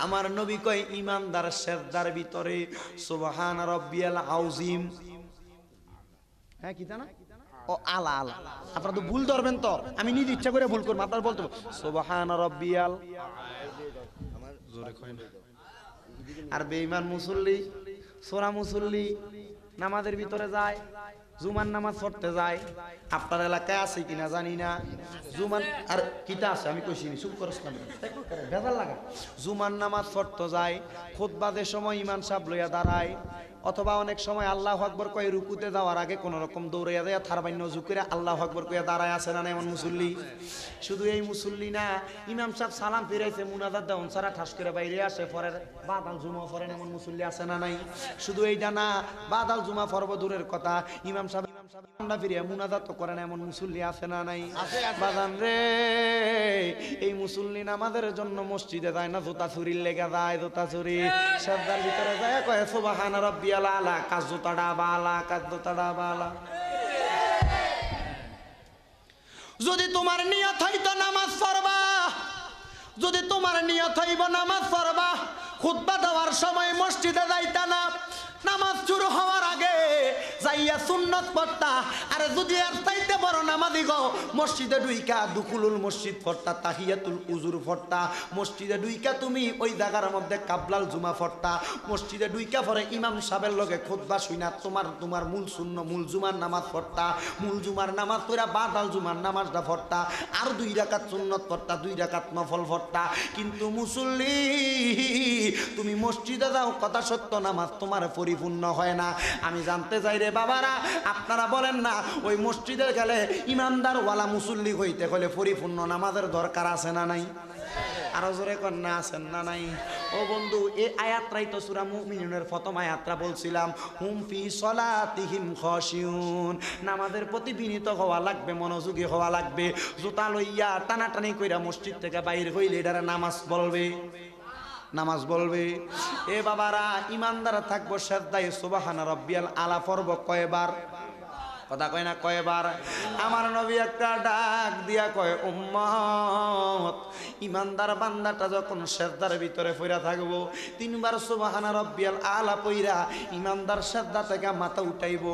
আমার নবী কয় ইমানদার সাজদার ভিতরে সুবহান রাব্বিয়াল আযীম। হ্যাঁ কি জানা? ও আলা আলা, আপনারা তো ভুল ধরবেন তো, আমি নিজে ইচ্ছা করে ভুল করব। আপনারা বলতে সুবহান রাব্বিয়াল, আর বেঈমান মুসল্লি সোরা মুসল্লি নামাজের ভিতরে যায়, জুমার নামাজ পড়তে যায়। আপনার এলাকায় আছে কিনা জানি না। জুমান আর কিতা আছে আমি কইছি চুপ করছ না, ভেজাল লাগা। জুমার নামাজ পড়তে যায়, খুতবাদের সময় ইমাম সাহেব লইয়া দাঁড়ায়, অথবা অনেক সময় আল্লাহু আকবার কয় রুকুতে যাওয়ার আগে কোন রকম দৌড়াইয়া যায় থারবাইন্য জুকিরে আল্লাহু আকবার কইয়া দাঁড়ায় আছে না এমন মুসল্লি। শুধু এই মুসল্লি না, ইমাম সাহেব সালাম ফিরাইছে মুনাজাত দেওয়ান সারা ঠাস করে বাইরে আসে পরের বাদাল জুমা পড়েন এমন মুসল্লি আছে না নাই? শুধু এইটা না, বাদাল জুমা পড়ব দূরের কথা, ইমাম সাহেব ঠান্ডা ফিরিয়া মুনাজাত তো করেন এমন মুসল্লি আছে না নাই? বাজান রে, এই মুসল্লি নামাজের জন্য মসজিদে যায় না, জুতা চুরির লেগে যায়, জুতা চুরি সেজদার ভিতরে যায় কয় সুবহানা রাব্বিয়াল আলা, কাজ জুতাটা বালা, কাজ জুতাটা বালা। যদি তোমার নিয়ত হইতো নামাজ পড়বা, যদি তোমার নিয়ত হইব নামাজ পড়বা, খুতবা দেওয়ার সময় মসজিদে যাইতা না, নামাজ শুরু হওয়ার আগে যাইয়া সুন্নত পড়তা। আরে যদি আর চাইতে বড় নামাজি গো, মসজিদে ঢুইকা দুকুলুল মসজিদ পড়তা, তাহিয়াতুল উজুর পড়তা, মসজিদে ঢুইকা তুমি ওই জায়গার মধ্যে কাবলাল জুমা পড়তা, মসজিদে ঢুইকা পরে ইমাম সাহেবের লগে খুতবা শুইনা তোমার মূল জুমার নামাজ পড়তা, মূল জুমার নামাজ পড়া বাদাল জুমার নামাজটা পড়তা, আর 2 রাকাত সুন্নত পড়তা, 2 রাকাত নফল পড়তা। কিন্তু মুসল্লি তুমি মসজিদে যাও, কথা সত্য নামাজ তোমার পরিপূর্ণ হয় না। আমি জানতে চাই রে বাবারা, আপনারা বলেন না ওই মসজিদে গেলে ইমানদার ওয়ালা মুসল্লি হইতে হলে পরিপূর্ণ নামাজের দরকার আছে না নাই? আরো জোরে কন্যা আছেন না নাই? ও বন্ধু, এই আয়াতটাই তো সূরা মুমিনুনের প্রথম আয়াতটা বলছিলাম, হুম ফি সলাতিহিম খাশিউন। নামাজের প্রতি বিনীত হওয়া লাগবে, মনোযোগী হওয়া লাগবে। জুতা লইয়া টানাটানি কইরা মসজিদ থেকে বাইরে হইলে এটারে নামাজ বলবে, নামাজ বলবে। এ বাবারা, ইমানদার থাকবো সেজদায় সুবহানা রাব্বিয়াল আলা পড়ব কয়বার? কথা কয় না কয়বার? আমার নবী একটা ডাক দিয়া কয়, উম্মত, ইমানদার বান্দাটা যখন সেজদার ভিতরে পইরা থাকবো, 3 বার সুবহানা রাব্বিয়াল আলা পইরা ইমানদার সেজদা থেকে মাথা উঠাইব,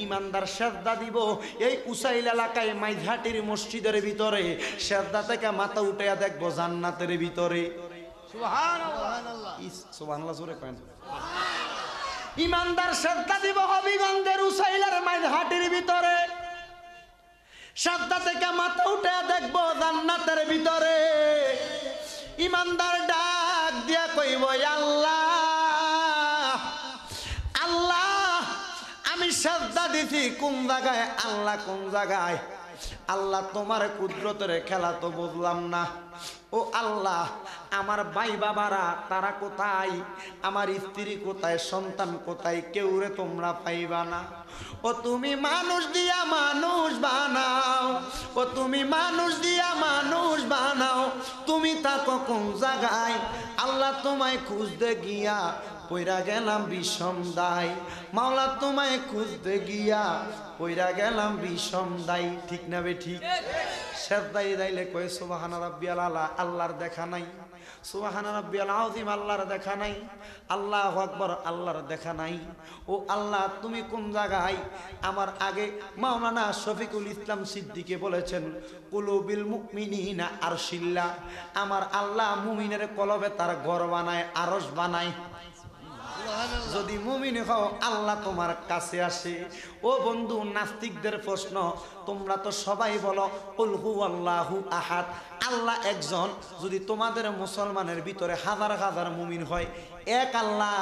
ইমানদার সেজদা দিব। এই উসাইল এলাকায় মাইঝাটির মসজিদের ভিতরে সেজদা থেকে মাথা উঠাইয়া দেখবো জান্নাতের ভিতরে। সুবহানাল্লাহ, সুবহানাল্লাহ জোরে কয় না। ইমানদার সেজদা দিব হবিগঞ্জের উসাইলের মাইজহাটির ভিতরে, সেজদা থেকে মাথা উঠে দেখবো জান্নাতের ভিতরে। ইমানদার ডাক দিয়া কইব, আল্লাহ আল্লাহ, আমি সেজদা দিছি কোন জায়গায়? আল্লাহ কোন জায়গায়? আল্লাহ তোমার কুদরতের খেলা তো বুঝলাম না। ও আল্লাহ, আমার ভাই বাবারা তারা কোথায়? আমার স্ত্রী কোথায়? সন্তান কোথায়? কেউ রে তোমরা পাইবা না। ও তুমি মানুষ দিয়া মানুষ বানাও, ও তুমি মানুষ দিয়া মানুষ বানাও, তুমি থাকো কোন জায়গায়? আল্লাহ তোমায় খুঁজতে গিয়া পইরা গেলাম বিষম দায়, মাওলা তোমায় খুঁজতে গিয়া পইরা গেলাম বিষম দায়। ঠিক না বে ঠিক? সেজদায় যাইলে কয় সুবহানা রাব্বিয়াল আলা, আল্লাহর দেখা নাই। সুবহানা রাব্বিয়াল আযীম, আল্লাহর দেখা নাই। আল্লাহু আকবার, আল্লাহর দেখা নাই। ও আল্লাহ, তুমি কোন জায়গায়? আমার আগে মাওলানা শফিকুল ইসলাম সিদ্দিকে বলেছেন, কুলুবিল মুমিনিনা আরশিল্লাহ। আমার আল্লাহ মুমিনের কলবে তার ঘর বানায়, আরশ বানায়। যদি মুমিন হও, আল্লাহ তোমার কাছে আসে। ও বন্ধু, নাস্তিকদের প্রশ্ন, তোমরা তো সবাই বলো কুল হুয়াল্লাহু আহাদ, আল্লাহ একজন। যদি তোমাদের মুসলমানের ভিতরে হাজার হাজার মুমিন হয়, এক আল্লাহ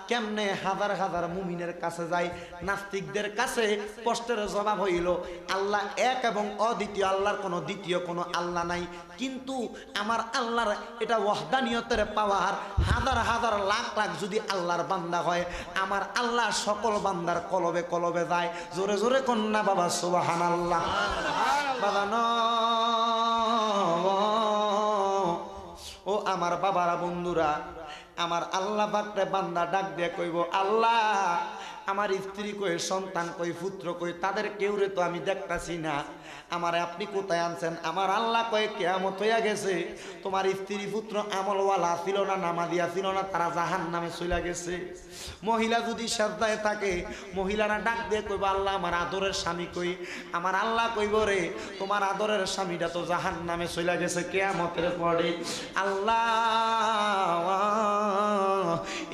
কেমনে হাজার হাজার মুমিনের কাছে যায়? নাস্তিকদের কাছে প্রশ্নের জবাব হইল, আল্লাহ এক এবং অদ্বিতীয়, আল্লাহর কোনো দ্বিতীয় কোনো আল্লাহ নাই। কিন্তু আমার আল্লাহর এটা ওয়াহদানিয়তের পাওয়ার, হাজার হাজার লাখ লাখ যদি আল্লাহর বান্দা হয়, আমার আল্লাহ সকল বান্দার কলবে কলবে যায়। জোরে জোরে কন্যা বাবা সুবহানাল্লাহ। বাবা ন ও আমার বাবারা, বন্ধুরা, আমার আল্লাহ পাকরে বান্দা ডাক দিয়ে কইব, আল্লাহ আমার স্ত্রী কই, সন্তান কই, পুত্র কই, তাদের কেউরে তো আমি দেখতাছি না, আমারে আপনি কোথায় আনছেন? আমার আল্লাহ কয়, কিয়ামত হইয়া গেছে, তোমার স্ত্রী পুত্র আমলওয়ালা ছিল না, নামাজিয়া ছিল না, তারা জাহান্নামে চলে গেছে। মহিলা যদি সেজদায় থাকে, মহিলারা ডাক দিয়ে কইব, আল্লাহ আমার আদরের স্বামী কই? আমার আল্লাহ কইব, রে তোমার আদরের স্বামীটা তো জাহান্নামে চলে গেছে কিয়ামতের পরে। আল্লাহ,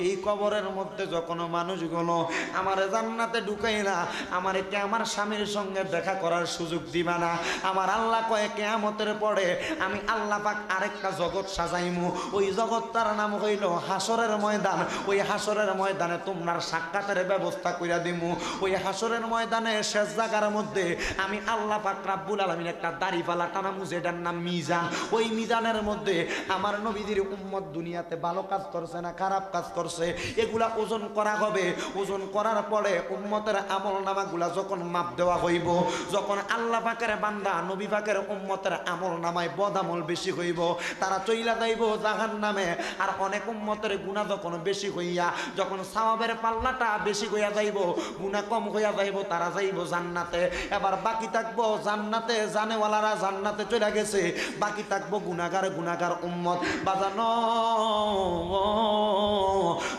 এই কবরের মধ্যে যখন মানুষগুলো আমার জান্নাতে ঢুকাই না, আমারে কে আমার স্বামীর সঙ্গে দেখা করার সুযোগ দিবা না। আমার আল্লাহ কয়, কিয়ামতের পরে আমি আল্লাহ পাক আরেকটা জগৎ সাজাইমু, ওই জগৎটার নাম হইল হাসরের ময়দান। ওই হাসরের ময়দানে তোমরা সাক্ষাতের ব্যবস্থা কইরা দিমু। ওই হাসরের ময়দানে শেষ জায়গার মধ্যে আমি আল্লাহ পাক রাব্বুল আলামিন একটা দাড়িপাল্লা টানামু, যেটার নাম মিজান। ওই মিজানের মধ্যে আমার নবীজির উম্মত দুনিয়াতে ভালো কাজ করছে না খারাপ কাজ করছে করছে এগুলা ওজন করা হবে। ওজন করার পরে উম্মতের আমলনামাগুলা যখন মাপ দেওয়া হইব, যখন আল্লাহ পাকের বান্দা নবী পাকের উম্মতের আমলনামায় বদামল বেশি হইব, তারা চইলা যাইব জাহান্নামে। আর অনেক উম্মতের গুনাহ যখন বেশি হইয়া, যখন সওয়াবের পাল্লাটা বেশি হইয়া যাইব, গুনাহ কম হইয়া যাইব, তারা যাইব জান্নাতে। এবার বাকি থাকবো জান্নাতে, জানেওয়ালারা জান্নাতে চলে গেছে, বাকি থাকবো গুনাহগার উম্মত। বাজানো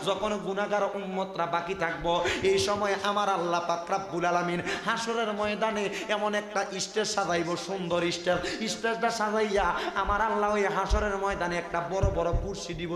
যখন গুনাহগার উম্মতরা বাকি থাকবো, এই সময় আমার আল্লাহ পাক রব্বুল আলামিন হাসরের ময়দানে এমন একটা স্টেজ সাজাইব, সুন্দর স্টেজটা সাজাইয়া আমার আল্লাহ ওই হাসরের ময়দানে একটা বড় বড় কুরসি দিব,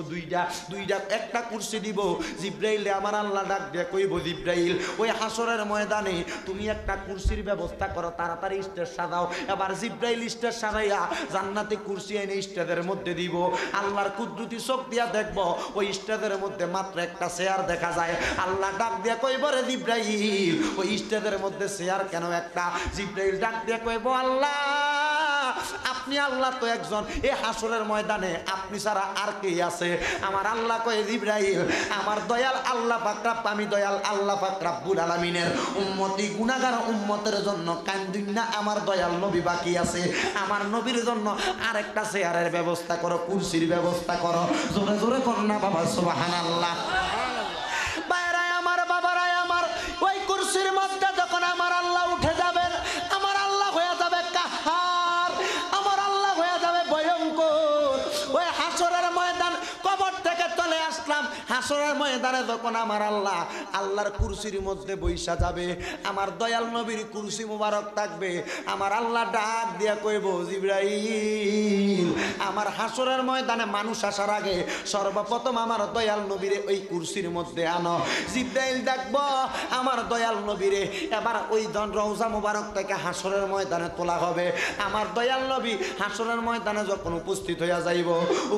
দুইটা একটা কুরসি দিব। জিব্রাইল আমার আল্লাহ ডাক দিয়ে কইব, জিব্রাইল ওই হাসরের ময়দানে তুমি একটা কুরসির ব্যবস্থা করো, তাড়াতাড়ি স্টেজ সাজাও। এবার জিব্রাইল স্টেজ সাজাইয়া জান্নাতি কুরসি এনে স্টেজের মধ্যে দিব। আল্লাহর কুদরতি চোখ দিয়া দেখব ওই স্টেজের মধ্যে মাত্র একটা চেয়ার দেখা যায়। আল্লাহ ডাক দিয়ে কইব, রে জিব্রাইল ওই স্টেজের মধ্যে চেয়ার কেন একটা? জিব্রাইল ডাক দিয়ে কইব, আল্লাহ আপনি আল্লাহ তো একজন, এই হাসরের ময়দানে আপনি ছাড়া আর কে আছে? আমার আল্লাহ কয়, জিব্রাইল আমার দয়াল আল্লাহ পাক রব্বুল, আমি দয়াল আল্লাহ পাক রব্বুল আলামিনের উম্মতি গুনাহগার উম্মতের জন্য কান্দুন না, আমার দয়াল নবী বাকি আছে, আমার নবীর জন্য আরেকটা চেয়ারের ব্যবস্থা করো, কুরসির ব্যবস্থা করো। জোরে জোরে কন্যা বাবা সুবহানাল্লাহ। বাইরাই আমার, বাবারাই আমার, ওই কুরসির মধ্যে যখন আমার আল্লাহ উঠে যাবেন, আমার আল্লাহ হয়ে যাবে কাহার, আমার আল্লাহ হয়ে যাবে ভয়ঙ্কর। ওই হাসরের ময়দান, কবর থেকে চলে আসলাম, হাসরের ময়দানে যখন আমার আল্লাহ আল্লাহর কুরসির মধ্যে বইসা যাবে, আমার দয়াল নবীর কুরসি মুবারক থাকবে। আমার আল্লাহ ডাক দিয়া কইব, জিব্রাইল আমার হাসরের ময়দানে মানুষ আসার আগে সর্বপ্রথম আমার দয়াল নবীরে ওই কুরসির মধ্যে আনো। জিব্রাইল ডাকবো আমার দয়াল নবীরে, এবার ওই রওজা মুবারক থেকে হাসরের ময়দানে তোলা হবে। আমার দয়াল নবী হাসরের ময়দানে যখন উপস্থিত হইয়া যাইব,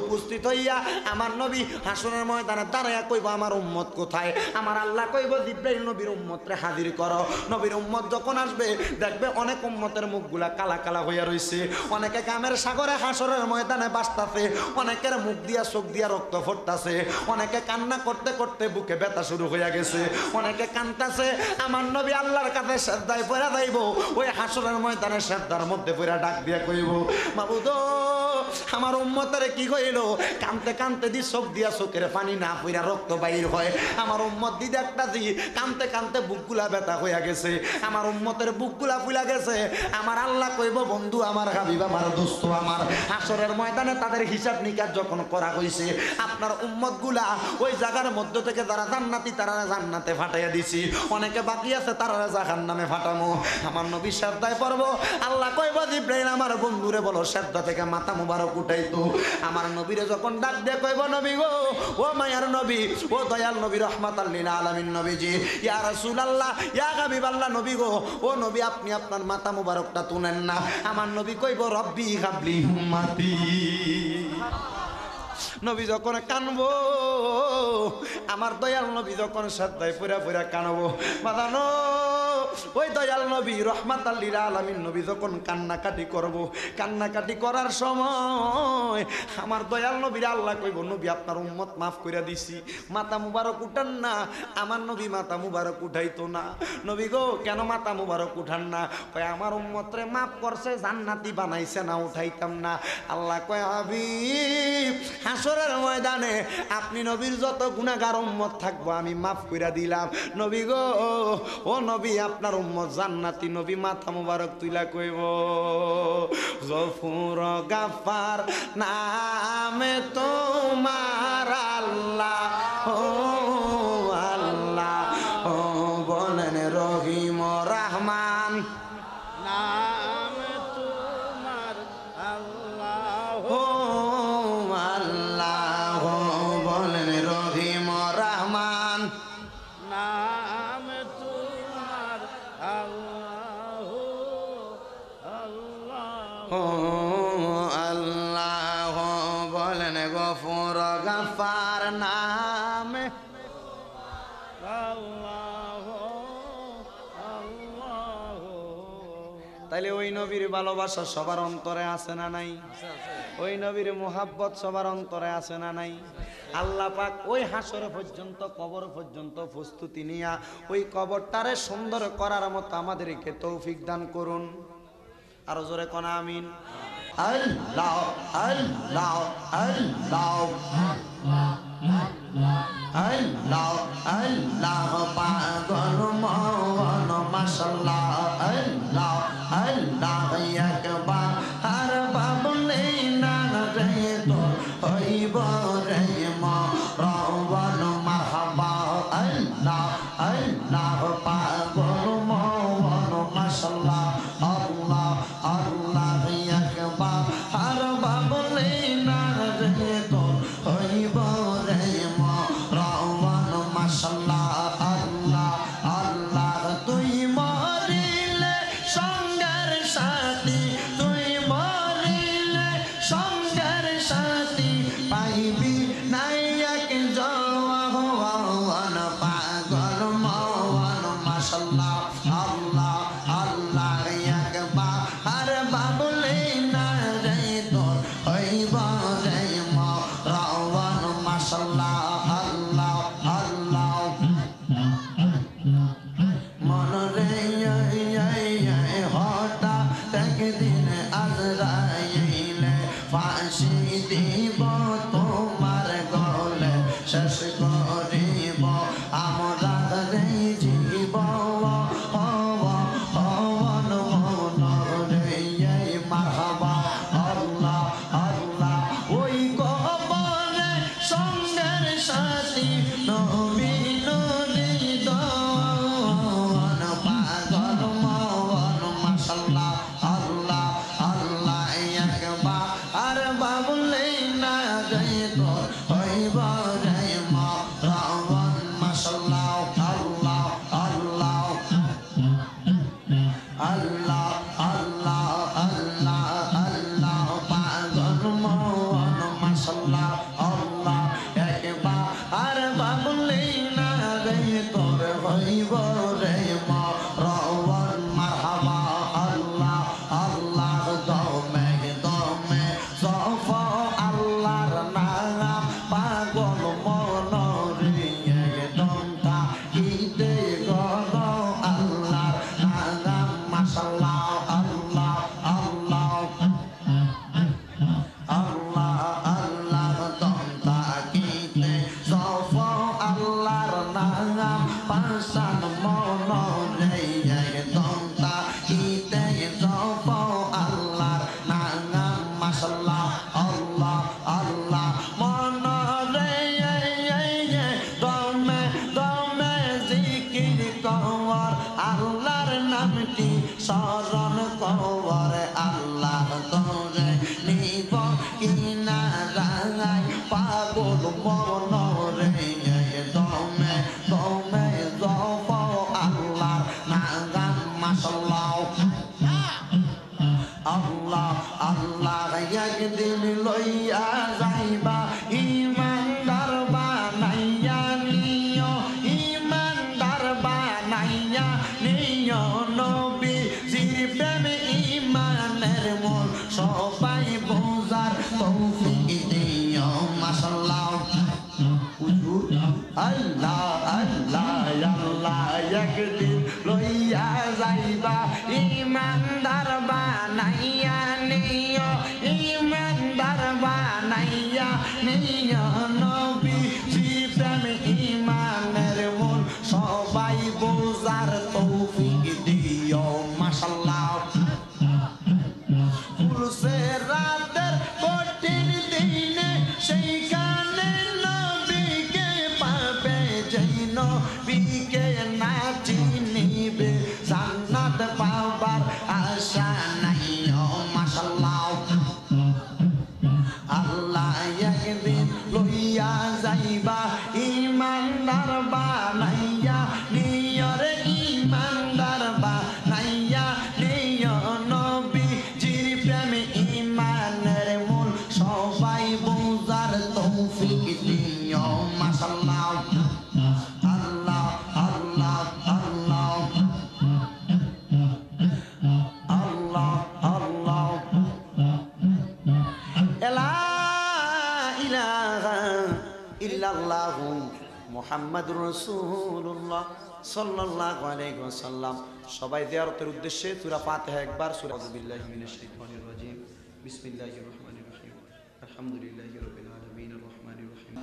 উপস্থিত হইয়া আমার নবী হাসরের ময়দানে দাঁড়াইয়া কইব, আমার উম্মত কোথায়? আমার আল্লাহ কইব, জিব্রাইল নবীর উম্মতরে হাজির করো। নবীর উম্মত যখন আসবে, দেখবে অনেক উম্মতের মুখগুলা কালা কালা হইয়া রইছে, অনেকে কামের সাগরে হাসরের ময়দানে বাসতাছে, অনেকের মুখ দিয়া চোখ দিয়া রক্ত ফোটতাছে, অনেকে কান্না করতে করতে বুকে ব্যথা শুরু হইয়া গেছে, অনেকে কান্তাছে। আমার নবী আল্লাহর কাছে সেজদায় পড়া যাইব, ওই হাসরের ময়দানে সেজদার মধ্যে পড়া ডাক দিয়া কইব, মাবুদ আমার উম্মতের কি কইল? কানতে কানতে দি চোখ দিয়া চোখের পানি না পইরা রক্ত বাইর হয়। আমার উম্মত দি একটা দি কানতে কানতে বুকগুলা ব্যথা হইয়া গেছে, আমার উম্মতের বুকগুলা ফুলা গেছে। আমার আল্লাহ কইব, বন্ধু আমার, হাবিব আমার, দোস্ত আমার, হাসরের ময়দানে তাদের হিসাব নিকাশ যখন করা হইছে, আপনার উম্মতগুলা ওই জায়গার মধ্য থেকে যারা জান্নাতি তারা জান্নাতে ফাটাইয়া দিছি, অনেকে বাকি আছে তারা জাহান্নামে ফাটামো। আমার নবী সেজদায় পড়ব, আল্লাহ কইব, জিব্রাইল আমার বন্ধুরে বলো সেজদা থেকে মাথা মুবারক উঠাইতো। আমার নবীরে যখন ডাক দিয়ে কইব, নবী গো, ও মায়ার নবী, ও দয়াল নবী, রাহমাতাল লিল আলামিন নবীজি, ইয়া রাসূলুল্লাহ, ইয়া হাবিবাল্লাহ, নবী গো, ও নবী আপনি আপনার মাথা মুবারকটা তুলেন না। আমার নবী কইব, রব্বি হাবলি উম্মতি। নবী যখন কানবো, আমার দয়াল নবী যখন সাদ্দায় পুরা পুরা কানবো, বাদানো ওই দয়াল নবী রহমাতাল লিল আলামিন নবী যখন কান্নাকাটি করব, কান্নাকাটি করার সময় আমার দয়াল নবীর আল্লাহ কইব, নবী আপনার উম্মত মাফ কইরা দিছি, মাথা মুবারক উঠান না। আমার নবী মাথা মুবারক উঠাইতো না। নবী গো, কেন মাথা মুবারক উঠান না? কয় আমার উম্মতরে মাফ করছে, জান্নাতি বানাইছে না, উঠাইতাম না। আল্লাহ কয়, হাবিব হাসরের ময়দানে আপনি নবীর যত গুনাহগার উম্মত থাকবো আমি মাফ কইরা দিলাম। নবী গো, ও নবী আপনার উম্মত জান্নাতি। নবী মাথা মুবারক তুইলা কইব, গফুর গাফার নামে তোমার আল্লাহ, ও আল্লাহ, ও বলেন রহিম রহমান নাম তোমার আল্লাহ, ও আল্লাহ, বলেন রহিম রহমান নাম তোমার আল্লাহ, আল্লাহ, ও আল্লাহ, বলেন গফুর গাফার নামে আল্লাহ, আল্লাহ, তাইলে ওই নবীর ভালোবাসা সবার অন্তরে আছে না নাই? ওই নবীর মোহাব্বত সবার অন্তরে আছে না নাই? আল্লাহ পাক ওই হাসর পর্যন্ত, কবর পর্যন্ত প্রস্তুতি নিয়া ওই কবরটারে সুন্দর করার মতো আমাদেরকে তৌফিক দান করুন। আরো জোরে কোন আমিন। আল্লাহ আল্লাহ আল্লাহ আল্লাহ আল্লাহ পাগল মন মাশাআল্লাহ আল্লাহ আল্লাহ একবার আর বাবলে না রে তো হইব রে মরওয়ান মারহাবা আল্লাহ আল্লাহ পাগল মন মাশাআল্লাহ আল্লাহ আল্লাহ একবার আর বাবলে না রে তো হইব রে মরওয়ান মাশাআল্লাহ আল্লাহ আল্লাহ তুই মরিলে সঙ্গের সাথী, তুই মরিলে সঙ্গের সাথী পাইবি নাই এক জওয়ান পাগল মওয়ান মাশাআল্লাহ আল্লাহ আল্লাহ একবার আর বাবলে না রে তোর হইব রে মরওয়ান মাশাআল্লাহ আল্লাহ আল্লাহ মন রে হঠাৎ একদিন আজরাইলে ফাঁসি দিব তোমার গলে শেষ করিব আমরা রে জীব হওয়ান মন রে মারহাবা আল্লাহ আল্লাহ ওই কবরে সঙ্গের সাথী নবী নুরি দওয়ান পাগল মওয়ান মাশাআল্লাহ আল্লাহ আল্লাহ একবার আর বাবলে না রে তো হইব রে মরওয়ান মাশাআল্লাহ আল্লাহ আল্লাহ আল্লাহ আল্লাহ আল্লাহ আল্লাহ পাগল মওয়ান মাশাআল্লাহ আল্লাহ একবার আর বাবলে না রে তোর হইব রে মরওয়ান মারহাবা আল্লাহ আল্লাহ দমে দমে সফ আল্লাহর নাম পাগল মন রে একদম তাকিতে গল আল্লাহর নাম মাশাআল্লাহ আল্লাহ আল্লাহ আল্লাহ আল্লাহ দম তাকিতে সফ আল্লাহর নাম পাশান মন রে একদম তাকিতে সফ আল্লাহর নাম মাশাআল্লাহ আল্লাহ আল্লাহ মন রে দমে দমে জিকির কর আল্লাহর নামটি স্মরণ কর আল্লাহ তোরে নিব কিনা রাঙাই পাগল মন রে দমে দমে জপ আল্লাহর নাম মাশাআল্লাহ আল্লাহ আল্লাহ একদিন লইয়া যাইবা ইমানদার বানাইয়া নিও, ইমানদার বানাইয়া নিও নবী জির প্রেমে ইমানের মূল সবাই বোঝার তৌফিক দিও মাশাআল্লাহ হুজুর আল্লাহ আল্লাহ আল্লাহ একদিন লইয়া যাইবা ইমানদার বানাইয়া নিও, ইমানদার বানাইয়া নিও নবী জিপ্রেম ইমানের মূল সবাই বোঝার তৌফিক দিও মাশাআল্লাহ ফুলসে রাতের কঠিন দিনে সেইখানে নবীকে পাবে যেই নবীকে না চিনিবে জান্নাত পাবার আশা নাই ও মাশাআল্লাহ আল্লাহ একদিন লইয়া যাইবা ইমানদার বানাইয়া নিও রে ইমানদার বানাইয়া নিও নবী জির প্রেমে ইমানের মূল সবাই বোঝার তৌফিক দিও মাশাআল্লাহ আল্লাহ আল্লাহ আল্লাহ ইল্লাল্লাহু মুহাম্মাদুর রাসূলুল্লাহ সাল্লাল্লাহু আলাইহি ওয়াসাল্লাম। সবাই জিয়ারতের উদ্দেশ্যে সূরা ফাতিহা একবার, সূরা আউযু বিল্লাহি মিনাশ শাইতানির রাজিম, বিসমিল্লাহির রহমানির রহিম, আলহামদুলিল্লাহি রাব্বিল আলামিন, আর রহমানির রহিম,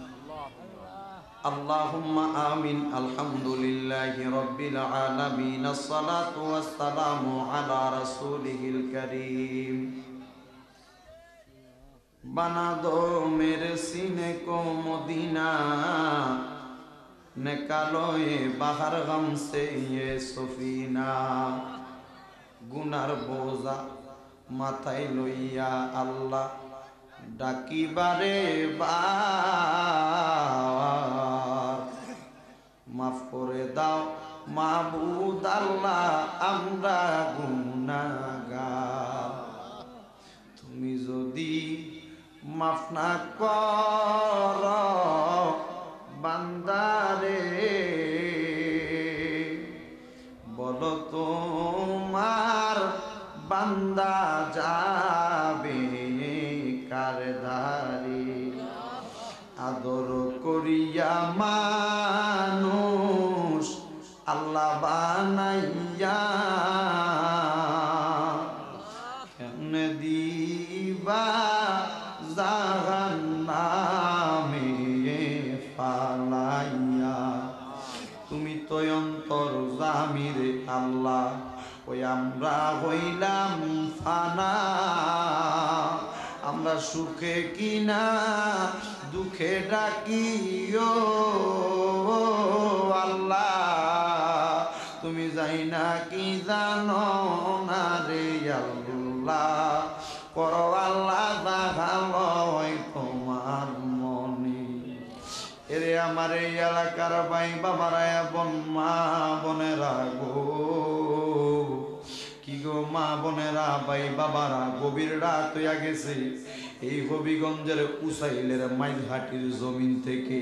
আল্লাহুম্মা আমিন, আলহামদুলিল্লাহি রাব্বিল আলামিন, আসসালাতু ওয়াসসালামু আলা রাসূলিহিল কারীম। बना दो मेरे सीने को मदीना, निकालो ये बाहर गम से ये सफीना। गुनार बोझा माथाय लइया आल्लाह डाकी बारे बार, माफ करे दाओ माबुद आल्लाह आमरा गुनाहगार। तुमी जदि माफ ना कर बान्दारे, बोलो तुम्हार बान्दा जाबे कार धारे। आदर करिया मानुष आल्लाह बानाइया, केमने दिबा জাহান্নামে ফালাইয়া। তুমি তো অন্তর জামিরে আল্লাহ, ওই আমরা হইলাম ফানা। আমরা সুখে কিনা দুঃখে ডাকিও আল্লাহ, তুমি যাই না কি জানো না রে আল্লাহ। করো আল্লাহ দেখালয় তোমার মনে। এরে আমার এই এলাকার ভাই বাবারা এবং মা বোনেরা গো, কি গো মা বোনেরা ভাই বাবারা, গভীর রাত হইয়া গেছে। এই হবিগঞ্জের উসাইলের মাইলহাটির জমিন থেকে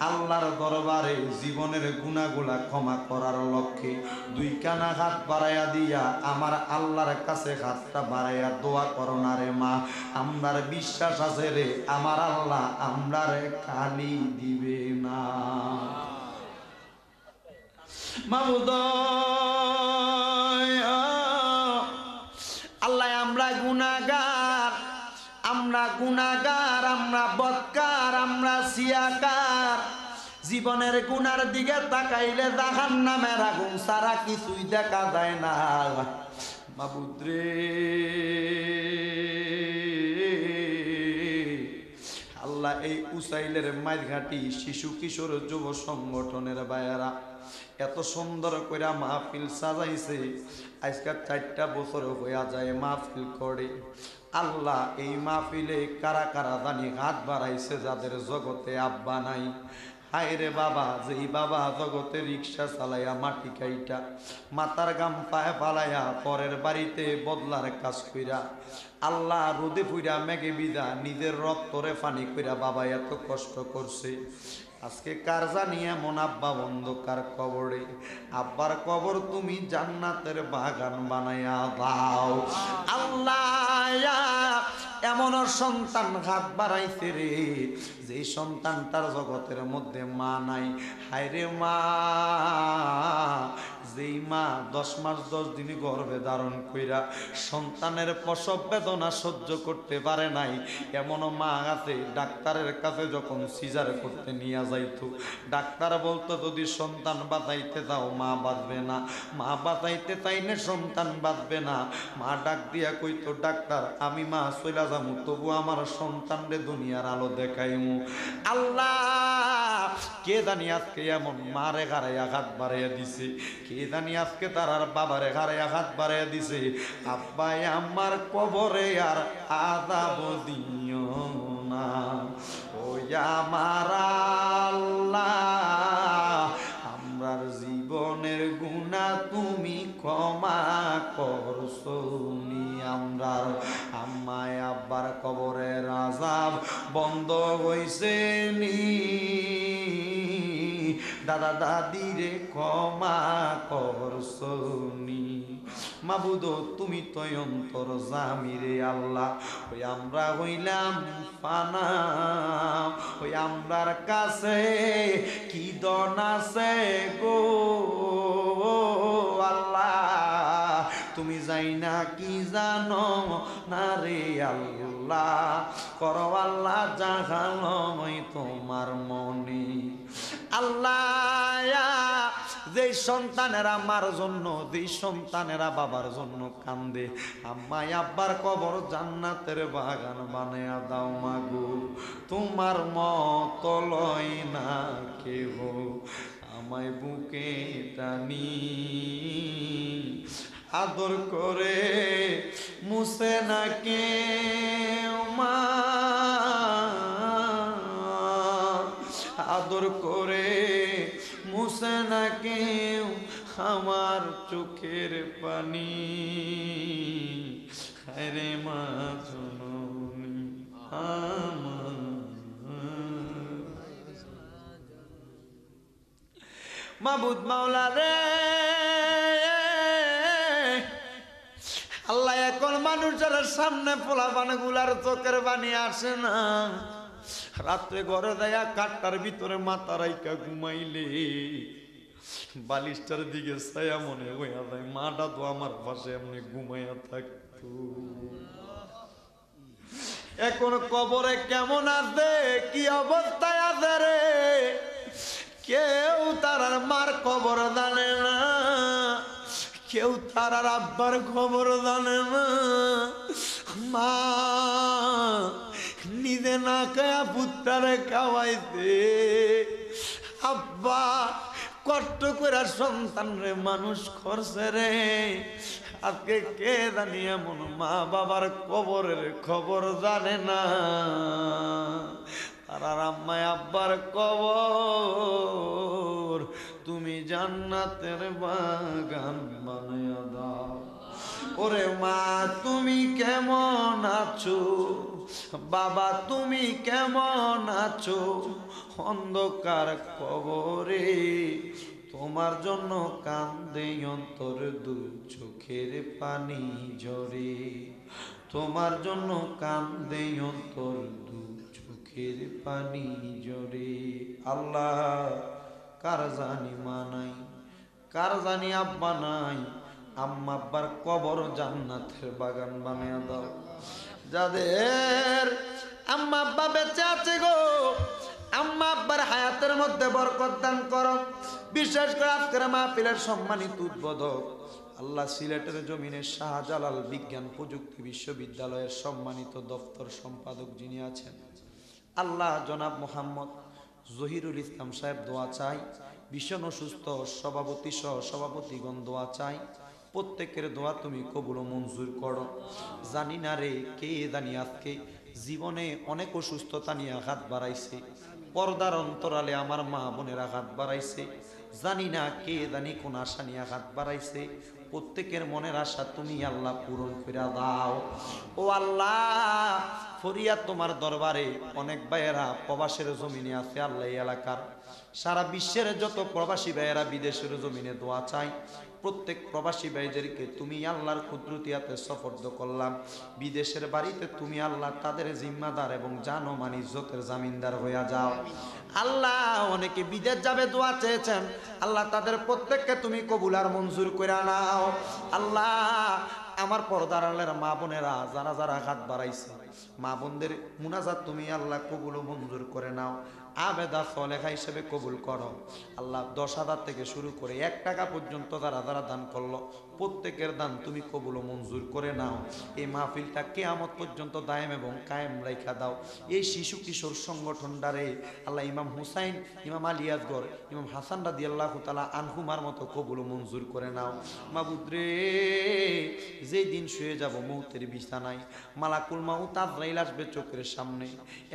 আল্লাহর দরবারে জীবনের গুনাহগুলা ক্ষমা করার লক্ষ্যে দুই কানা হাত বাড়াইয়া দিয়া আমার আল্লাহর কাছে হাতটা বাড়াইয়া দোয়া করো না রে মা। আমরার বিশ্বাস আছে রে আমার আল্লাহ আমরারে খালি দিবে না। মাবুদ আল্লাহ আমরা গুনাহগার, আমরা গুনাহগার, আমরা বদকার, আমরা সিয়াকার। জীবনের গুনার দিকে তাকাইলে জাহান্নামের আগুন সারা কিছুই দেখা যায় না। মাবুদ রে আল্লাহ, এই উসাইলের মাইলঘাটি শিশু কিশোর যুব সংগঠনের বায়ারা এত সুন্দর করে মাহফিল সাজাইছে। আজকাল 4টা বছর হইয়া যায় মাহফিল করে। আল্লাহ এই মাহফিলে কারা কারা জানি হাত বাড়াইছে যাদের জগতে আব্বা নাই। হায় রে বাবা, যেই বাবা জগতে রিক্সা চালাইয়া মাটি কাইটা মাথার গাম পায়ে ফালাইয়া পরের বাড়িতে বদলার কাজ কইরা আল্লাহ রোদে ফুইরা মেঘে বিদা নিজের রক্তরে পানি কইরা বাবা এত কষ্ট করছে। আজকে কার জানি এমন আব্বা অন্ধকার কবরে, আব্বার কবর তুমি জান্নাতের বাগান বানাইয়া দাও আল্লাহ। এমন সন্তান হাত বাড়াইছে রে, যে সন্তানটার জগতের মধ্যে মা নাই। হায় রে মা, যেই মা 10 মাস 10 দিন গর্ভে ধারণ কইরা সন্তানের প্রসব বেদনা সহ্য করতে পারে নাই। এমন মা আছে ডাক্তারের কাছে যখন সিজার করতে নিয়ে যাইতো, ডাক্তার বলতো যদি সন্তান বাঁচাইতে যাও মা বাঁচবে না, মা বাঁচাইতে চাইলে সন্তান বাঁচবে না। মা ডাক দিয়া কইতো ডাক্তার আমি মা চইলা যামু, তবু আমার সন্তানরে দুনিয়ার আলো দেখাইমু। আল্লাহ কে জানি আজকে এমন মারে ঘাড়ে আঘাত বাড়াইয়া দিছে, কে জানি আজকে তার আর বাবারে ঘাড়ে আঘাত বাড়াইয়া দিছে। আব্বাই আমার কবরে আর আযাব দিও না, ও আমার আল্লাহ আমরার জীবনের গুনাহ তুমি ক্ষমা করছো নি। আমরার আম্মায় আব্বার কবরের আযাব বন্ধ হইছে নি, দাদা দাদিরে ক্ষমা করছো নি। মাবুদ তুমি তো অন্তর জামিরে আল্লাহ, ওই আমরা হইলাম ফানা, ওই আমরার কাছে কি দন আছে গো আল্লাহ, তুমি যাই না কি জানো না রে আল্লাহ, করো আল্লাহ জাগালই তোমার মনে। আল্লাহ যে সন্তানেরা মার জন্য, যে সন্তানেরা বাবার জন্য কান্দে, আম্মাই আব্বার কবর জান্নাতের বাগান বানায়া দাও মাগো, তোমার মত লয় না কেহ আমায় বুকে টানি, আদর করে মুছে না কেউ মা, আদর করে মুছে না কেউ আমার চোখের পানি, হায়রে মা জননী আমার। মাবুদ মাওলা রে আল্লাহ, এখন মানুষ যারা সামনে পোলাপান গুলার চোখের পানি আসে না, রাত্রে ঘরে দেয়া কাঠটার ভিতরে মাথা রাইকা ঘুমাইলে বালিশটার দিকে ছায়া মনে হইয়া যায় মাটা তো আমার পাশে এমনি ঘুমাইয়া থাকতো। এখন কবরে কেমন আছে, কি অবস্থায় আছে রে, কেউ তার মার কবর জানে না, কেউ তার আব্বার খবর জানে না। মা নিজে না খায়া পুত্রারে খাওয়াইতে, আব্বা কষ্ট করে সন্তান রে মানুষ করছে রে, আজকে কে জানি এমন মা বাবার কবরের খবর জানে না, আর আম্মায় আব্বার কবর তুমি জান্নাতের বাগান বানায়া দাও। ওরে মা তুমি কেমন আছো, বাবা তুমি কেমন আছো, অন্ধকার কবরে তোমার জন্য কান্দে অন্তর দু চোখের পানি ঝরে, তোমার জন্য কান্দে অন্তর দু চোখের পানি ঝরে। আল্লাহ কার জানি মা নাই, কার জানি আব্বা নাই, আম্মা আব্বার কবর জান্নাতের বাগান বানিয়ে দাও। যাদের আম্মা আব্বা বেঁচে আছে গো, আম্মা আব্বার হায়াতের মধ্যে বরকত দান করো। বিশেষ করে আজকের মাহফিলের সম্মানিত উদ্বোধক আল্লাহ সিলেটের জমিনে শাহজালাল বিজ্ঞান প্রযুক্তি বিশ্ববিদ্যালয়ের সম্মানিত দপ্তর সম্পাদক যিনি আছেন, আল্লাহ জনাব মোহাম্মদ জহিরুল ইসলাম সাহেব দোয়া চাই, ভীষণ অসুস্থ সভাপতি সহ সভাপতিগণ দোয়া চাই, প্রত্যেকের দোয়া তুমি কবুল ও মঞ্জুর করো। জানি না রে কে জানি আজকে জীবনে অনেক অসুস্থতা নিয়ে আঘাত বাড়াইছে, পর্দার অন্তরালে আমার মা বোনের আঘাত বাড়াইছে, জানি না কে জানি কোন আশা নিয়ে আঘাত বাড়াইছে, প্রত্যেকের মনের আশা তুমি আল্লাহ পূরণ করে দাও। ও আল্লাহ ফরিয়াদ তোমার দরবারে, অনেক ভাইয়েরা প্রবাসের জমিনে আছে আল্লাহ এলাকার, সারা বিশ্বের যত প্রবাসী ভাইয়েরা বিদেশের জমিনে দোয়া চাই, প্রত্যেক প্রবাসী ভাইদেরকে তুমি আল্লাহর কুদরতিয়াতে সফর্দ করলাম, বিদেশের বাড়িতে তুমি আল্লাহ তাদের জিম্মাদার এবং জান ও মান ইজ্জতের জামিনদার হইয়া যাও। আল্লাহ অনেকে বিদেশ যাবে দোয়া চেয়েছেন, আল্লাহ তাদের প্রত্যেককে তুমি কবুল আর মঞ্জুর করে নাও। আল্লাহ আমার পর্দার আলের মা বোনেরা যারা যারা আঘাত বাড়াইছে, মা বোনদের মুনাজাত তুমি আল্লাহ কবুল ও মঞ্জুর করে নাও, আবেদা সলেখা হিসেবে কবুল করো। আল্লাহ 10,000 থেকে শুরু করে 1 টাকা পর্যন্ত যারা যারা দান করলো, প্রত্যেকের দান তুমি কবুল ও মঞ্জুর করে নাও। এই মাহফিলটা কিয়ামত পর্যন্ত দায়েম এবং কায়েম রাইখা দাও। এই শিশু কিশোর সংগঠনটারে আল্লাহ ইমাম হুসাইন, ইমাম আলী আসগর, ইমাম হাসান রাদিয়াল্লাহু তাআলা আনহুমার মতো কবুল ও মঞ্জুর করে নাও। মাবুদ রে যেই দিন শুয়ে যাব মৌতের বিছানায়, মালাকুল মাউত আজরাইল আসবে চোখের সামনে,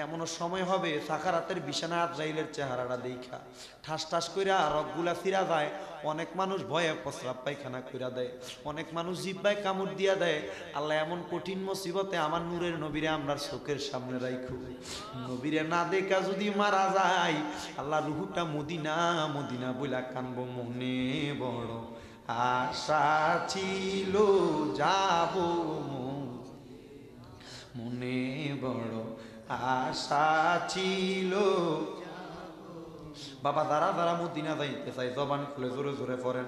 এমন সময় হবে সাকারাতের বিছানায় আজরাইলের চেহারাটা দেখা ঠাস ঠাস কইরা রগগুলা ফিরা যায়, অনেক মানুষ ভয়ে প্রস্রাব পায়খানা কইরা দেয়, অনেক মানুষ জিহ্বায় কামড় দিয়া দেয়। আল্লাহ এমন কঠিন মুসিবতে আমার নূরের নবীরে আমরা চোখের সামনে রাখো, নবীরে না দেখা যদি মারা যায়, আল্লাহ রুহুটা মদিনা মদিনা বইলা কানবো মনে বড় আশা ছিল যাব মনে বড় আশা ছিল। বাবা দাঁড়া দাঁড়া মদিনা যাইতে চাই, জবান খুলে জোরে জোরে পড়েন।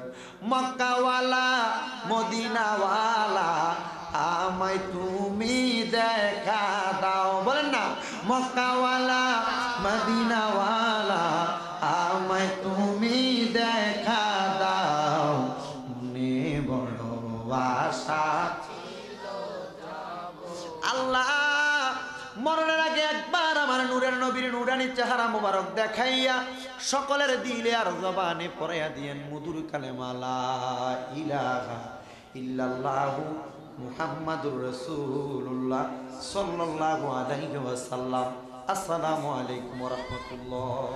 মক্কাওয়ালা মদিনাওয়ালা আমায় তুমি দেখা দাও, বলেন না মক্কাওয়ালা মদিনাওয়ালা আমায় তুমি দেখা দাও মনে বড় আশা। আল্লাহ মরণের আগে একবার আমার নূরের নবীর নূরানি চেহারা মোবারক দেখাইয়া সকলের দিলে আর জবানে পড়াইয়া দিয়েন মধুর কালেমা লা ইলাহা ইল্লাল্লাহু মুহাম্মাদুর রাসূলুল্লাহ সাল্লাল্লাহু আলাইহি ওয়াসাল্লাম। আসসালামু আলাইকুম ওয়া রাহমাতুল্লাহ।